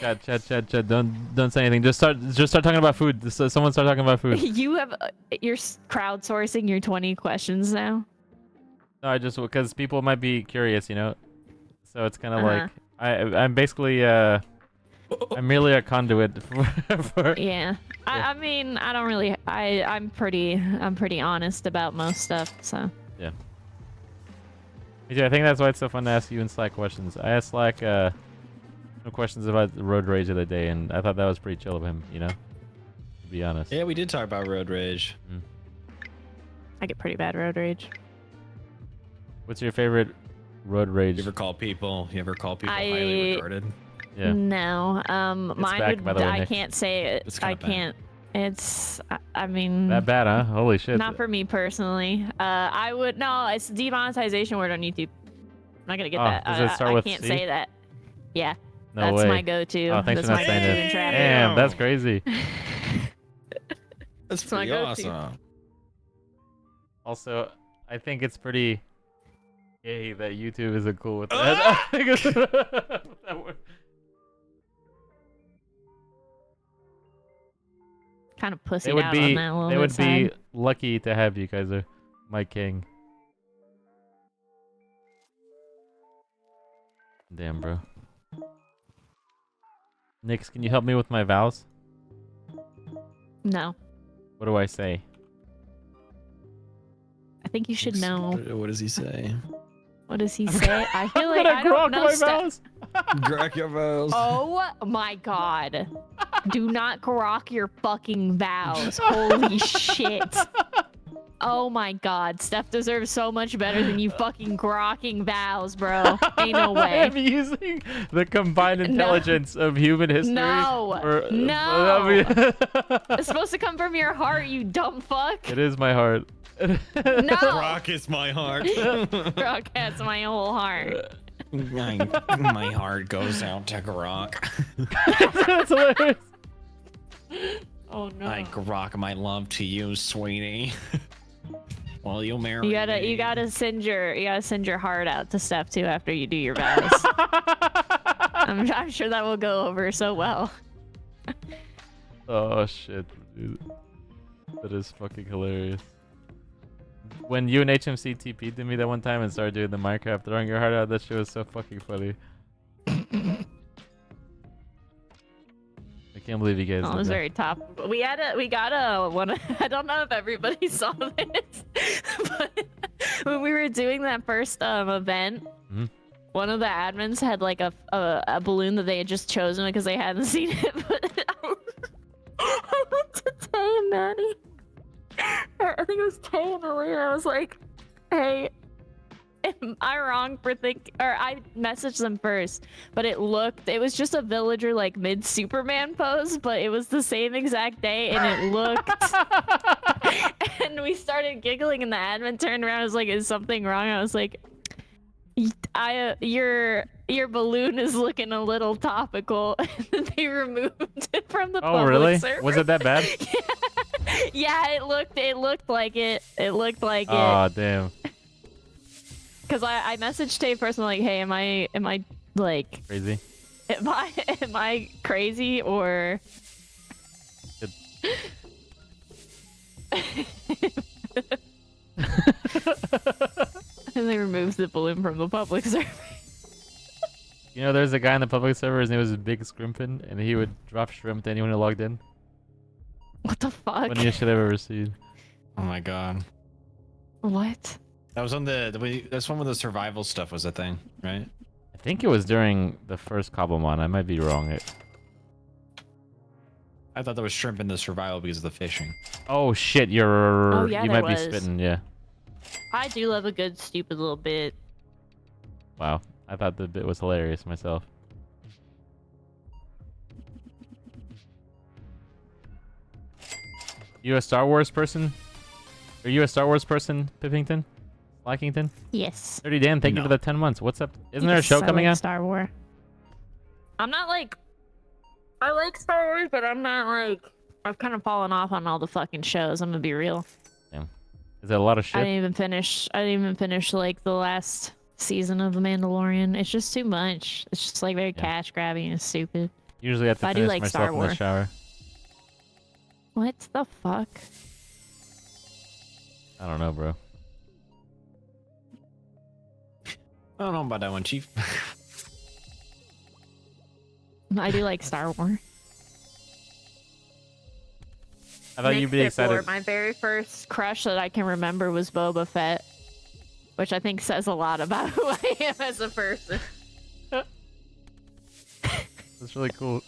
Chat. Don't say anything. Just start talking about food. Someone start talking about food. You have you're crowdsourcing your 20 questions now. No, I just because people might be curious, you know. So it's kind of Uh-huh. like I'm basically I'm merely a conduit for Yeah, I mean, I don't really. I'm pretty honest about most stuff. So yeah. Me too. I think that's why it's so fun to ask you in Slack questions. I asked Slack some questions about the road rage of the day, and I thought that was pretty chill of him, you know. To be honest. Yeah, we did talk about road rage. I get pretty bad road rage. What's your favorite road rage? You ever call people I- highly retarded? Yeah. No, mine back, would. by the way, I Nick. can't say it. It's I kinda bad. can't. It's. I mean. That bad, huh? Holy shit. Not for me personally. I would no. It's a demonetization word on YouTube. I'm not gonna get Oh, that. does it start I with can't C? say that. Yeah, No that's way. my go-to. Oh, thanks That's for not my saying go-to it. in traffic. Damn, that's crazy. That's my pretty go-to. awesome. Also, I think it's pretty gay that YouTube isn't cool with that. I think it's- that word. Kind of pussied They would out on be that a little they bit. would be Side. lucky to have you, Kaiser. My king. Damn, bro. Nix, can you help me with my vows? No, What do I say? I think you should know. What does he say? What does he say? I feel like Gonna I grok don't know. my stuff. vows. Grok your vows. Oh my god. Do not grok your fucking vows. Holy shit. Oh my god. Steph deserves so much better than you fucking grokking vows, bro. Ain't no way. I'm using the combined intelligence of human history. No. for- No. it It's supposed to come from your heart, you dumb fuck. is my heart. No. Grok is my heart. Grok has my whole heart. my heart goes out to Grok. That's hilarious. Oh no. I grok my love to you, sweetie. Well, you'll marry me. You gotta send your heart out to Steph too after you do your vows. I'm sure that will go over so well. Oh shit, dude. That is fucking hilarious. When you and HMC TP'd to me that one time and started doing the Minecraft throwing your heart out, that shit was so fucking funny. I can't believe you guys Oh, it did was that. very top. We got a one. I don't know if everybody saw this, but when we were doing that first event, Mhm. one of the admins had like a balloon that they had just chosen because they hadn't seen it. But I went to Tay and Maddie. I think it was Tay and Alina. I was like, "Hey, am I wrong for or I messaged them first, but it was just a villager like mid Superman pose, but it was the same exact day and it looked and we started giggling and the admin turned around and was like, is something wrong? I was like, your balloon is looking a little topical. And then they removed it from the public really? server. Was it that bad? Yeah, it looked like it. It looked like it. Oh, damn. Cause I messaged Tay personally, like, hey, am I like Crazy. am I crazy or Good. and they removed the balloon from the public server. You know, there's a guy in the public server, his name was Big Scrimpin, and he would drop shrimp to anyone who logged in. What the fuck? Funniest shit I've ever seen. Oh my god. What? That was on that's one where the survival stuff was a thing, right? I think it was during the first Cobblemon. I might be wrong. I thought there was shrimp in the survival because of the fishing. Oh shit, yeah, you there might be was. spitting, yeah. I do love a good stupid little bit. Wow. I thought the bit was hilarious myself. You a Star Wars person? Are you a Star Wars person, Pippington? Lackington? Yes. 30 Dan, thank you No. for the 10 months. What's up? Isn't there a Yes, show I coming like out? Star Wars. I'm not like I like Star Wars, but I'm not like I've kind of fallen off on all the fucking shows. I'm gonna be real. Is that a lot of I shit? didn't even finish like the last season of The Mandalorian. It's just too much. It's just like very cash grabbing and stupid. Usually I have to I do finish like myself Star in the Wars. shower. What the fuck? I don't know, bro. I don't know about that one, Chief. I do like Star Wars. I thought you'd be excited. My very first crush that I can remember was Boba Fett, which I think says a lot about who I am as a person. That's really cool.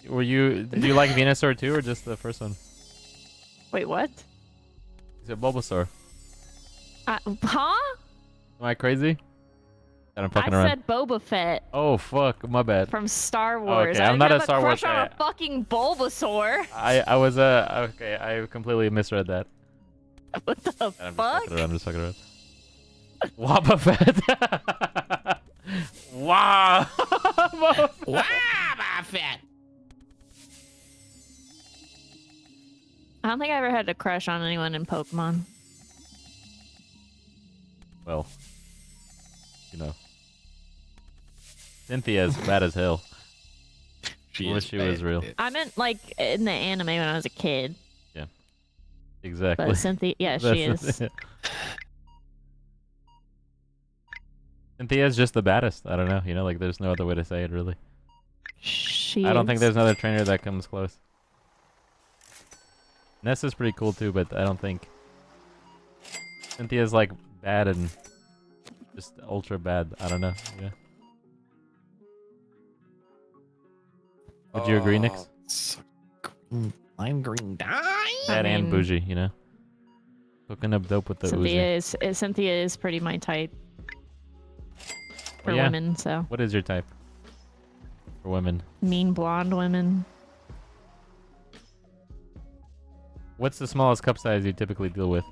Did you like Venusaur too, or just the first one? Wait, what? Is it Bulbasaur? Huh? Am I crazy? I'm I fucking around. said Boba Fett Oh fuck, my bad. from Star Wars. Okay, I I'm didn't not a have Star Wars crush on guy. a fucking Bulbasaur. I was okay. I completely misread that. What the I'm fuck? just fucking around. Wabba Fett. Wow. Wabba Fett. I don't think I ever had a crush on anyone in Pokemon. Well, you know, Cynthia's bad as hell. I wish she was real. I meant like in the anime when I was a kid. Exactly. But Cynthia, yeah, she is. Cynthia's just the baddest. I don't know. You know, like there's no other way to say it, really. I don't think is. there's another trainer that comes close. Nessa's pretty cool too, but I don't think Cynthia's like bad and just ultra bad. I don't know. Yeah. Would you agree, Nix? Lime green dye. Bad and mean, bougie, you know. Cooking up dope with the Uzi. Cynthia is pretty my type for yeah. women. So What is your type for women? mean blonde women. What's the smallest cup size you typically deal with?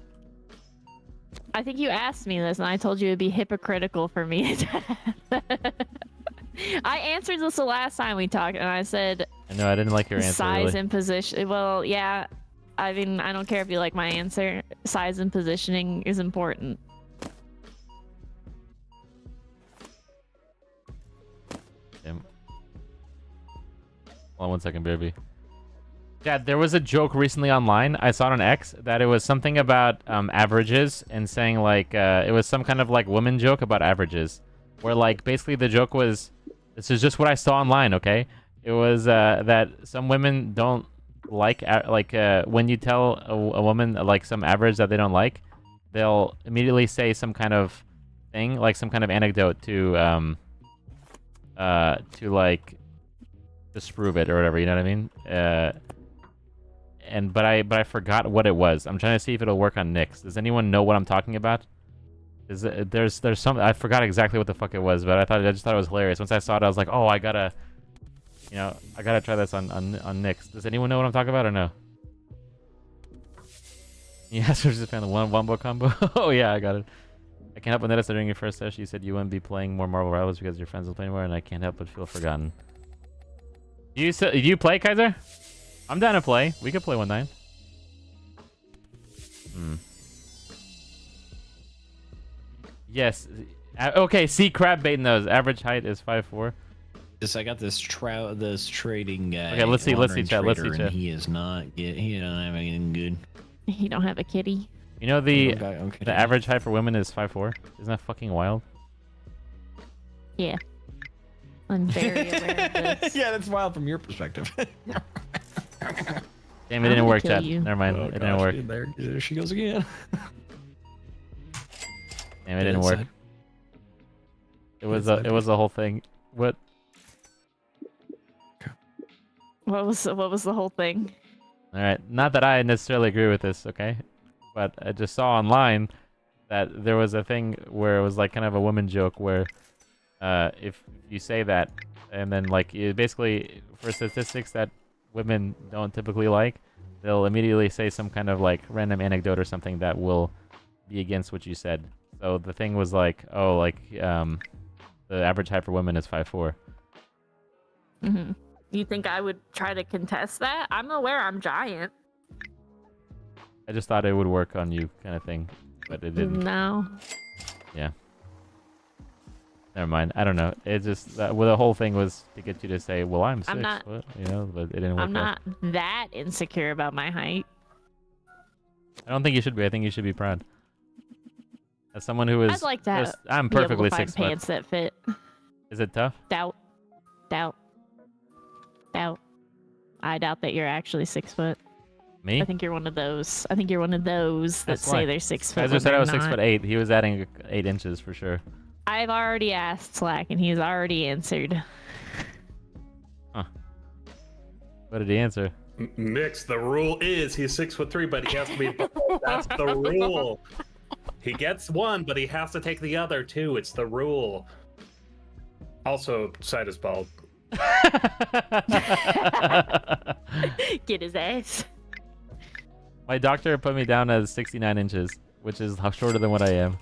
I think you asked me this, and I told you it'd be hypocritical for me. I answered this the last time we talked, and I said I know I didn't like your answer. size Really. and position. Well, yeah. I mean, I don't care if you like my answer. Size and positioning is important. Damn. Hold on 1 second, baby. Yeah, there was a joke recently online. I saw it on X that it was something about averages and saying like it was some kind of like woman joke about averages, where like basically the joke was, this is just what I saw online. Okay, It was that some women don't like when you tell a woman like some average that they don't like, they'll immediately say some kind of thing, like some kind of anecdote to like disprove it or whatever. You know what I mean? But I forgot what it was. I'm trying to see if it'll work on Nyx. Does anyone know what I'm talking about? There's some, I forgot exactly what the fuck it was, but I just thought it was hilarious. Once I saw it, I was like, oh, I gotta try this on Nyx. Does anyone know what I'm talking about or no? Yes, we're just playing the one wombo combo. Oh yeah, I got it. I can't help but notice that during your first session you said you wouldn't be playing more Marvel Rivals because your friends will play more, and I can't help but feel forgotten. Do you play, Kaiser? I'm down to play. We could play 1-9. Yes. Okay, see, crab bait nose. Average height is 5'4". I got this trading guy. Okay, let's see, chat. Let's see, chat. He is not. He don't have anything good. He don't have a kitty. You know the average height for women is 5'4". Isn't that fucking wild? Yeah. I'm very aware of this. Yeah, that's wild from your perspective. Damn, it didn't work, kill chat. you. Never mind, it didn't work. There she goes again. Damn, it didn't work. It was a whole thing. What? What was the whole thing? All right, not that I necessarily agree with this, okay? But I just saw online that there was a thing where it was like kind of a woman joke where if you say that and then like it basically for statistics that women don't typically like, they'll immediately say some kind of like random anecdote or something that will be against what you said. So the thing was like, oh, like the average height for women is 5'4". Mm-hmm. You think I would try to contest that? I'm aware I'm giant. I just thought it would work on you, kind of thing, but it didn't. No. Yeah. Never mind. I don't know. It just well, the whole thing was to get you to say, "Well, I'm 6 foot," you know, but it didn't work. I'm not that insecure about my height. I don't think you should be. I think you should be proud. As someone who is, I'd like to have, I'm be able perfectly to find 6 foot. pants that fit. Is it tough? Doubt. I doubt that you're actually 6 foot. Me? I think you're one of those. I think you're one of those that say they're 6 foot. Kaiser said I was not. 6'8". He was adding 8 inches for sure. I've already asked Slack, and he's already answered. Huh. What did he answer? Mix. The rule is he's 6'3", but he has to be. That's the rule. He gets one, but he has to take the other too. It's the rule. Also, side is bald. Get his ass. My doctor put me down as 69 inches, which is shorter than what I am.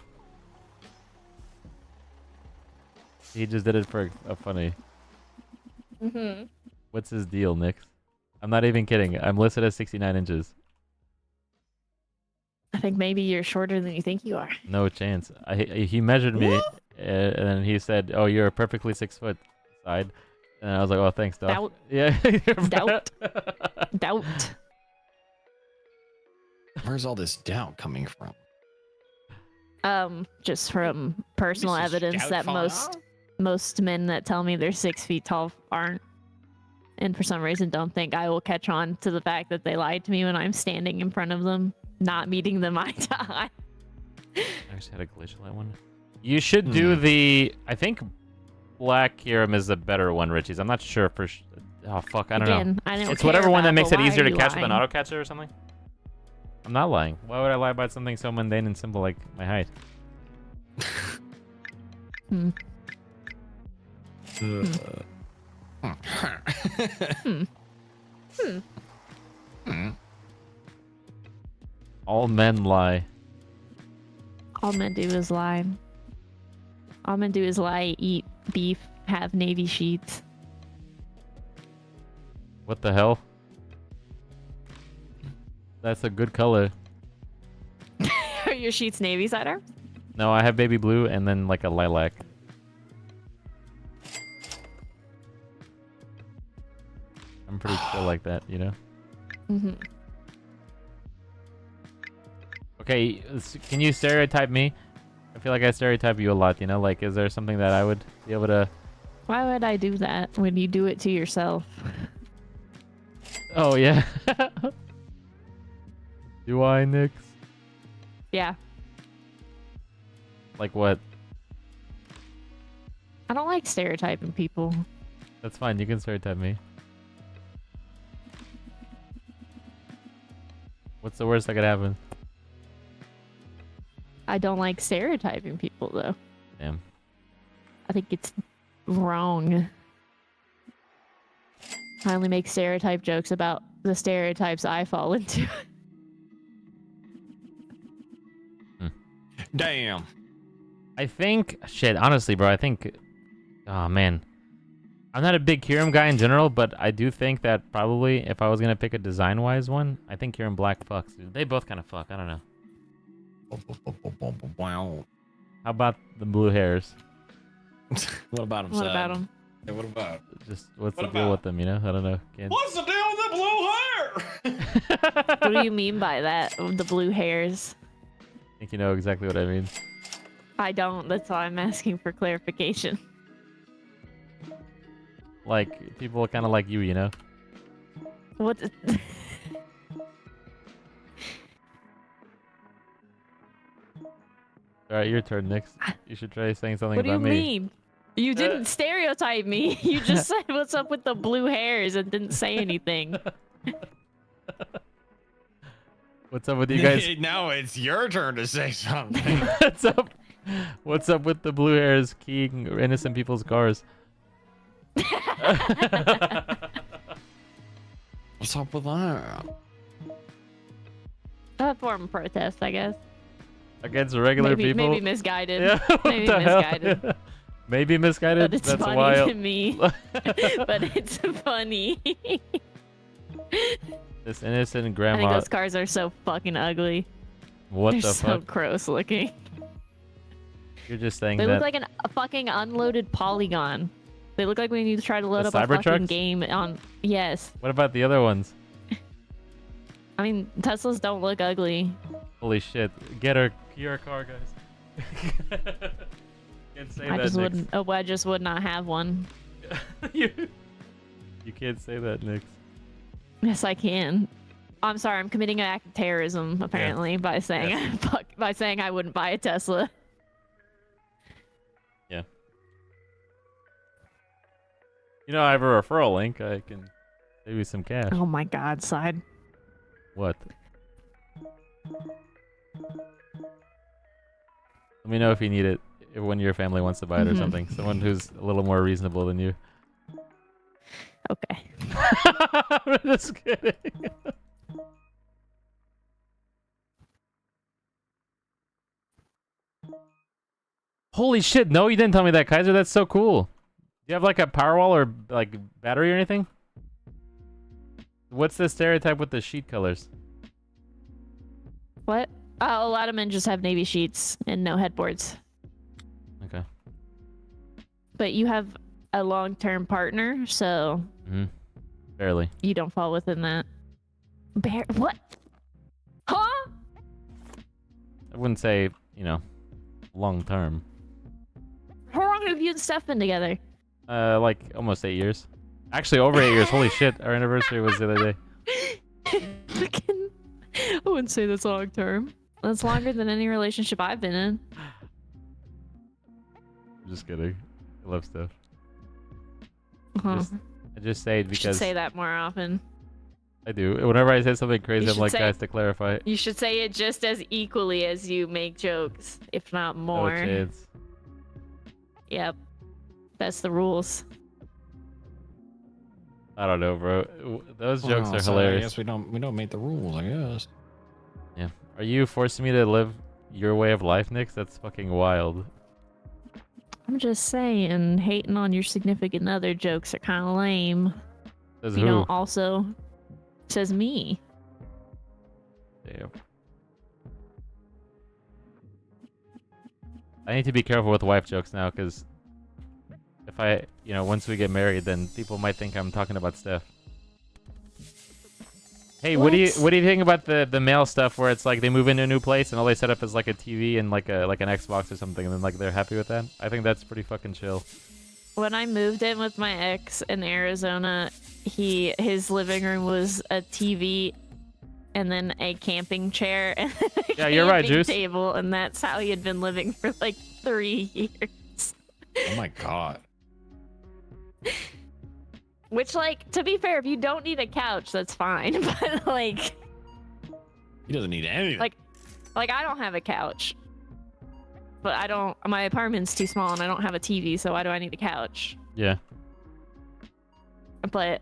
He just did it for a funny. Mm-hmm. What's his deal, Nick? I'm not even kidding. I'm listed as 69 inches. I think maybe you're shorter than you think you are. No chance. He measured me, and then he said, "Oh, you're a perfectly 6 foot side." And I was like, "Oh, thanks, Doc." Doubt. Yeah. Doubt. Where's all this doubt coming from? Just from personal Mrs. evidence that most men that tell me they're 6 feet tall aren't, and for some reason don't think I will catch on to the fact that they lied to me when I'm standing in front of them, not meeting them eye to eye. I actually had a glitch on that one. You should do the. I think Black Hiram is the better one, Richie's. I'm not sure for. Oh fuck, I don't know. I don't It's care whatever one that about, makes but it why easier are to you catch with an lying? auto catcher or something. I'm not lying. Why would I lie about something so mundane and simple like my height? All men lie. All men do is lie. All men do is lie, eat beef, have navy sheets. What the hell? That's a good color. Are your sheets navy side arms? No, I have baby blue and then like a lilac. I'm pretty chill like that, you know? Mm-hmm. Okay, can you stereotype me? I feel like I stereotype you a lot, you know? Like, is there something that I would be able to Why would I do that when you do it to yourself? Oh yeah. Do I, Nix? Yeah. Like what? I don't like stereotyping people. That's fine. You can stereotype me. What's the worst that could happen? I don't like stereotyping people, though. Damn. I think it's wrong. I only make stereotype jokes about the stereotypes I fall into. Damn. I think shit. Honestly, bro. I think. Oh man. I'm not a big Kirim guy in general, but I do think that probably if I was gonna pick a design-wise one, I think Kirim Black fucks. Dude. They both kind of fuck. I don't know. Wow. How about the blue hairs? What about him? What about them? Yeah, what about? Just what's What the deal about? with them? You know, I don't know. Can't... What's the deal with the blue hair? What do you mean by that? The blue hairs? I think you know exactly what I mean. I don't. That's why I'm asking for clarification. Like people kind of like you know. What? All right, your turn, Nix. You should try saying something What do you about me. mean? You didn't stereotype me. You just said what's up with the blue hairs and didn't say anything. What's up with you guys? Now it's your turn to say something. What's up? What's up with the blue hairs keying innocent people's cars? What's up with that? A form of protest, I guess. Against regular people? Maybe misguided. Yeah, what Maybe the hell? misguided. Maybe misguided? But it's That's funny wild. to me. But it's funny. This innocent I think grandma. those cars are so fucking ugly. What They're the so fuck? gross looking. You're just saying They that. look like a fucking unloaded polygon. They look like when you try to load The up a fucking Cybertrucks? game on. Yes. What about the other ones? I mean, Teslas don't look ugly. Holy shit. Get your car, guys. Can't say I that, just Nix. wouldn't. Oh, I just would not have one. you can't say that, Nix. Yes, I can. I'm sorry. I'm committing an act of terrorism apparently by saying by saying I wouldn't buy a Tesla. Yeah. You know, I have a referral link. I can save you some cash. Oh my God, side. What? Let me know if you need it. If when your family wants to buy it or something. Someone who's a little more reasonable than you. Okay. I'm just kidding. Holy shit, no, you didn't tell me that, Kaiser. That's so cool. Do you have like a Powerwall or like battery or anything? What's the stereotype with the sheet colors? What? A lot of men just have navy sheets and no headboards. Okay. But you have a long-term partner, so Barely. you don't fall within that. What? Huh? I wouldn't say, you know, long term. How long have you and Steph been together? Like almost 8 years. Actually, over 8 years. Holy shit, our anniversary was the other day. I wouldn't say that's long-term. That's longer than any relationship I've been in. I'm just kidding. I love stuff. Huh. I just say it You should because say that more often. I do. Whenever I say something crazy, You I'm should like, say- guys, to clarify it. You should say it just as equally as you make jokes, if not No more. chance. Yep. That's the rules. I don't know, bro. Those jokes are so hilarious. I guess we don't make the rules. I guess. Yeah. Are you forcing me to live your way of life, Nix? That's fucking wild. I'm just saying, hating on your significant other jokes are kind of lame. Says You who? know, also says me. Damn. I need to be careful with wife jokes now, because if I, you know, once we get married, then people might think I'm talking about Steph. Hey, what do you think about the male stuff where it's like they move into a new place and all they set up is like a TV and like an Xbox or something, and then like they're happy with that? I think that's pretty fucking chill. when I moved in with my ex in Arizona, his living room was a TV and then a camping chair and a Yeah, you're right, camping Juice. table, and that's how he had been living for like 3 years. Oh my god. Which, like, to be fair, if you don't need a couch, that's fine. But like, He doesn't need anything. like I don't have a couch, but I don't. My apartment's too small, and I don't have a TV, so why do I need a couch? Yeah. But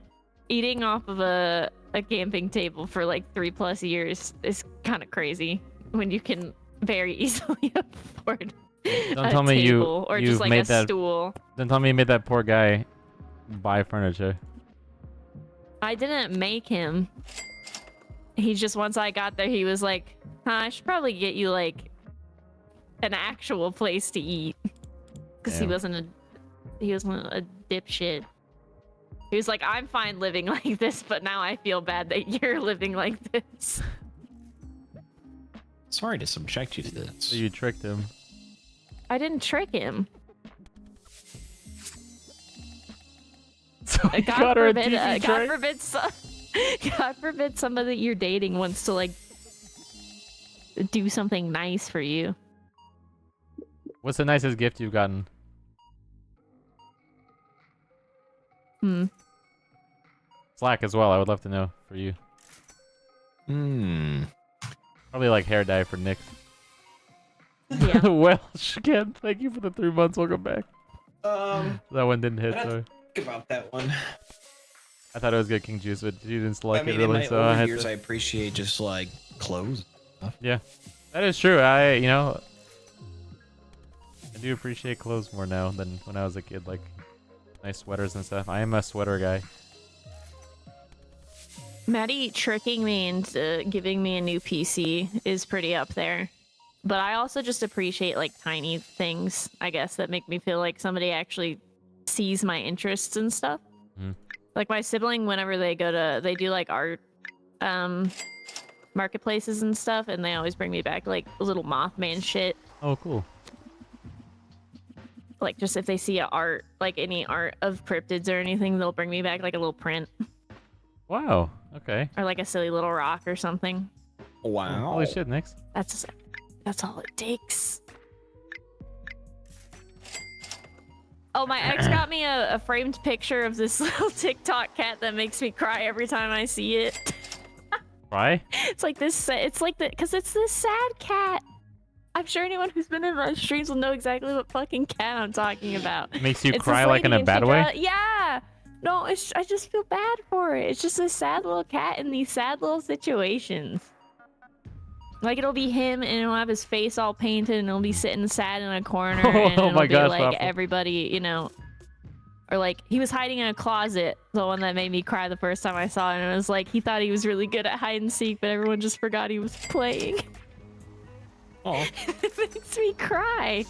eating off of a camping table for like 3+ years is kind of crazy when you can very easily afford Don't a tell me table or you've just like made a that. stool. Don't tell me you made that poor guy buy furniture. I didn't make him. He just, once I got there, he was like, I should probably get you like an actual place to eat, because he Damn. wasn't a dipshit. He was like, I'm fine living like this, but now I feel bad that you're living like this. Sorry to subject you to this. So you tricked him. I didn't trick him. So he got her a TV tray? God forbid somebody you're dating wants to like do something nice for you. What's the nicest gift you've gotten? Slack as well. I would love to know for you. Probably like hair dye for Nick. Yeah. Well, again, thank you for the 3 months. Welcome back. Um, That one didn't hit. Sorry. think about that one. I thought it was good, King Juice, but you didn't select I mean, it really, in my so I older had years, to. I appreciate just like clothes. Yeah, that is true. I do appreciate clothes more now than when I was a kid, like nice sweaters and stuff. I am a sweater guy. Maddie tricking me into giving me a new PC is pretty up there. But I also just appreciate like tiny things, I guess, that make me feel like somebody actually sees my interests and stuff. Mhm. Like my sibling, whenever they do like art marketplaces and stuff, and they always bring me back like little Mothman shit. Oh, cool. Like just if they see a art, like any art of cryptids or anything, they'll bring me back like a little print Wow. Okay. or like a silly little rock or something. Wow. Holy shit, Nix. That's all it takes. Oh, my ex got me a framed picture of this little TikTok cat that makes me cry every time I see it. Cry? It's like this, because it's this sad cat. I'm sure anyone who's been in my streams will know exactly what fucking cat I'm talking about. Makes you It's cry this like in lady a and bad she way? yeah. No, I just feel bad for it. It's just a sad little cat in these sad little situations. Like it'll be him and it'll have his face all painted and it'll be sitting sad in a corner and Oh it'll my be gosh, like Waffle. everybody, you know, or like he was hiding in a closet, the one that made me cry the first time I saw it, and it was like he thought he was really good at hide and seek, but everyone just forgot he was playing. Oh. It makes me cry.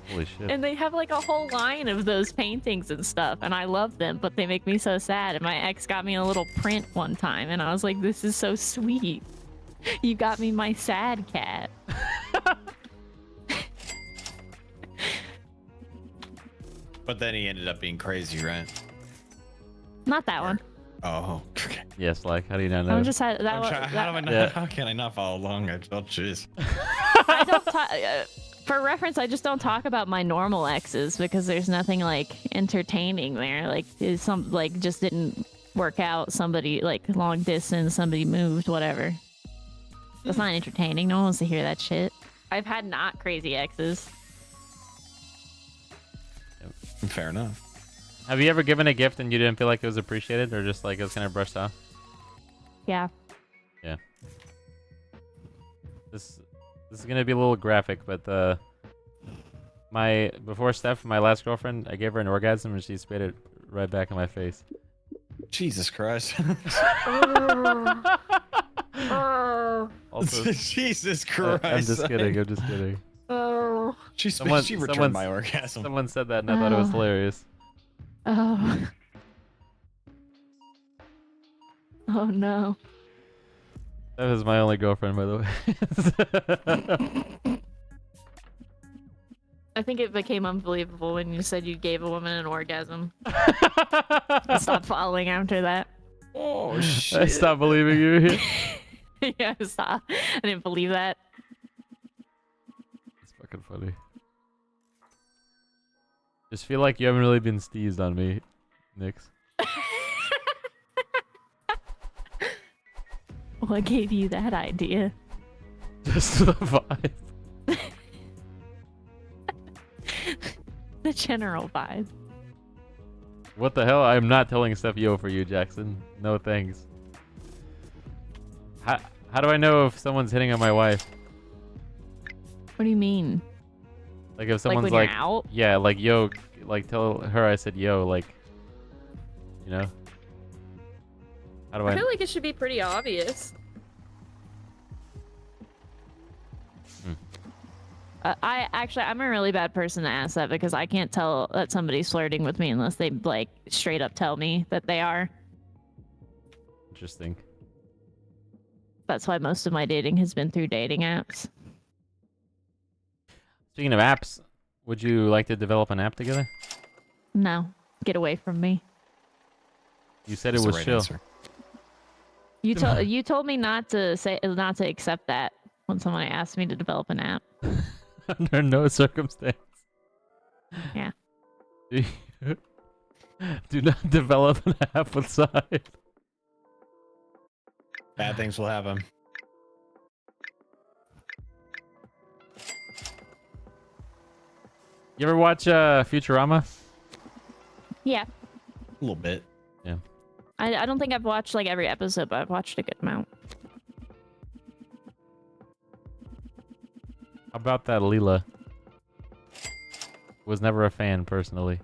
Holy shit. And they have like a whole line of those paintings and stuff, and I love them, but they make me so sad. And my ex got me a little print one time, and I was like, this is so sweet. You got me my sad cat. But then he ended up being crazy, right? Not that one. Oh, okay. Yes, like, how do you not know? I'm just had that I'm one. trying, how, do I not, Yeah. how can I not follow along? Oh, jeez. I don't talk. For reference, I just don't talk about my normal exes because there's nothing like entertaining there. Like, it's some like just didn't work out. Somebody like long distance, somebody moved, whatever. That's not entertaining. No one wants to hear that shit. I've had not crazy exes. Fair enough. Have you ever given a gift and you didn't feel like it was appreciated, or just like it was kind of brushed off? Yeah. Yeah. This is gonna be a little graphic, but before Steph, my last girlfriend, I gave her an orgasm and she spit it right back in my face. Jesus Christ. Also, Jesus Christ. I'm just kidding. I'm just kidding. She Someone- returned someone's- my orgasm. Someone said that and I thought it was hilarious. Oh. Oh no. That was my only girlfriend, by the way. I think it became unbelievable when you said you gave a woman an orgasm. I stopped following after that. Oh shit! I stopped believing you. Yeah, I stopped. I didn't believe that. It's fucking funny. Just feel like you haven't really been steezed on me, Nix. What gave you that idea? Just the vibe. The general vibe. What the hell? I'm not telling Steph yo for you, Jackson. No thanks. How do I know if someone's hitting on my wife? What do you mean? Like if Like someone's when like, you're out? yeah, like yo, like tell her I said yo, like, you know? How do I I? feel like it should be pretty obvious. I'm a really bad person to ask that because I can't tell that somebody's flirting with me unless they like straight up tell me that they are. Interesting. That's why most of my dating has been through dating apps. Speaking of apps, would you like to develop an app together? No, get away from me. You said That's it the was right chill. answer. You told me not to accept that when someone asked me to develop an app. Under no circumstance. Yeah. Do not develop an app with side. Bad things will happen. You ever watch Futurama? Yeah. A little bit. Yeah. I don't think I've watched like every episode, but I've watched a good amount. How about that Leela? Was never a fan personally.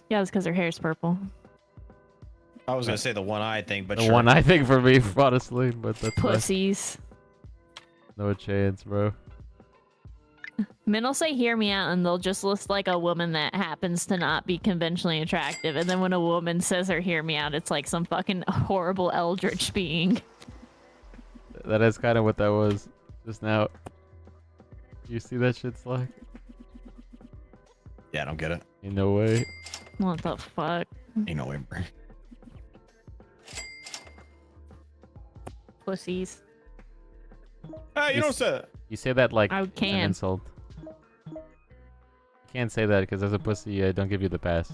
Yeah, it's because her hair's purple. I was gonna say the one-eyed thing, but The sure. one I think for me, honestly, but that's fine. Pussies. No chance, bro. Men will say hear me out and they'll just list like a woman that happens to not be conventionally attractive, and then when a woman says her hear me out, it's like some fucking horrible eldritch being. That is kind of what that was just now. You see that shit, Slack? Yeah, I don't get it. In no way. What the fuck? Ain't no way, bro. Pussies. Hey, You don't s- say that. You say that like I an can. insult. You can't say that because as a pussy, I don't give you the pass.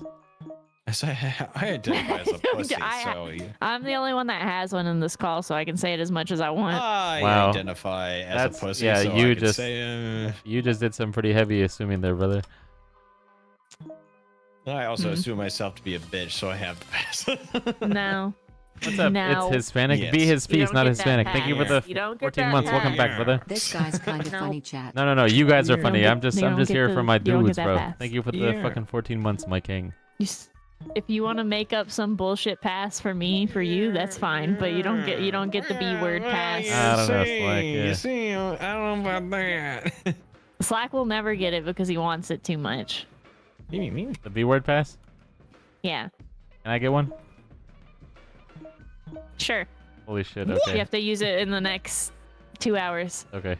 I identify as a pussy, so yeah. I'm the only one that has one in this call, so I can say it as much as I want. I Wow. identify as That's- a pussy, yeah, so you I can just- say, You just did some pretty heavy assuming there, brother. I also assume myself to be a bitch, so I have the pass. No. What's up? No. It's Hispanic. Yes. Be his You piece, don't not get that Hispanic. Thank you for pass. the You don't get 14 that months. Welcome back, pass. brother. This guy's kind of No. funny, chat. No. You guys are You funny. don't I'm get- just you don't get here the- for my you don't get dudes, that bro. pass. Thank you for the Yeah. fucking 14 months, my king. If you want to make up some bullshit pass for you, that's fine. But you don't get the B word pass. I don't know, Slack, yeah. You see, I don't know about that. Slack will never get it because he wants it too much. Me. The B word pass? Yeah. Can I get one? Sure. Holy shit, You okay. have to use it in the next 2 hours. Okay.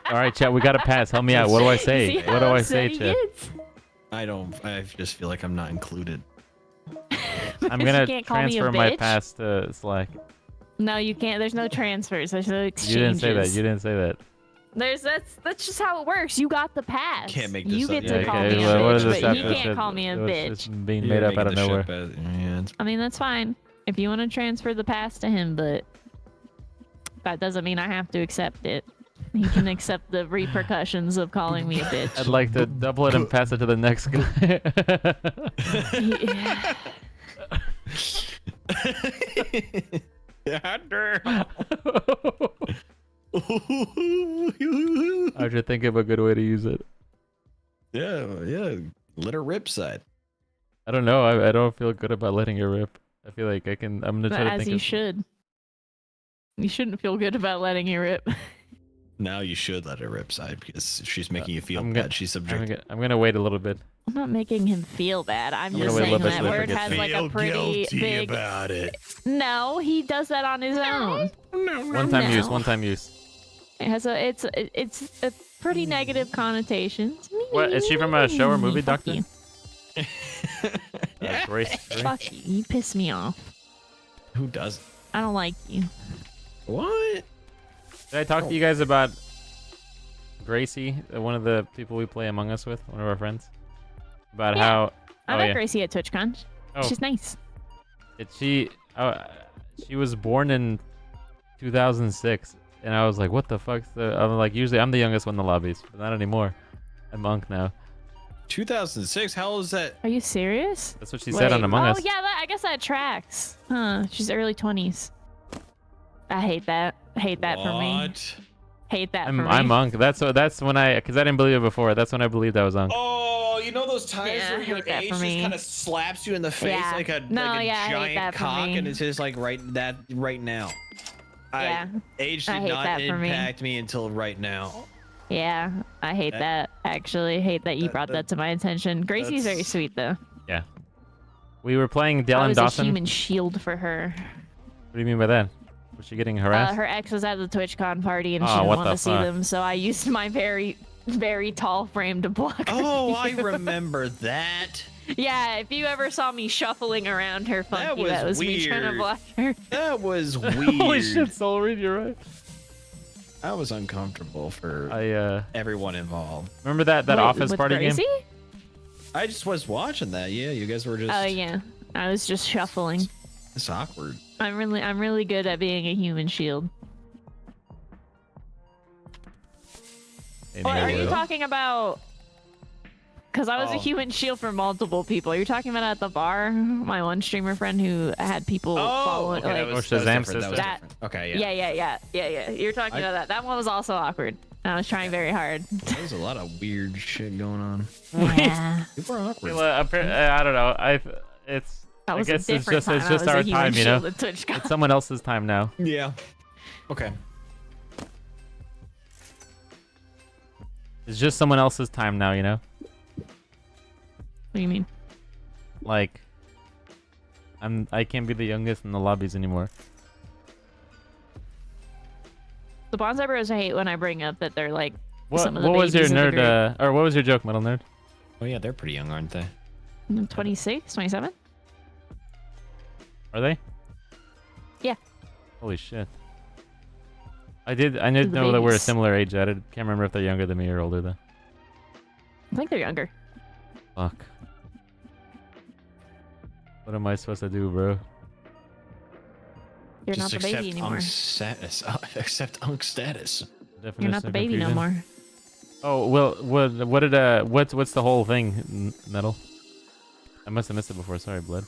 All right, chat, we got to pass. Help me out. What do I say? See What do how I say, upset he chat? gets? I just feel like I'm not included. I'm You going to can't call me a transfer my bitch? pass to Slack. No, you can't. There's no transfers. There's no You exchanges. didn't say that. You didn't say that. That's just how it works. You got the pass. Can't make this You up. get Yeah, to call okay, me a well, what bitch, is this but he after can't call me a bitch. It's being made up out of nowhere. I mean, that's fine. If you want to transfer the pass to him, but that doesn't mean I have to accept it. He can accept the repercussions of calling me a bitch. I'd like to double it and pass it to the next guy. I should think of a good way to use it. Yeah. Let her rip side. I don't know. I don't feel good about letting it rip. I feel like I'm gonna try to As think you of. should. You shouldn't feel good about letting it rip. Now you should let her rip side because she's making you feel I'm bad. gonna- She's I'm subjective. gonna wait a little bit. I'm not making him feel bad. I'm I'm just gonna wait a saying little bit that till he word forgets has me. like a pretty big. about it. No, he does that on his own. One time No. use. One time use. It has a. It's pretty negative connotations. What, is she from a show or movie, Fuck Doctor? you. Grace Free? Fuck you. You piss me off. Who doesn't? I don't like you. What? Did I talk to you guys about Gracie, one of the people we play Among Us with, one of our friends? About Yeah. how... I met Gracie at TwitchCon. Oh. She's nice. She was born in 2006, and I was like, what the fuck? I'm like, usually I'm the youngest one in the lobbies, but not anymore. I'm Monk now. 2006? How old is that? Are you serious? That's what she said on Among Us. Oh, yeah, I guess that tracks. Huh. She's early 20s. I hate that. Hate that for me. What? Hate that for me. I'm Monk. That's when because I didn't believe it before. That's when I believed I was Monk. Oh, you know those times Yeah, I where your hate that age for just me. kind of slaps you in the face Yeah. like a No, like a yeah, I hate giant that for cock, me. and it's just like right now. Yeah. Age I did hate not that for me. impact me until right now. Yeah, I hate that. Actually, hate that you brought that to my attention. Gracie's very that's- sweet, though. Yeah. We were playing I Dylan was Dawson. a human shield for her. What do you mean by that? Was she getting harassed? Her ex was at the TwitchCon party and she Oh, didn't what want the to see fuck? them, so I used my very, very tall frame to block her. Oh, I view. remember that. Yeah, if you ever saw me shuffling around her funky, was that was me trying to weird. block her. That was weird. Holy shit, Soul Reed, you're right. I was uncomfortable for I everyone involved. remember that Wait, office with party Gracie? game? I just was watching that. Yeah, you guys were just. Oh yeah, I was just shuffling. It's awkward. I'm really good at being a human shield. Hey, What are you Mary. talking about? Because I was a Oh. human shield for multiple people. You're talking about at the bar, my one streamer friend who had people follow okay, that like was, Oh, that was Shazam different. That was sister. different. Okay, yeah. You're talking about that. That one was also awkward. I was trying very hard. There was a lot of weird shit going on. Yeah. People are awkward. I don't know. That was I guess a it's different just time. it's just I was our a human time, you know. shield at TwitchCon. It's someone else's time now. Yeah. Okay. It's just someone else's time now, you know. What do you mean? Like, I can't be the youngest in the lobbies anymore. The Bonsai Bros I hate when I bring up that they're like What some of the was your babies of the nerd? Or what was your joke, Metal Nerd? Oh yeah, they're pretty young, aren't they? group. 26, 27? Are they? Yeah. Holy shit. I did The know that we're a babies. similar age. I can't remember if they're younger than me or older though. I think they're younger. Fuck. What am I supposed to do, bro? You're Just not the baby accept anymore. Unk status. Accept Unk status. You're not the baby no more. Oh well, what's the whole thing, Nettle? I must have missed it before. Sorry, Blood.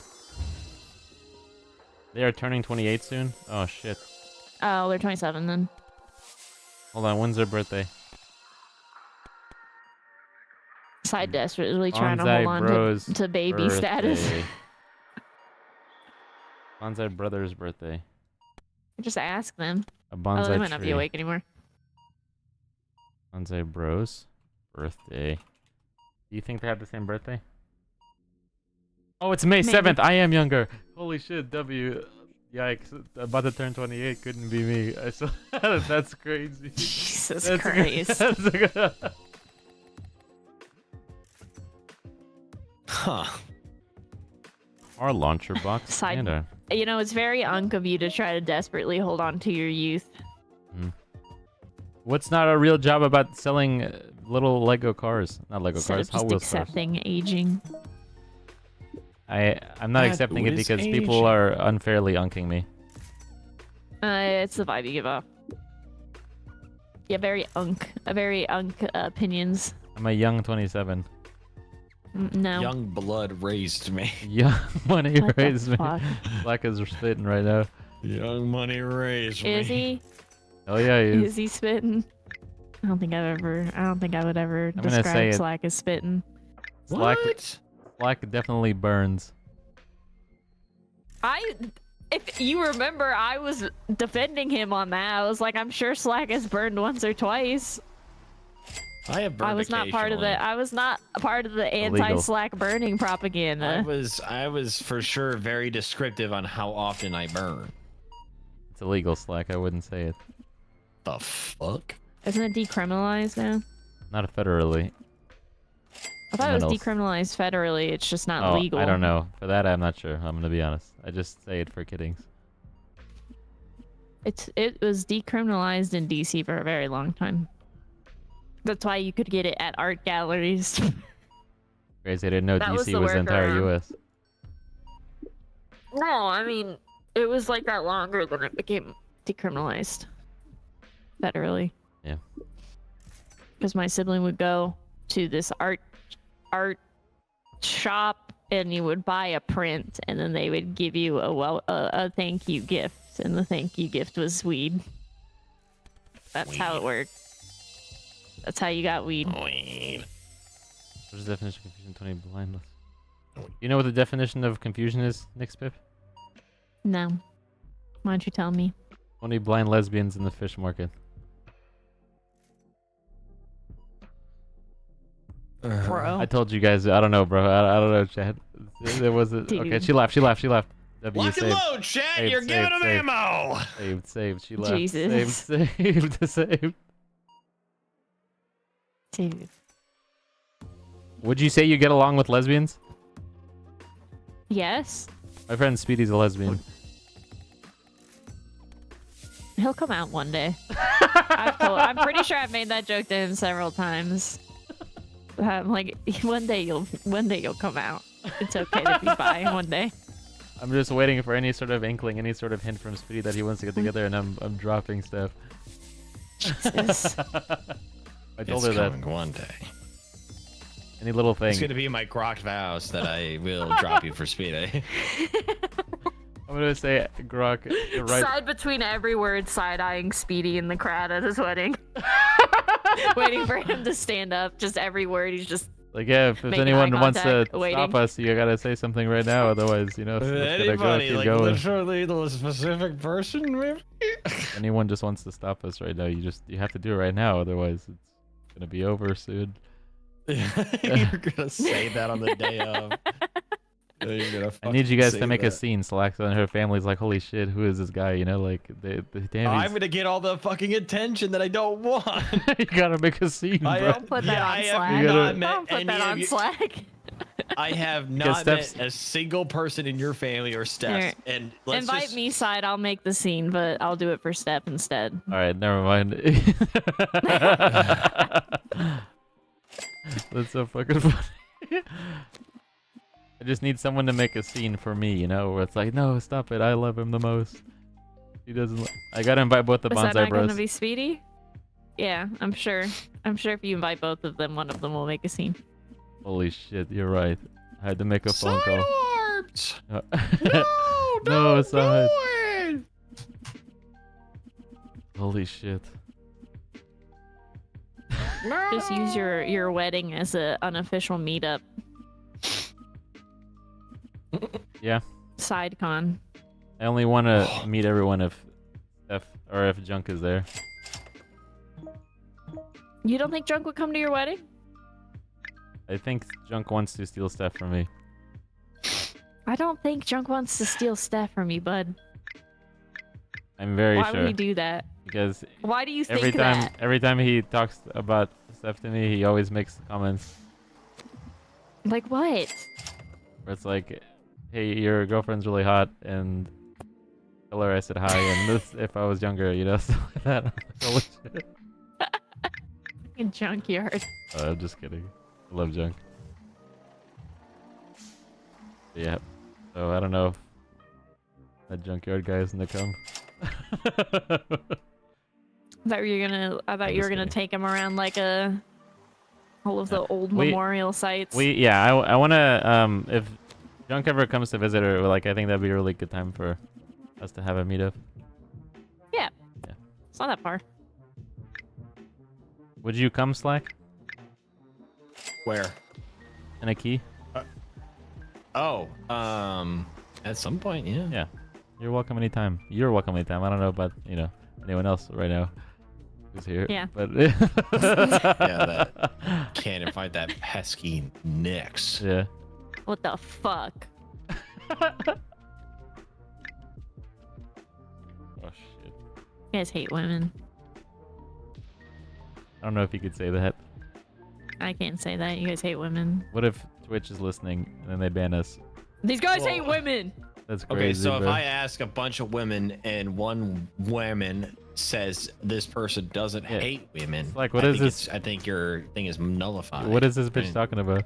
They are turning 28 soon. Oh shit. Oh, they're 27 then. Hold on, when's their birthday? Side desperately trying to Bonsai hold on Bros to baby status. birthday. Bonsai Brothers' birthday. Just ask them. A Oh, bonsai they might not be tree. awake anymore. Bonsai Bros' birthday. Do you think they have the same birthday? Oh, it's May Maybe. 7th. I am younger. Holy shit, W. Yikes. About to turn 28. Couldn't be me. I saw that's crazy. Jesus That's Christ. that's Huh. Our launcher box. Side- Panda. You know, it's very unk of you to try to desperately hold on to your youth. What's not a real job about selling little Lego cars? Not Lego Instead cars, of Hot just Wheels cars. accepting aging. I'm not That accepting it is because aging. people are unfairly unking me. It's the vibe you give off. Yeah, very unk opinions. I'm a young 27. No. Young blood raised me. Young money What the raised me. fuck? Black is spitting right now. Young money raised me. Is he? Oh yeah, he Is he spitting? I don't think I would ever I'm gonna say describe it. Slack as spitting. Slack, What? Slack definitely burns. If you remember, I was defending him on that. I was like, I'm sure Slack has burned once or twice. I have burned I was not part of the. occasionally. I was not a part of the Illegal. anti-Slack burning propaganda. I was for sure very descriptive on how often I burn. It's illegal, Slack. I wouldn't say it. The fuck? Isn't it decriminalized now? Not federally. I thought it was Criminals. decriminalized federally. It's just not Oh, legal. I don't know. For that, I'm not sure. I'm gonna be honest. I just say it for kiddings. It was decriminalized in DC for a very long time. That's why you could get it at art galleries. Crazy, I didn't know That was DC the was the entire workaround. U.S. No, I mean it was like that longer than it became decriminalized federally. Yeah. Because my sibling would go to this art shop and you would buy a print and then they would give you a thank you gift, and the thank you gift was weed. That's how it worked. That's how you got weed. Weed. What is the definition of confusion? 20 blindness. You know what the definition of confusion is, Nick Spip? No. Why don't you tell me? 20 blind lesbians in the fish market. Bro. I told you guys. I don't know, bro. I don't know, Chad. There was a... Okay, Dude. she left. She left. W, Lock and saved. load, Chad. Saved, You're saved, giving them saved. ammo. Saved. She left. Jesus. Saved. Dude. Would you say you get along with lesbians? Yes. My friend Speedy's a lesbian. He'll come out one day. I'm pretty sure I've made that joke to him several times. I'm like, one day you'll come out. It's okay to be bi one day. I'm just waiting for any sort of inkling, any sort of hint from Speedy that he wants to get together, and I'm dropping stuff. Jesus. I told It's her that. coming one day. Any little thing. It's gonna be my crocked vows that I will drop you for Speedy. I'm gonna say, Grok, you're right. Side between every word, side-eyeing Speedy in the crowd at his wedding. Waiting for him to stand up. Just every word, he's just... Like, yeah, if Making anyone eye wants to contact, stop waiting. us, you gotta say something right now, otherwise, you know, it's gonna go, Anybody, keep like going. literally the specific person, maybe? Anyone just wants to stop us right now, you have to do it right now, otherwise it's gonna be over soon. You're gonna say that on the day of. You're gonna I need you guys say to make a that. scene. Slax and her family's like, holy shit, who is this guy? You know, like, damn, I'm gonna get all the fucking attention that I don't want. you gotta make a scene, bro. Don't put that on I Slack. have You gotta- not met Don't put any that of on you. Slack. I have not Steph's- met a single person in your family or Steph's. Here. And let's Invite just, me side, I'll make the scene, but I'll do it for Steph instead. Alright, never mind. That's so fucking funny. I just need someone to make a scene for me, you know, where it's like, no, stop it, I love him the most. He doesn't. I gotta invite both the Is that Bonsai not Bros. gonna be Speedy? Yeah, I'm sure. I'm sure if you invite both of them, one of them will make a scene. Holy shit, you're right. I had to make a phone call. Sidearms! No, No, no, don't do it! Holy shit. Just use your wedding as an unofficial meetup. Yeah, Side con. I only want to meet everyone if Junk is there. You don't think Drunk would come to your wedding? I think Junk wants to steal stuff from me. I don't think Drunk wants to steal Steph from you, bud. I'm very Why sure would he do that? because Why do you think every time he talks about stuff to me, he always makes comments Like what? where it's like, "Hey, your girlfriend's really hot," and tell her I said hi, and this if I was younger, you know, stuff like that. Holy shit. In junkyard. I'm just kidding. I love Junk. Yeah. So I don't know if that junkyard guy is gonna come. I thought you were gonna kidding. take him around like all of the old We- memorial sites. I wanna if Junk ever comes to visit, or like I think that'd be a really good time for us to have a meetup. It's not that far. Would you come, Slack? Where? And a key? Oh, at some point, yeah. Yeah. You're welcome anytime. You're welcome anytime. I don't know about, you know, anyone else right now who's here. Yeah. But Yeah, that can't invite that pesky Nix. yeah. What the fuck? Oh shit. You guys hate women. I don't know if you could say that. I can't say that. You guys hate women. What if Twitch is listening and then they ban us? These guys hate women. That's crazy. Okay, so bro. if I ask a bunch of women and one woman says this person doesn't hate women, It's like, what is this? I think your thing is nullified. What is this bitch talking about?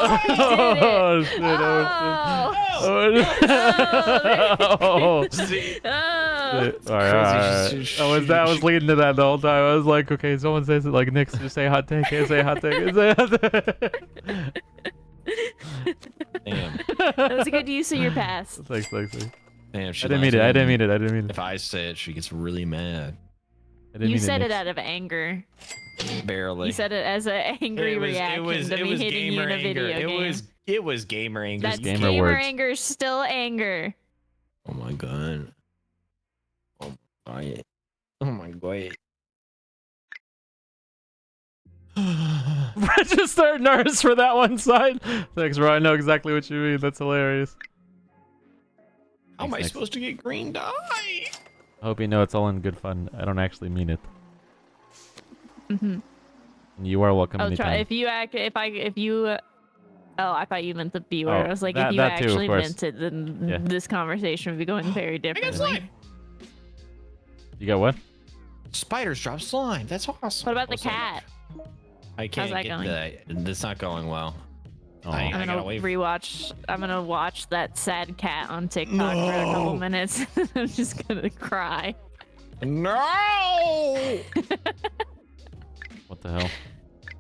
Oh, he did it. Oh shit! Oh shit! Oh. All right. I was leading to that the whole time. I was like, okay, someone says it like Nick's, just say hot take, say hot take, say hot take. Damn. That was a good use of your pass. Thanks. Damn, she I didn't mean it. If I say it, she gets really mad. You said it out of anger. Barely. You said it as an angry reaction to me hitting you in a video game. It was gamer anger. That's gamer gamer words. anger, still anger. Oh my god. Oh my god. Register nurse for that one side. Thanks, bro. I know exactly what you mean. That's hilarious. How am I Thanks. supposed to get green dye? I hope you know it's all in good fun. I don't actually mean it. You are welcome Oh, anytime. try if you oh, I thought you meant the B word. Oh, I was like, that- if you that too, of actually course. meant it, then Yeah. this conversation would be going very I got differently. slime. You got what? Spiders drop slime. That's awesome. What about the Also, cat? I can't that get going? that. That's not going well. Oh. I I'm gotta gonna wait. rewatch. I'm gonna watch that sad cat on TikTok for a couple minutes. I'm just gonna cry. No! What the hell?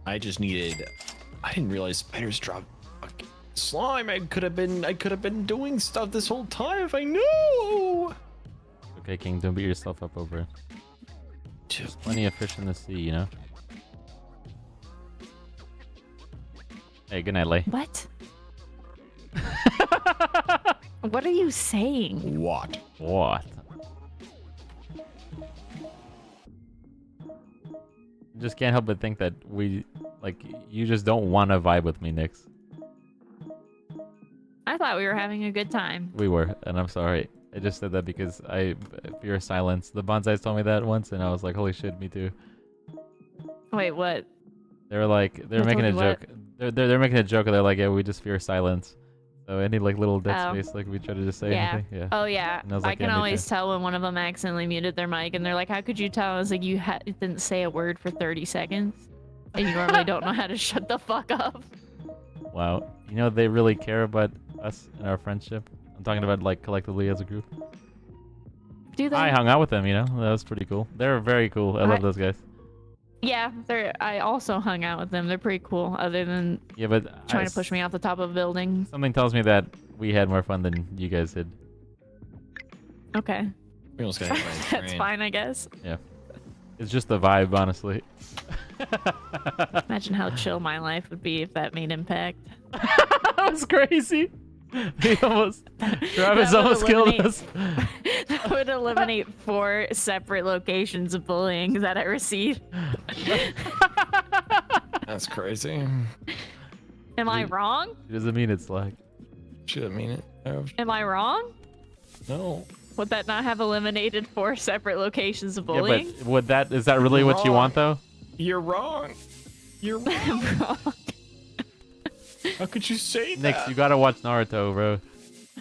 I didn't realize spiders drop fucking slime. I could have been doing stuff this whole time if I knew. Okay, King, don't beat yourself up over it. There's plenty of fish in the sea, you know? Hey, good night, Lay. What? What are you saying? What? What? Just can't help but think that you just don't want to vibe with me, Nix. I thought we were having a good time. We were, and I'm sorry. I just said that because I fear silence. The bonsais told me that once, and I was like, holy shit, me too. Wait, what? They're making a told you what? joke. They're making a joke, and they're like, yeah, we just fear silence. So any little dead Oh. space, we try to just say Yeah. anything. Yeah. Oh yeah, And I was I like, can yeah, me always too. tell when one of them accidentally muted their mic, and they're like, "How could you tell?" I was like, "You didn't say a word for 30 seconds, and you normally don't know how to shut the fuck up." Wow. You know they really care about us and our friendship. I'm talking about collectively as a group. Do they? I hung out with them, you know. That was pretty cool. They're very cool. I love those guys. Yeah, I also hung out with them. They're pretty cool. Other than Yeah, but trying to push me off the top of a building. Something tells me that we had more fun than you guys did. Okay, We almost got hit by a that's train. fine, I guess. Yeah. It's just the vibe, honestly. Imagine how chill my life would be if that made impact. That was crazy. Travis That would almost killed eliminate- us. That would eliminate 4 separate locations of bullying that I received. That's crazy. Am I wrong? It doesn't mean it's like. Should I mean it? Oh, Am I wrong? no. Would that not have eliminated 4 separate locations of Yeah, bullying? but is that really what you Wrong. want though? You're wrong. You're wrong. I'm wrong. How could you say that? Nix, you gotta watch Naruto, bro.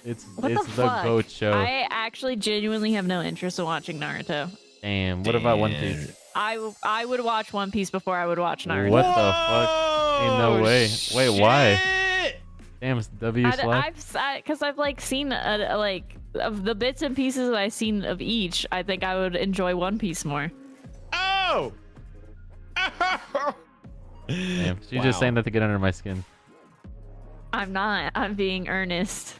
It's What the fuck? GOAT show. I actually genuinely have no interest in watching Naruto. Damn. What about One Piece? I would watch One Piece before I would watch Naruto. What the fuck? Ain't no way. Wait, why? Damn, it's W Slack. Because I've seen of the bits and pieces that I've seen of each. I think I would enjoy One Piece more. Oh! Damn, she's just saying that to get under my skin. I'm not. I'm being earnest.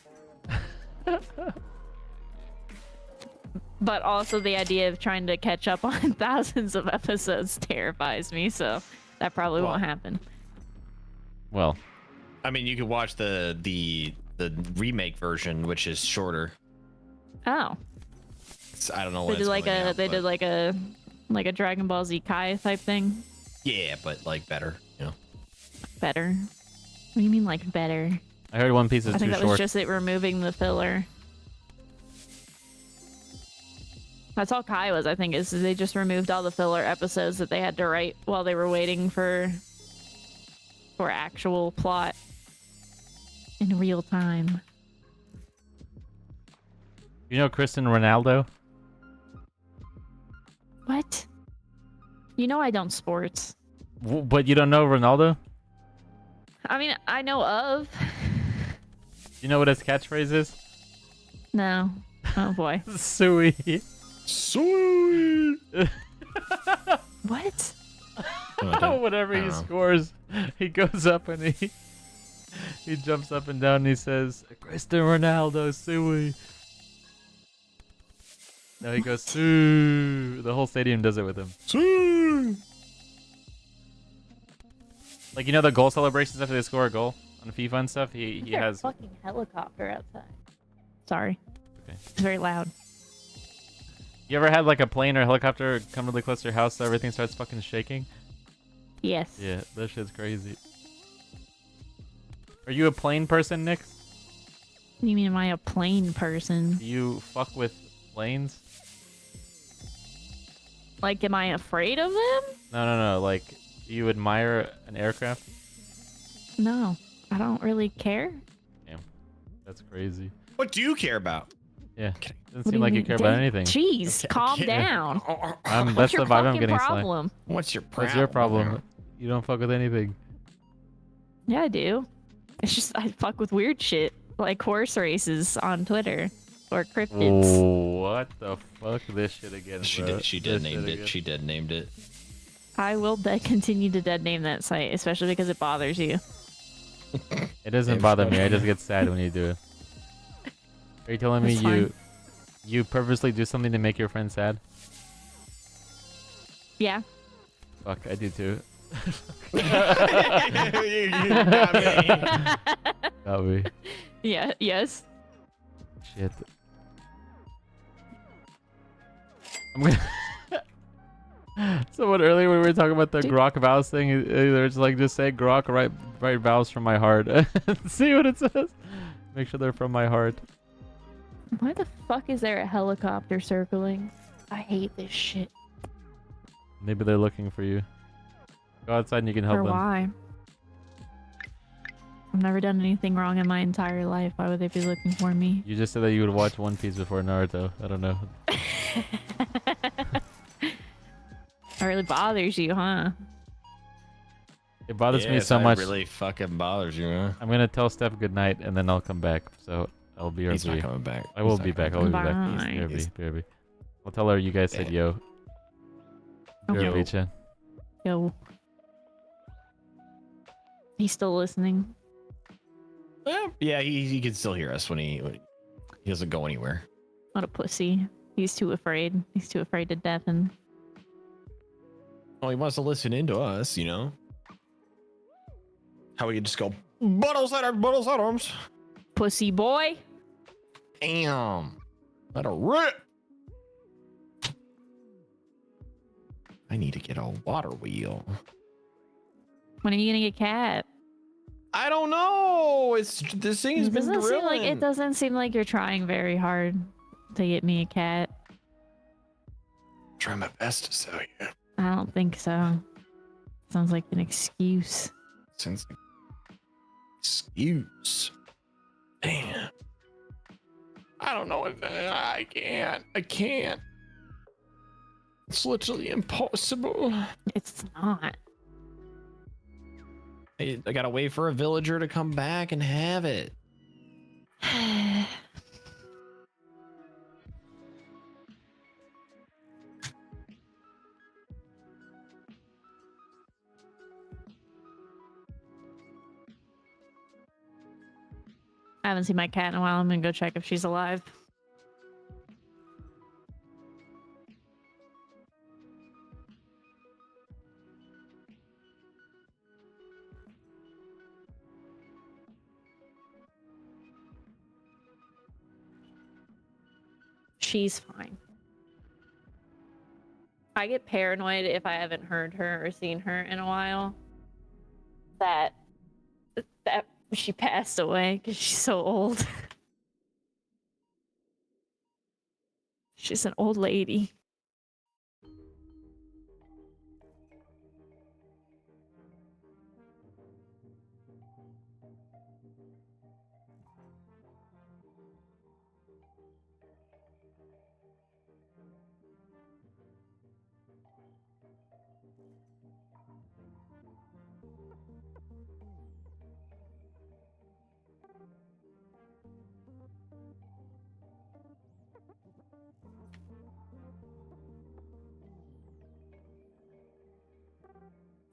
But also the idea of trying to catch up on thousands of episodes terrifies me, so that probably won't happen. Well, I mean, you could watch the remake version, which is shorter. Oh. I don't know They when did it's like coming a out, they but- did like a Dragon Ball Z Kai type thing. Yeah, but better, you know. Better. What do you mean like better? I heard One Piece is I think too that was short. just it removing the filler. That's all Kai was, I think, is they just removed all the filler episodes that they had to write while they were waiting for actual plot in real time. You know Cristiano Ronaldo? What? You know I don't sports. But you don't know Ronaldo? I mean, I know of. You know what his catchphrase is? No. Oh boy. Suey. Sweet. What? Whenever he scores, he goes up and he jumps up and down and he says, Cristiano Ronaldo, Suey. No, he goes, Sue. The whole stadium does it with him. Sweet. Like, you know the goal celebrations after they score a goal on FIFA and stuff? He has... a fucking helicopter outside. Sorry. Okay. It's very loud. You ever had like a plane or a helicopter come really close to your house so everything starts fucking shaking? Yes. Yeah, that shit's crazy. Are you a plane person, Nix? What do you mean, am I a plain person? Do you fuck with planes? Like, am I afraid of them? No. Like, do you admire an aircraft? No. I don't really care. Damn. That's crazy. What do you care about? Yeah. Okay. Doesn't What do seem like you mean? care about anything. Jeez, calm Okay. down. That's What's the your vibe I'm fucking getting, Sly. problem? What's your problem? What's your problem? You don't fuck with anything. Yeah, I do. It's just I fuck with weird shit, like horse races on Twitter or cryptids. What the fuck? This shit again, She bro. did. She did This named shit it. again. She did named it. I will continue to dead name that site, especially because it bothers you. It doesn't Yeah, bother me. I just get sad when you do it. Are you telling me That's fine. you purposely do something to make your friend sad? Yeah. Fuck, I do too. You got me. Got me. Yeah. Yes. Shit. I'm gonna. Someone earlier when we were talking about the Dude. grok vows thing, it's like just say grok write vows from my heart. See what it says. Make sure they're from my heart. Why the fuck is there a helicopter circling? I hate this shit. Maybe they're looking for you. Go outside and you can help Or them. why? I've never done anything wrong in my entire life. Why would they be looking for me? You just said that you would watch One Piece before Naruto. I don't know. It really bothers you, huh? It bothers me Yes, so that much. really fucking bothers you, huh? I'm gonna tell Steph goodnight and then I'll come back. So I'll be He's not RB. coming back. I will He's be not back. I coming will be back. Bye. BRB. I'll tell her you guys said yo. Okay. BRB, chan. Yo. He's still listening. Yeah, he can still hear us when he doesn't go anywhere. What a pussy. He's too afraid. He's too afraid to deafen. Oh, he wants to listen into us, you know? How we could just go, buttles at arms. Pussy boy. Damn. Let her rip. I need to get a water wheel. When are you gonna get cat? I don't know. This thing has It been doesn't seem like drilling. it doesn't seem like you're trying very hard to get me a cat. Try my best to sell you. I don't think so. Sounds like an excuse. Since excuse. Damn. I don't know if I can't. It's literally impossible. It's not. I gotta wait for a villager to come back and have it. I haven't seen my cat in a while. I'm gonna go check if she's alive. She's fine. I get paranoid if I haven't heard her or seen her in a while. That she passed away because she's so old. She's an old lady.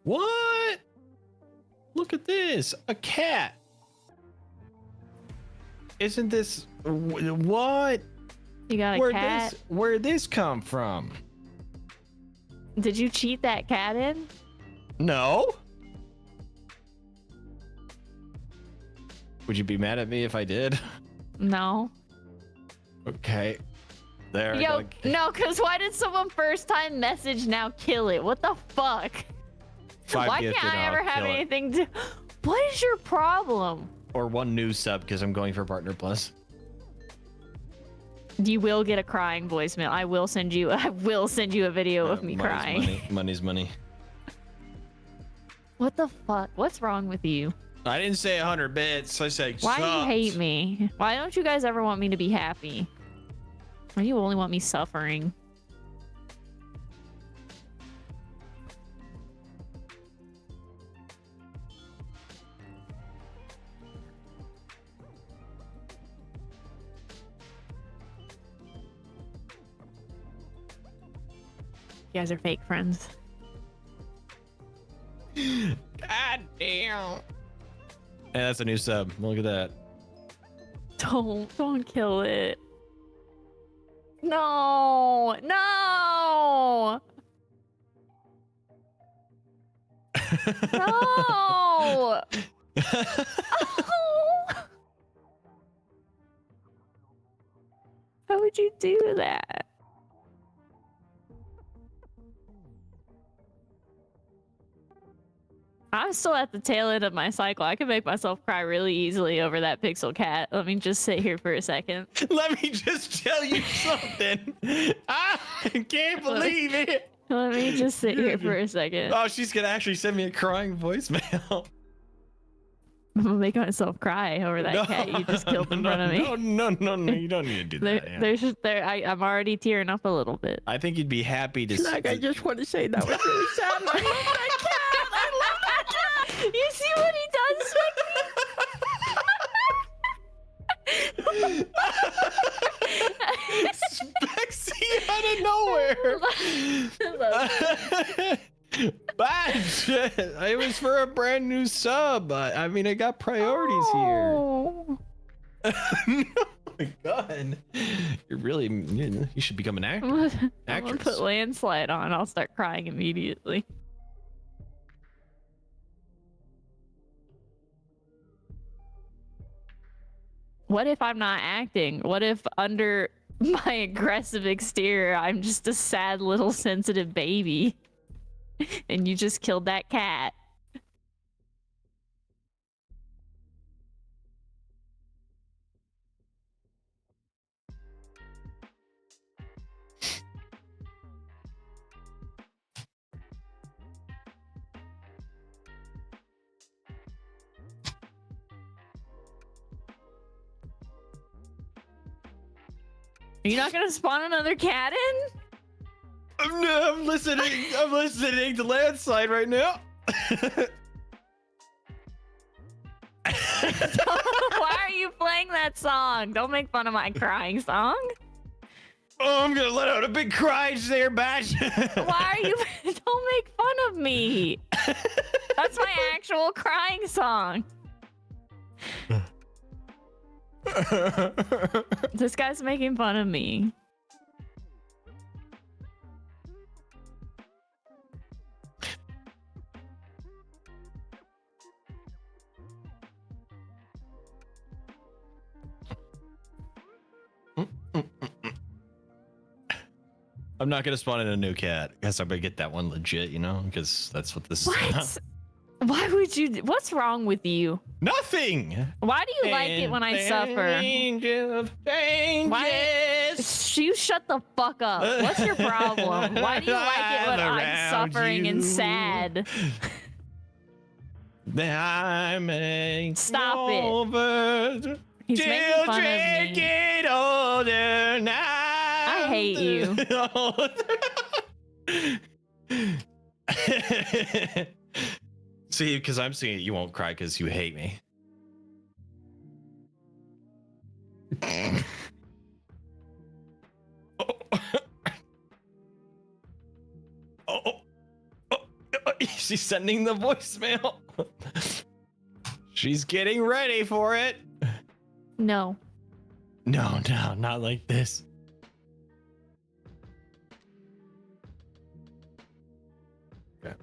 What? Look at this. A cat. Isn't this what? You got a cat? Where'd this come from? Did you cheat that cat in? No. Would you be mad at me if I did? No. Okay. There. Yo, no, because why did someone first time message now kill it? What the fuck? Why can't I ever have anything to... What is your problem? Or one new sub because I'm going for Partner Plus. You will get a crying voicemail. I will send you a video of me crying. Money's money. What the fuck? What's wrong with you? I didn't say 100 bits. I said Why do you subs. hate me? Why don't you guys ever want me to be happy? Why do you only want me suffering? You guys are fake friends. God damn. Hey, that's a new sub. Look at that. Don't kill it. No, no, no. How would you do that? I'm still at the tail end of my cycle. I can make myself cry really easily over that pixel cat. Let me just sit here for a second. Let me just tell you something. I can't believe it. Let me just sit here for a second. Oh, she's gonna actually send me a crying voicemail. I'm gonna make myself cry over that cat you just killed in front of me. No, you don't need to do that. I'm already tearing up a little bit. I think you'd be happy to. Like, I just want to say that was really sad. I love that cat. I love that cat. You see what he does, Spexy out of nowhere. Bad shit. It was for a brand new sub. I mean, I got priorities here. Oh. Oh my god. You should become an actor. I'm gonna Actress. put landslide on. I'll start crying immediately. What if I'm not acting? What if under my aggressive exterior, I'm just a sad little sensitive baby? And you just killed that cat. Are you not gonna spawn another cat in? I'm listening. I'm listening to landslide right now. Why are you playing that song? Don't make fun of my crying song. Oh, I'm gonna let out a big cry there, batch. Why are you? Don't make fun of me. That's my actual crying song. This guy's making fun of me. I'm not gonna spawn in a new cat. Guess I better get that one legit, you know, because that's what this. What? Why would you? What's wrong with you? Nothing. Why do you like it when I suffer? Why? You shut the fuck up. What's your problem? Why do you like it when I'm suffering and sad? Stop it. He's making fun of me. Get older now. I hate you. See, because I'm singing, you won't cry because you hate me. She's sending the voicemail. She's getting ready for it. No. No, not like this. Okay.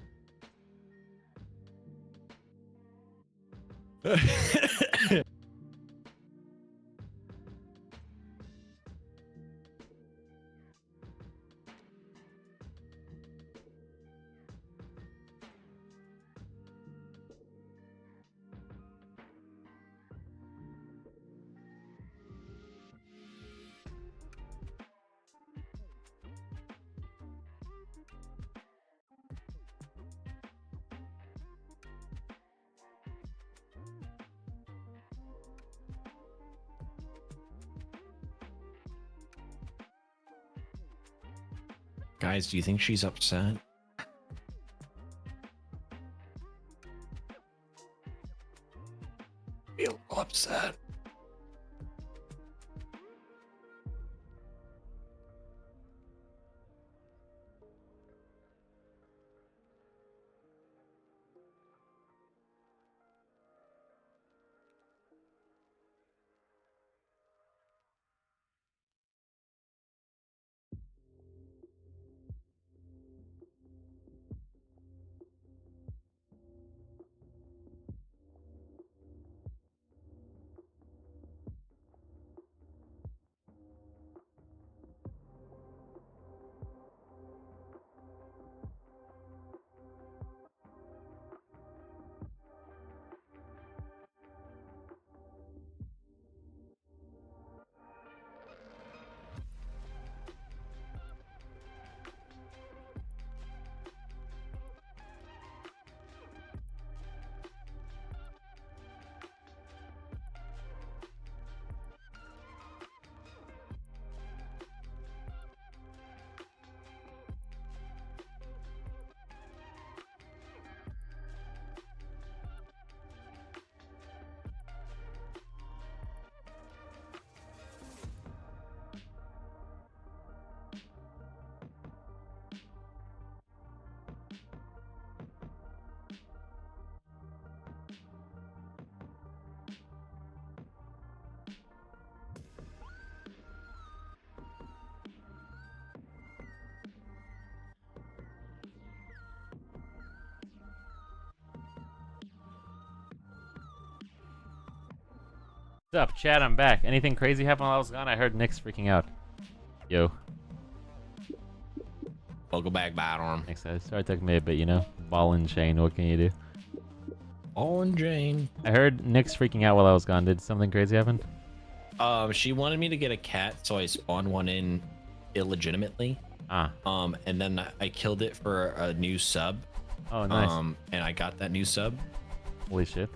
Guys, do you think she's upset? Feel upset. What's up, Chad? I'm back. Anything crazy happened while I was gone? I heard Nick's freaking out. Yo. Welcome back, Batarm. Thanks, guys. Sorry it took me a bit, you know. Ball and chain. What can you do? Ball and Jane. I heard Nick's freaking out while I was gone. Did something crazy happen? She wanted me to get a cat, so I spawned one in illegitimately. Ah. And then I killed it for a new sub. Oh, nice. And I got that new sub. Holy shit.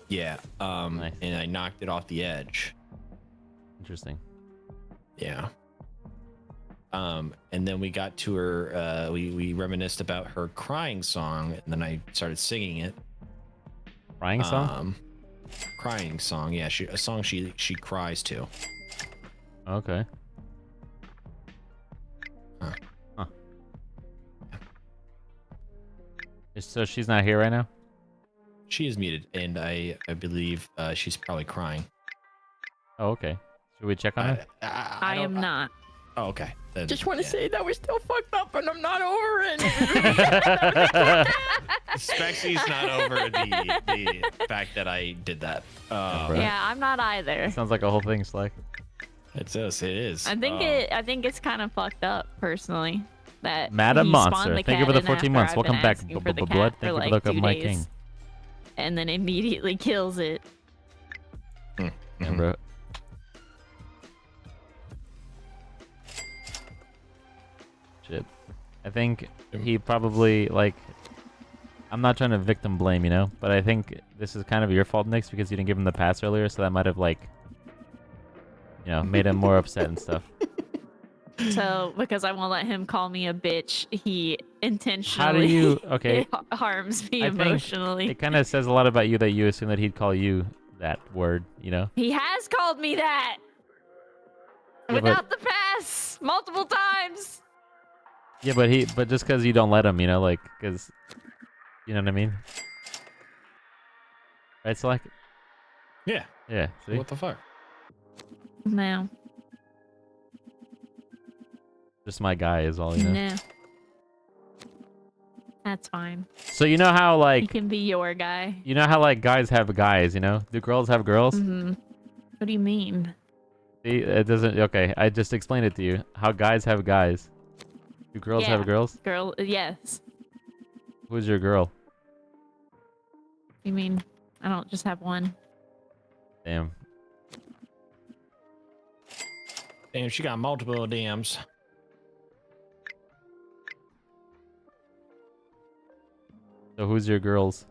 Yeah. Nice. And I knocked it off the edge. Interesting. Yeah. And then we got to her, we reminisced about her crying song, and then I started singing it. Crying song? Crying song, yeah, a song she cries to. Okay. Huh. So she's not here right now? She is muted, and I believe she's probably crying. Oh, okay. Should we check on her? I am not. Oh, okay. Then, Just want to yeah. say that we're still fucked up and I'm not over it. Spexy's not over the fact that I did that. Right. Yeah, I'm not either. Sounds like a whole thing, Slack. It's us. It is. I think it's kind of fucked up, personally. that Madam he Monster, spawned the thank you for the cat in 14 after months. I've Welcome been back, asking for the Blood. cat Thank for, you for like, the look of 2 my days, king. and then immediately kills it. Yeah, bro. Shit. I think he probably, like... I'm not trying to victim blame, you know? But I think this is kind of your fault, Nix, because you didn't give him the pass earlier, so that might have, like... You know, made him more upset and stuff. So, because I won't let him call me a bitch, he intentionally How do you... Okay, harms me I think emotionally. it kind of says a lot about you that you assume that he'd call you that word, you know? He has called me that! Yeah, Without the pass! Multiple times! Yeah, but just because you don't let him, you know, like, because... You know what I mean? Right, Slack? Yeah. Yeah, see? What the fuck? No. Just my guy is all, you know? No. That's fine. So you know how, He like... can be your guy. You know how, like, guys have guys, you know? Do girls have girls? Mm-hmm. What do you mean? See, it doesn't... Okay, I just explained it to you. How guys have guys. Do girls have Yeah. girls? Girl, yes. Who's your girl? You mean I don't just have one? Damn. Damn, she got multiple DMs. So who's your girls?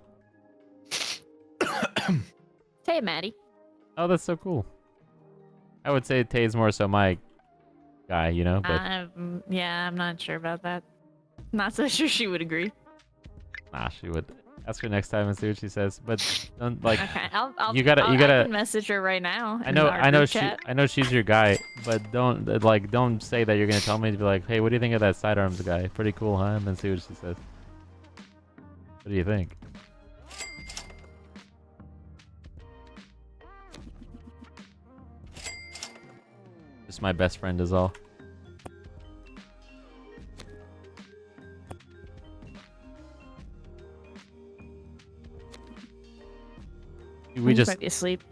Hey, Maddie. Oh, that's so cool. I would say Tay's more so my guy, you know? But Yeah, I'm not sure about that. Not so sure she would agree. nah, she would. Ask her next time and see what she says. But don't, like... Okay, I'll I gotta- can message her right now. I know Chat. I know she's your guy, but don't say that you're gonna tell me to be like, hey, what do you think of that sidearms guy? Pretty cool, huh? And then see what she says. What do you think? Just my best friend is all. We He's just might be asleep.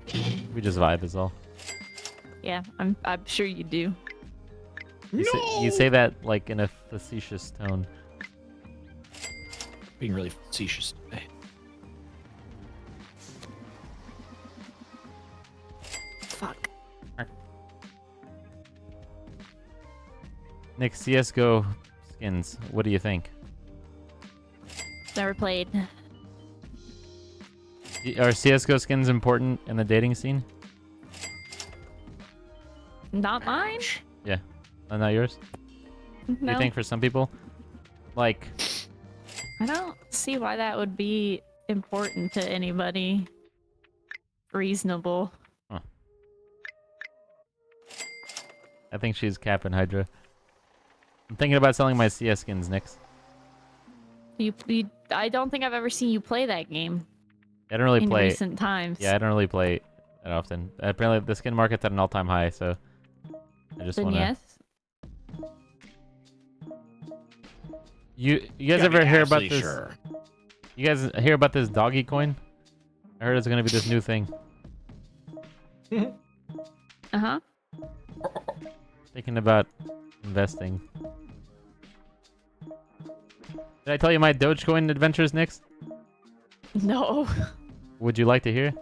vibe is all. Yeah, I'm sure you do. You say that like in a facetious tone. Being really facetious today. Fuck. Nick, CS:GO skins. What do you think? Never played. Are CS:GO skins important in the dating scene? Not mine. Yeah, not yours. No. You think for some people, like, I don't see why that would be important to anybody reasonable. I think she's capping Hydra. I'm thinking about selling my CS skins, Nix. I don't think I've ever seen you play that game I don't really in play. recent times. Yeah, I don't really play that often. Apparently, the skin market's at an all-time high, so I just Then want to. yes. You guys Gotta ever be hear about absolutely this? sure. You guys hear about this doggy coin? I heard it's gonna be this new thing. Uh-huh. Thinking about investing. Did I tell you my Dogecoin adventures, Nix? No. Would you like to hear?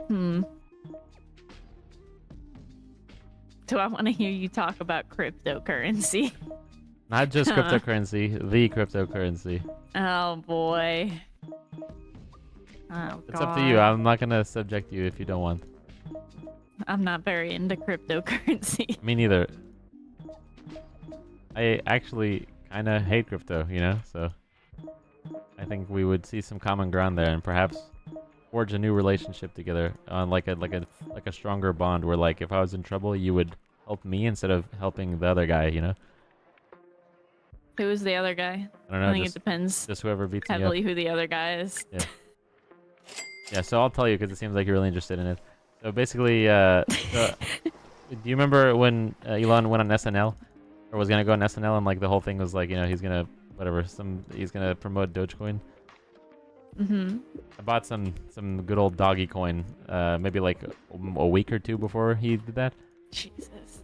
Do I want to hear you talk about cryptocurrency? Not just cryptocurrency, the cryptocurrency. Oh boy. Oh, It's up to you. I'm not gonna subject you if you don't want. I'm not very into cryptocurrency. Me neither. I actually kind of hate crypto, you know, so I think we would see some common ground there and perhaps forge a new relationship together on like a stronger bond where, like, if I was in trouble, you would help me instead of helping the other guy, you know? Who is the other guy? I don't know. I think just, it depends just whoever beats me up. heavily who the other guy is. Yeah. Yeah, so I'll tell you because it seems like you're really interested in it. So basically, do you remember when Elon went on SNL, or was gonna go on SNL, and like the whole thing was like, you know, he's gonna he's gonna promote Dogecoin. Mm-hmm. I bought some good old doggy coin, maybe like a week or two before he did that. Jesus.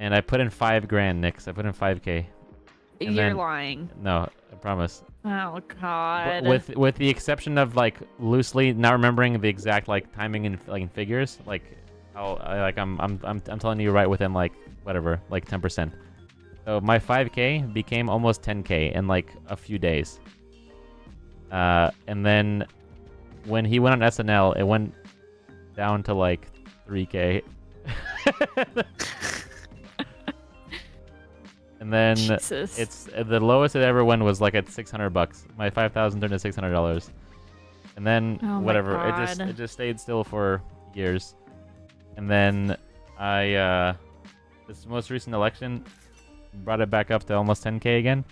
and I put in 5 grand, Nix. I put in 5K. And You're then- lying. No, I promise. Oh But god. with the exception of like loosely not remembering the exact like timing in like in figures, like I'm telling you right within like whatever, like 10%. So my 5K became almost 10K in like a few days. And then when he went on SNL, it went down to like 3K. And then Jesus. it's the lowest it ever went was like at $600. My 5,000 turned to $600, and then Oh my whatever. God. It just stayed still for years, and then I this most recent election brought it back up to almost 10K again.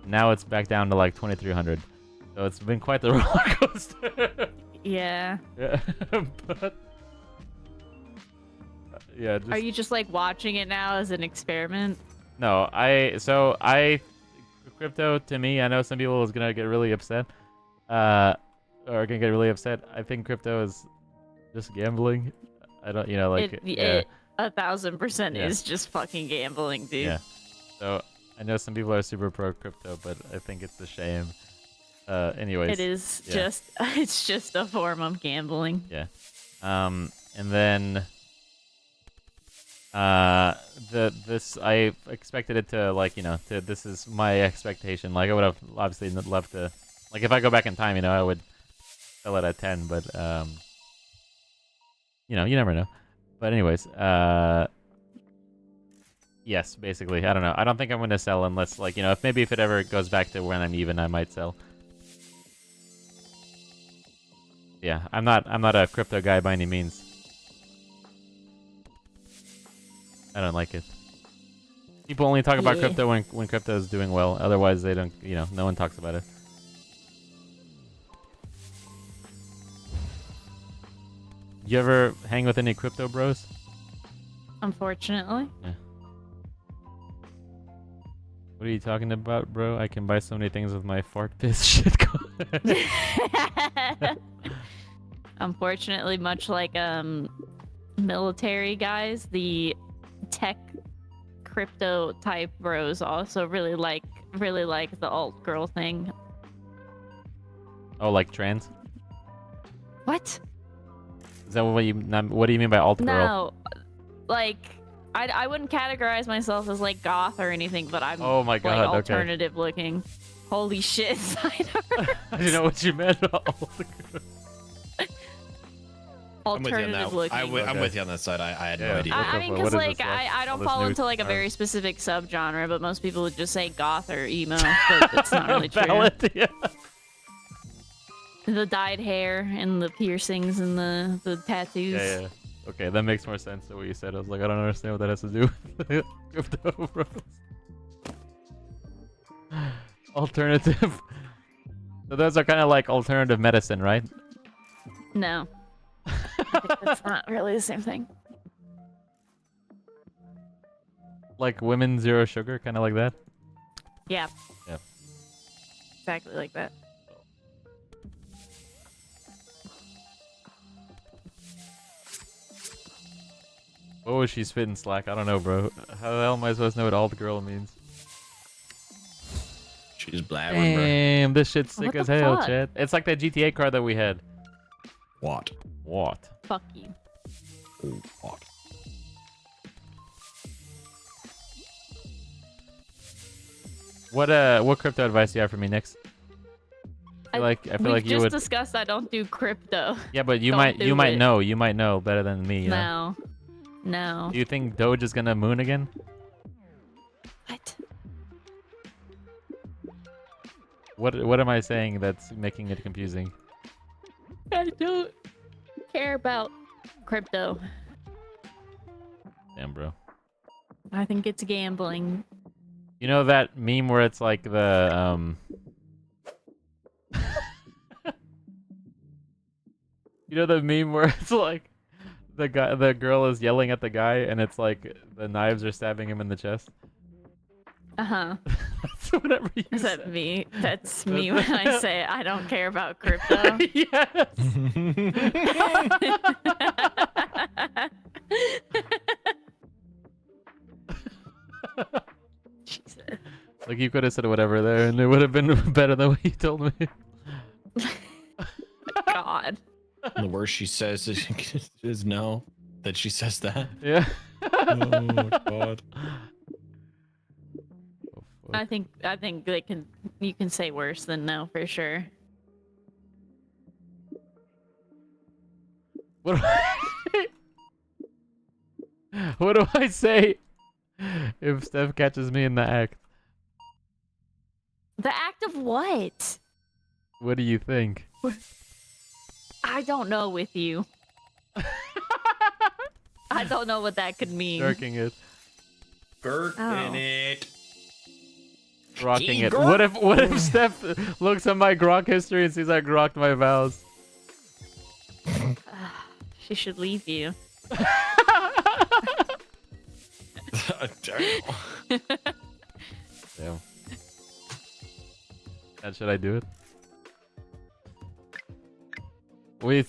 Now it's back down to like 2,300. So it's been quite the roller coaster. Yeah. Yeah, but yeah. Just, Are you just like watching it now as an experiment? No, crypto to me, I know some people is gonna get really upset, or gonna get really upset. I think crypto is just gambling. I don't, like It 1,000% Yeah. is just fucking gambling, dude. yeah. So I know some people are super pro crypto, but I think it's a shame. Anyways, It is yeah. just it's just a form of gambling. Yeah. And then this I expected it to like this is my expectation. Like I would have obviously loved to, like if I go back in time, I would sell it at 10, but you never know. But anyways, yes, basically, I don't know. I don't think I'm gonna sell unless like if it ever goes back to when I'm even, I might sell. Yeah, I'm not a crypto guy by any means. I don't like it. People only talk about Yeah. crypto when crypto is doing well. Otherwise, they don't. No one talks about it. You ever hang with any crypto bros? Unfortunately. What are you talking about, bro? I can buy so many things with my fart piss shit coin. Unfortunately, much like military guys, the tech crypto type bros also really like the alt girl thing. Oh, like trans? What? Is that what what do you mean by alt girl? No, like I wouldn't categorize myself as like goth or anything, but I'm Oh my God, like okay. alternative looking. Holy shit, Cider. I didn't know what you meant. I'm with you on Alternative that. looking. I'm with you on that side. I had no Yeah. idea. What I the mean, fuck- because what is like this, I all don't this fall new into like a term? very specific subgenre, but most people would just say goth or emo, but it's not really true. Valid, yeah. The dyed hair and the piercings and the tattoos. Yeah. Okay, that makes more sense than what you said. I was like, I don't understand what that has to do with crypto bros. Alternative. So those are kind of like alternative medicine, right? No. I think that's not really the same thing. Like women zero sugar, kind of like that. Yeah. Yeah. Exactly like that. What was she spitting slack? I don't know, bro. How the hell am I supposed to know what alt girl means? She's blabbering, bro. Damn, this shit's sick What as the hell, fuck? Chad. It's like that GTA car that we had. What? What? Fuck you. Oh, what? What crypto advice do you have for me, Nix? I feel like We've you just would. discussed I don't do crypto. Yeah, but you don't might do it. know. You might know better than me. You know? No. Do you think Doge is gonna moon again? What? What am I saying that's making it confusing? I don't care about crypto. Damn, bro. I think it's gambling. You know that meme where it's like the You know the meme where it's like the girl is yelling at the guy and it's like the knives are stabbing him in the chest. Uh-huh. That's whatever you Is said. that me? That's me when I say I don't care about crypto. Yes. you could have said whatever there, and it would have been better than what you told me. God. The worst she says is no. That she says that. Yeah. Oh God. Oh, I think you can say worse than no for sure. What do what do I say if Steph catches me in the act? The act of what? What do you think? I don't know with you. I don't know what that could mean. Jerking it. Gurking it. Grokking it. What if Steph looks at my grok history and sees I grokked my vows? She should leave you. Damn. Damn. And should I do it?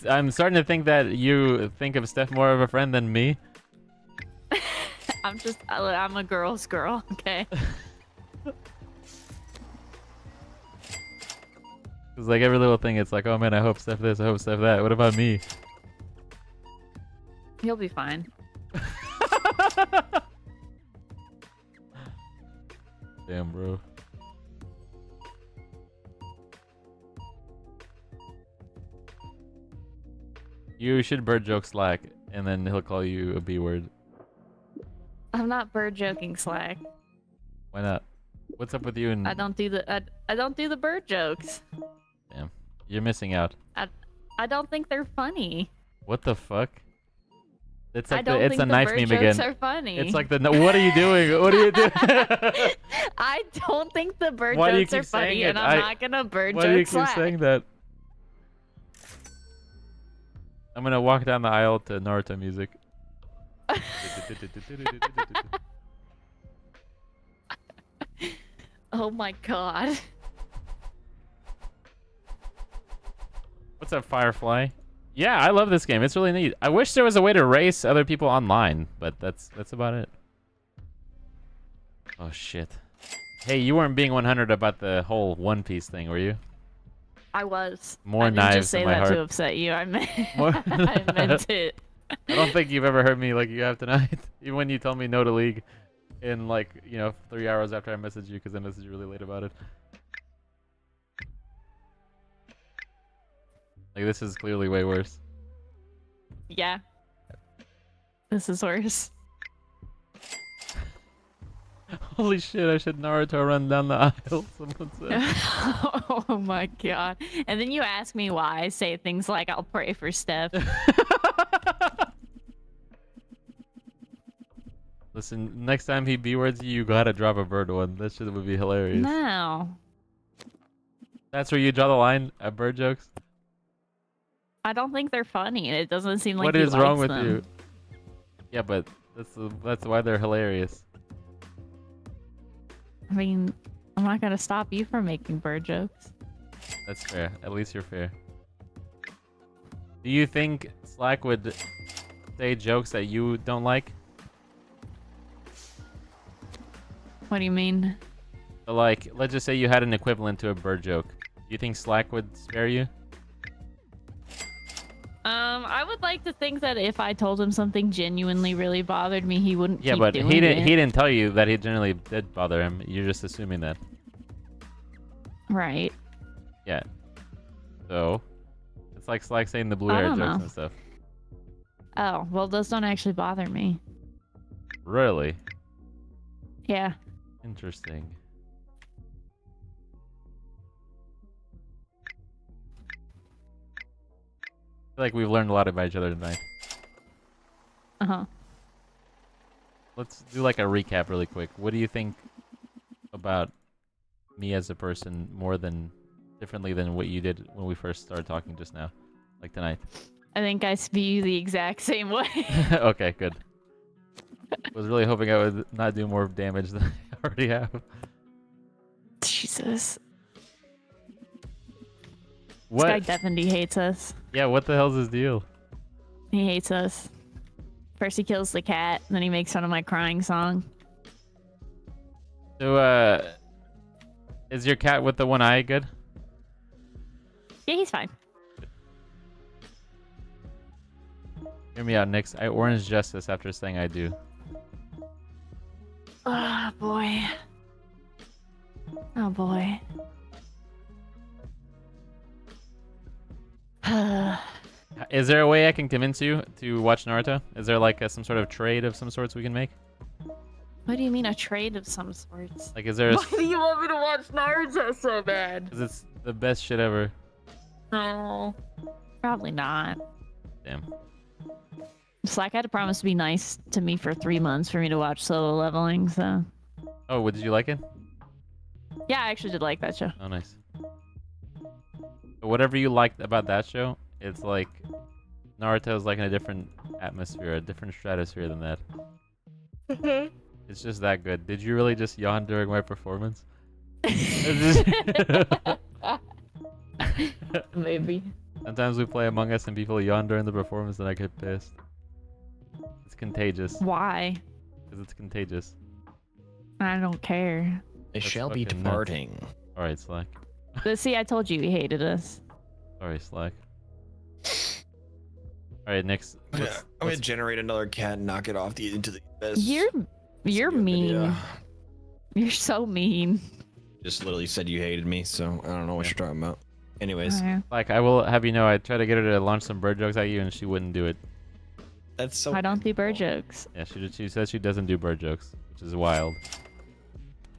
I'm starting to think that you think of Steph more of a friend than me. I'm a girl's girl, okay? It's like every little thing, it's like, oh man, I hope Steph this, I hope Steph that. What about me? You'll be fine. Damn, bro. You should bird joke Slack, and then he'll call you a B word. I'm not bird joking, Slack. Why not? What's up with you and... I don't do the bird jokes. Damn. You're missing out. I don't think they're funny. What the fuck? It's I like don't it's think a the knife bird meme jokes again. are funny. It's like the... What are you doing? What are you doing? I don't think the bird Why do you jokes are keep saying funny, it? and I'm not gonna bird Why joke do you keep Slack. saying that? I'm gonna walk down the aisle to Naruto music. Oh my god. What's up, Firefly? Yeah, I love this game. It's really neat. I wish there was a way to race other people online, but that's about it. Oh shit. Hey, you weren't being 100 about the whole One Piece thing, were you? I was. More I didn't knives just say in my that heart. to upset you. I meant, More... I meant it. I don't think you've ever heard me like you have tonight. Even when you told me no to League in like, 3 hours after I messaged you because I messaged you really late about it. Like, this is clearly way worse. Yeah. This is worse. Holy shit, I should Naruto run down the aisle, someone said. Oh my god. And then you ask me why I say things like, I'll pray for Steph. Listen, next time he B-words you, you gotta drop a bird one. That shit would be hilarious. No. That's where you draw the line at bird jokes? I don't think they're funny, and it doesn't seem like What he is wrong likes with them. you? Yeah, but that's why they're hilarious. I mean, I'm not gonna stop you from making bird jokes. That's fair. At least you're fair. Do you think Slack would say jokes that you don't like? What do you mean? So, like, let's just say you had an equivalent to a bird joke. Do you think Slack would spare you? I would like to think that if I told him something genuinely really bothered me, he wouldn't Yeah, keep but doing he it. didn't tell you that he generally did bother him. You're just assuming that. Right. Yeah. So, it's like Slack saying the blue I hair don't jokes know. and stuff. Oh, well, those don't actually bother me. Really? Yeah. Interesting. I feel like we've learned a lot about each other tonight. Uh-huh. Let's do like a recap really quick. What do you think about me as a person differently than what you did when we first started talking just now? Like tonight. I think I view you the exact same way. Okay, good. Was really hoping I would not do more damage than I already have. Jesus. What? This guy definitely hates us. Yeah, what the hell's his deal? He hates us. First he kills the cat, and then he makes fun of my crying song. So, Is your cat with the one eye good? Yeah, he's fine. Hear me out, Nix. I orange justice after saying I do. Oh boy. Oh boy. Is there a way I can convince you to watch Naruto? Is there like some sort of trade of some sorts we can make? What do you mean a trade of some sorts? Like, is there a... Why do you want me to watch Naruto so bad? Because it's the best shit ever. No, probably not. Damn. Slack had to promise to be nice to me for 3 months for me to watch Solo Leveling, so... Oh, did you like it? Yeah, I actually did like that show. Oh, nice. But whatever you liked about that show, it's like Naruto's like in a different atmosphere, a different stratosphere than that. It's just that good. Did you really just yawn during my performance? Maybe. Sometimes we play Among Us and people yawn during the performance and I get pissed. It's contagious. Why? Because it's contagious. I don't care. I That's shall be fucking departing. Alright, Slack. But see, I told you he hated us. Sorry, Slack. Alright, next. I'm gonna generate another cat and knock it off into the abyss. You're mean. Video. You're so mean. Just literally said you hated me, so I don't know what you're talking about. Anyways, Like, I will have you know, I tried to get her to launch some bird jokes at you and she wouldn't do it. that's so. I don't do bird jokes. Yeah, she says she doesn't do bird jokes, which is wild.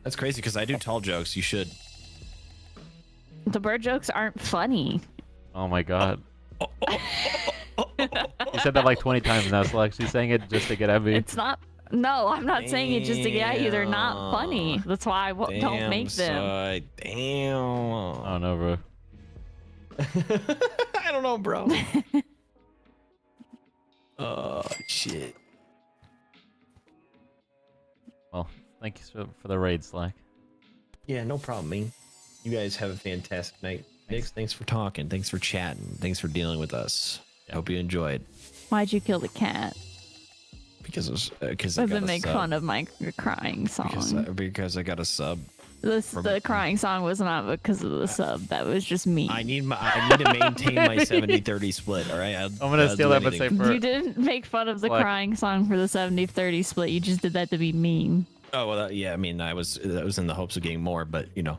That's crazy because I do tall jokes. You should. The bird jokes aren't funny. Oh my god. You said that like 20 times now, Slack. She's saying it just to get at me. It's not. No, I'm not saying it just to get at you. They're not funny. That's why I don't make them. Damn. Oh no, bro. I don't know, bro. Oh shit. Well, thank you for the raid, Slack. Yeah, no problem, man. You guys have a fantastic night. Nix, thanks for talking. Thanks for chatting. Thanks for dealing with us. Yeah. Hope you enjoyed. Why'd you kill the cat? Because I Doesn't got a make sub. fun of my crying song. Because I got a sub. The crying song was not because of the sub. That was just me. I need to maintain my 70-30 split. All right. I'm gonna steal that, but say for You didn't make fun of the Slack. crying song for the 70-30 split. You just did that to be mean. Oh well, yeah. I mean, that was in the hopes of getting more, but you know.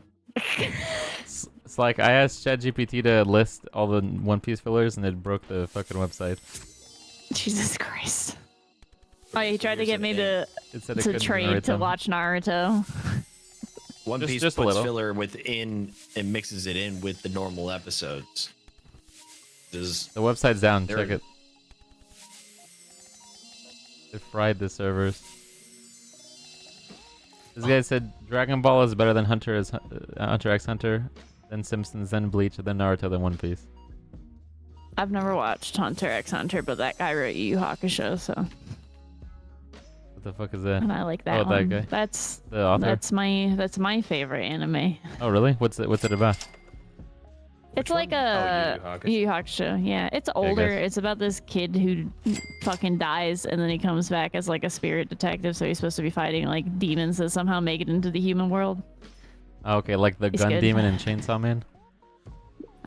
It's like I asked ChatGPT to list all the One Piece fillers and it broke the fucking website. Jesus Christ. Oh, you tried to get me It said it to couldn't trade generate to them. watch Naruto. One Piece just a puts little. filler within and mixes it in with the normal episodes. The website's down. There Check it. It fried the servers. This guy said Dragon Ball is better than Hunter x Hunter, then Simpsons, then Bleach, then Naruto, then One Piece. I've never watched Hunter x Hunter, but that guy wrote Yu Yu Hakusho, so What the fuck is that? and I like that Oh, that one. guy? That's The author? that's my favorite anime. Oh, really? What's it about? It's like a Yu Yu Hakusho. Yeah, it's older. guess. It's about this kid who fucking dies and then he comes back as like a spirit detective. So he's supposed to be fighting like demons that somehow make it into the human world. Oh, okay, like the It's Gun good. Demon and Chainsaw Man.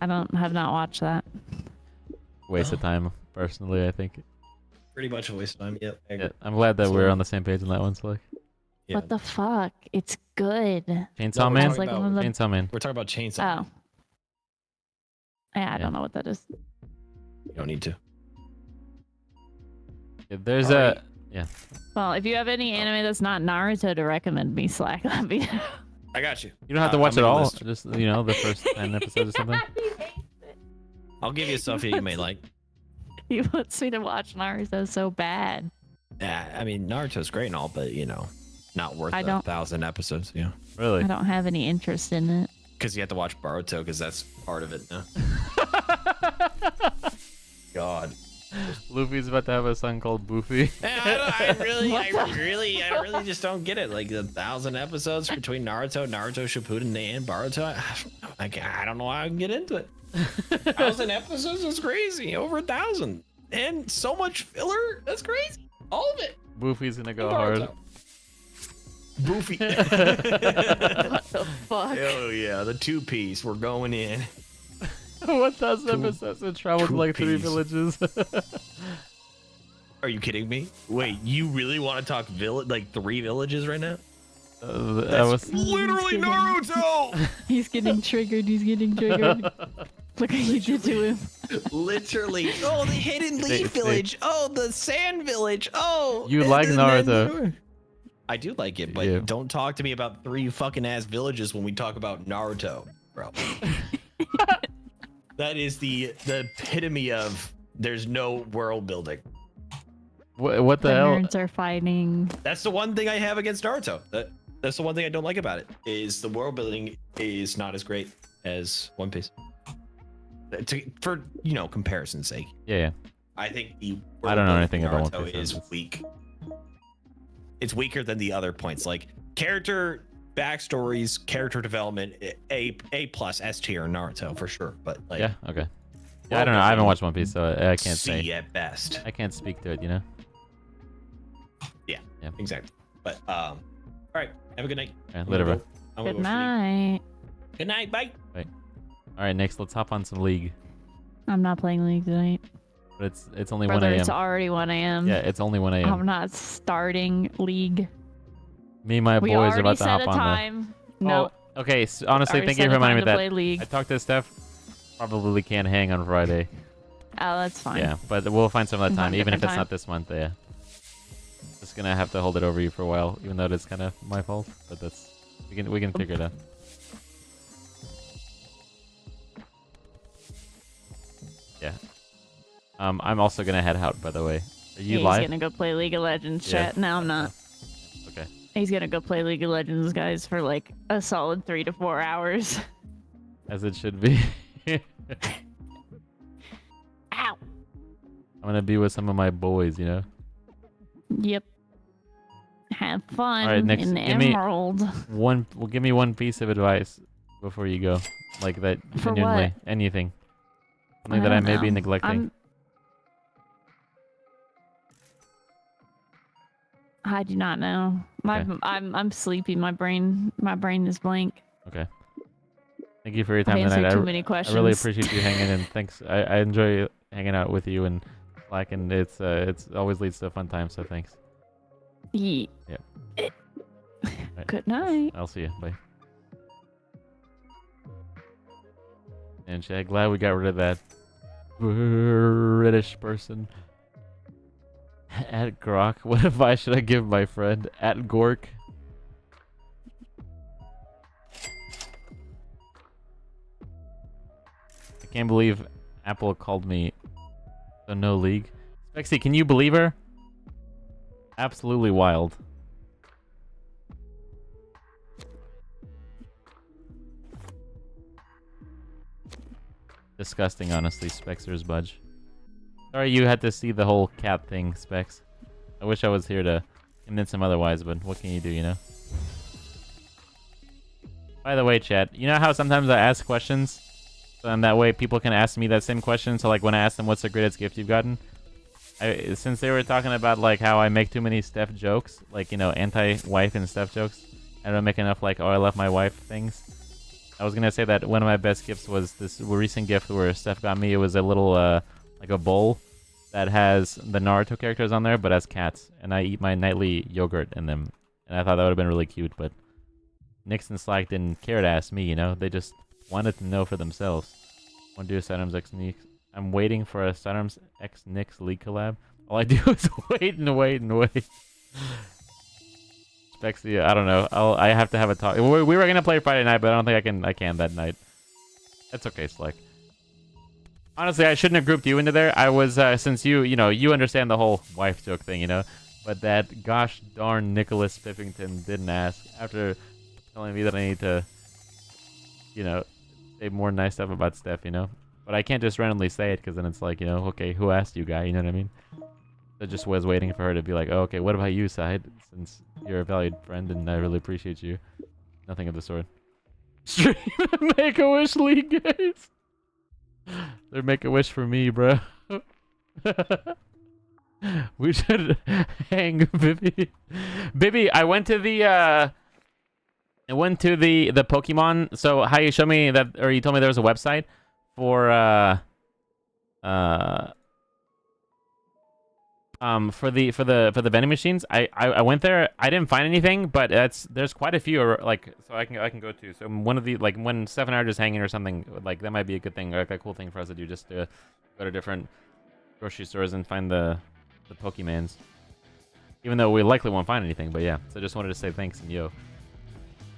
Have not watched that. Waste of time, personally. I think. Pretty much a waste of time. Yep. I agree. Yeah, I'm glad that we're on the same page on that one. Slick. Yeah. What the fuck? It's good. Chainsaw we're Man. talking like about- one of the... Chainsaw Man. We're talking about Chainsaw. Oh. Yeah, I don't know what that is. You don't need to. If there's Alright. a yeah. Well, if you have any anime that's not Naruto to recommend me, Slack. That'd be... I got you. You don't have to watch I'm it in the all. list. Just the first 10 episodes or something. I'll give you stuff you may like. He wants me to watch Naruto so bad. Yeah, I mean Naruto's great and all, but not worth I the don't- 1,000 episodes. Yeah, Really? I don't have any interest in it. because you have to watch Boruto because that's part of it now. God. Luffy's about to have a son called Boofy. I really just don't get it. Like the 1,000 episodes between Naruto Shippuden, and Boruto. I don't know how I can get into it. 1,000 episodes is crazy. Over 1,000, and so much filler. That's crazy. All of it. Boofy's gonna go Boruto. hard. Boofy. What the fuck? Oh yeah, the 2-piece. We're going in. 1,000 episodes and traveled to like 3 villages. Are you kidding me? Wait, you really want to talk like 3 villages right now? That was literally Naruto. He's getting triggered. He's getting triggered. Look what you did to him. Literally. Oh, the hidden leaf village. Oh, the sand village. Oh. You like Naruto. I do like it, but Yeah. don't talk to me about 3 fucking ass villages when we talk about Naruto, bro. That is the epitome of there's no world building. what the hell? Parents are fighting. That's the one thing I have against Naruto. That's the one thing I don't like about it is the world building is not as great as One Piece. For comparison's sake. Yeah. I think the I don't know anything about One Naruto Piece. is weak. It's weaker than the other points, like character backstories, character development. A plus S tier in Naruto for sure. But like, Yeah. Okay. Yeah, I don't know. I haven't watched One Piece, so I can't C say. at best. I can't speak to it. You know. Yeah. Yeah. Exactly. But all right. Have a good night. Okay, later, bro. Good night. Good night. Bye. All right, next, let's hop on some League. I'm not playing League tonight. But it's only Brother, 1 a.m. it's already 1 a.m. Yeah, it's only 1 a.m. I'm not starting League. Me and my We boys are already about to set hop a on time. though. No. Oh, okay. So honestly, Already thank you set for a time reminding me to that. play League. I talked to Steph. Probably can't hang on Friday. Oh, that's fine. Yeah, but we'll find some of that We'll time, find even if different it's not this month. Yeah. Just gonna have to hold it over you for a while, even though it's kind of my fault. But that's we can figure it out. Yeah. I'm also gonna head out, by the way. Are you He's live? gonna go play League of Legends, Yeah. chat. No, I'm not. Okay. He's gonna go play League of Legends, guys, for like a solid 3 to 4 hours. As it should be. Ow. I'm gonna be with some of my boys, you know. Yep. Have fun All right, next, in the give me Emerald. give me one piece of advice before you go, like that. For Genuinely, what? anything. Something that I don't may be know. neglecting. I do not know. Okay. I'm sleepy. My brain is blank. Okay. Thank you for your I've time tonight. answered too many questions. I really appreciate you hanging in. Thanks. I enjoy hanging out with you and Slack, and it's always leads to a fun time. So thanks. Yeah. Right. Good night. I'll see you. Bye. And Chad, glad we got rid of that British person. At Grok, what advice should I give my friend? At Gork. I can't believe Apple called me the no league. Spexy, can you believe her? Absolutely wild. Disgusting, honestly, Spexer's budge. Sorry you had to see the whole cat thing, Specs. I wish I was here to convince him otherwise, but what can you do, you know? By the way, chat, you know how sometimes I ask questions? And that way people can ask me that same question, so like when I ask them what's the greatest gift you've gotten? Since they were talking about like how I make too many Steph jokes, like, you know, anti-wife and Steph jokes, I don't make enough like, oh, I love my wife things. I was gonna say that one of my best gifts was this recent gift where Steph got me. It was a little, like a bowl that has the Naruto characters on there, but as cats. And I eat my nightly yogurt in them. And I thought that would have been really cute, but Nix and Slack didn't care to ask me, you know? They just wanted to know for themselves. Want to do a Sidearms X Nix? I'm waiting for a Sidearms X Nix League collab. All I do is wait and wait and wait. Spexy, I don't know. I have to have a talk. We were gonna play Friday night, but I don't think I can that night. That's okay, Slack. Honestly, I shouldn't have grouped you into there. I was since you know you understand the whole wife joke thing, you know. But that gosh darn Nicholas Pippington didn't ask after telling me that I need to, you know, say more nice stuff about Steph, you know. But I can't just randomly say it because then it's like, you know, okay, who asked you, guy? You know what I mean? I just was waiting for her to be like, oh, okay, what about you, Side? Since you're a valued friend and I really appreciate you. Nothing of the sort. Stream Make-A-Wish League, guys. They're Make-A-Wish for me, bro. We should hang Bibby. Bibby, I went to the Pokemon. So how you showed me that, or you told me there was a website for the vending machines. I went there. I didn't find anything, but there's quite a few like, so I can go to. So one of the, like, when 7 hours is hanging or something, like that might be a good thing, like a cool thing for us to do, just to go to different grocery stores and find the Pokemans. Even though we likely won't find anything, but yeah. So just wanted to say thanks and yo.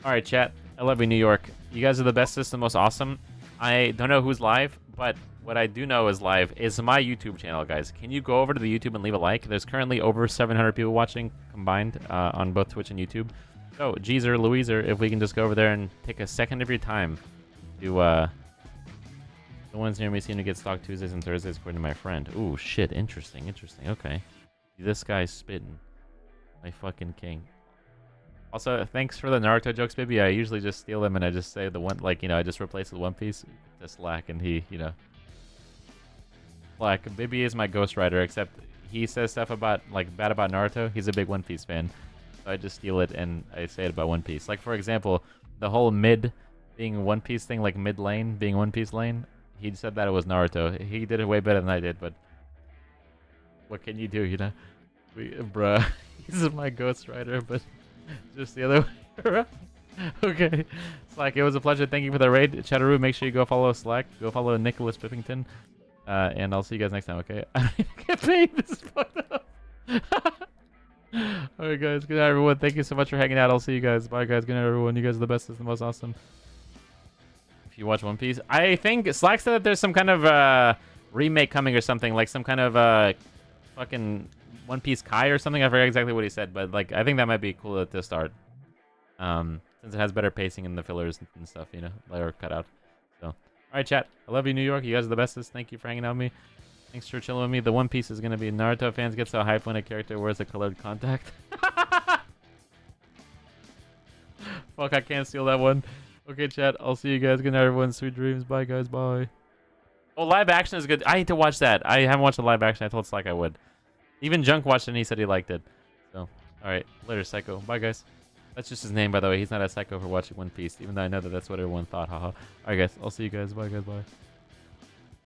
All right, chat. I love you, New York. You guys are the bestest, the most awesome. I don't know who's live, but what I do know is live is my YouTube channel, guys. Can you go over to the YouTube and leave a like? There's currently over 700 people watching combined on both Twitch and YouTube. So, Jeezer, Louiser, if we can just go over there and take a second of your time to the ones near me seem to get stalked Tuesdays and Thursdays, according to my friend. Ooh, shit. Interesting. Interesting. Okay. This guy's spitting. My fucking king. Also, thanks for the Naruto jokes, baby. I usually just steal them and I just say the one, like, you know, I just replace it with One Piece to Slack, and he, you know. Slack. Baby is my ghostwriter, except he says stuff about, like, bad about Naruto. He's a big One Piece fan. So I just steal it and I say it about One Piece. Like, for example, the whole mid being One Piece thing, like mid lane being One Piece lane. He said that it was Naruto. He did it way better than I did, but what can you do, you know? Bruh, he's my ghostwriter, but just the other way around. Okay. Slack, it was a pleasure. Thank you for the raid. Chatteroo, make sure you go follow Slack. Go follow Nicholas Pippington. And I'll see you guys next time, okay? I don't even get paid. This is fucked up. Alright, guys. Good night, everyone. Thank you so much for hanging out. I'll see you guys. Bye, guys. Good night, everyone. You guys are the best. It's the most awesome. If you watch One Piece, I think Slack said that there's some kind of remake coming or something, like some kind of fucking One Piece Kai or something. I forget exactly what he said, but like I think that might be cool to start, since it has better pacing in the fillers and stuff, you know, or cut out. So, all right, chat. I love you, New York. You guys are the bestest. Thank you for hanging out with me. Thanks for chilling with me. The One Piece is gonna be Naruto fans get so hyped when a character wears a colored contact. Fuck, I can't steal that one. Okay, chat. I'll see you guys. Good night, everyone. Sweet dreams. Bye, guys. Bye. Oh, live action is good. I need to watch that. I haven't watched the live action. I told Slack I would. Even Junk watched it and he said he liked it. So, all right. Later, Psycho. Bye, guys. That's just his name, by the way. He's not a psycho for watching One Piece, even though I know that that's what everyone thought. Haha. All right, guys. I'll see you guys. Bye, guys. Bye.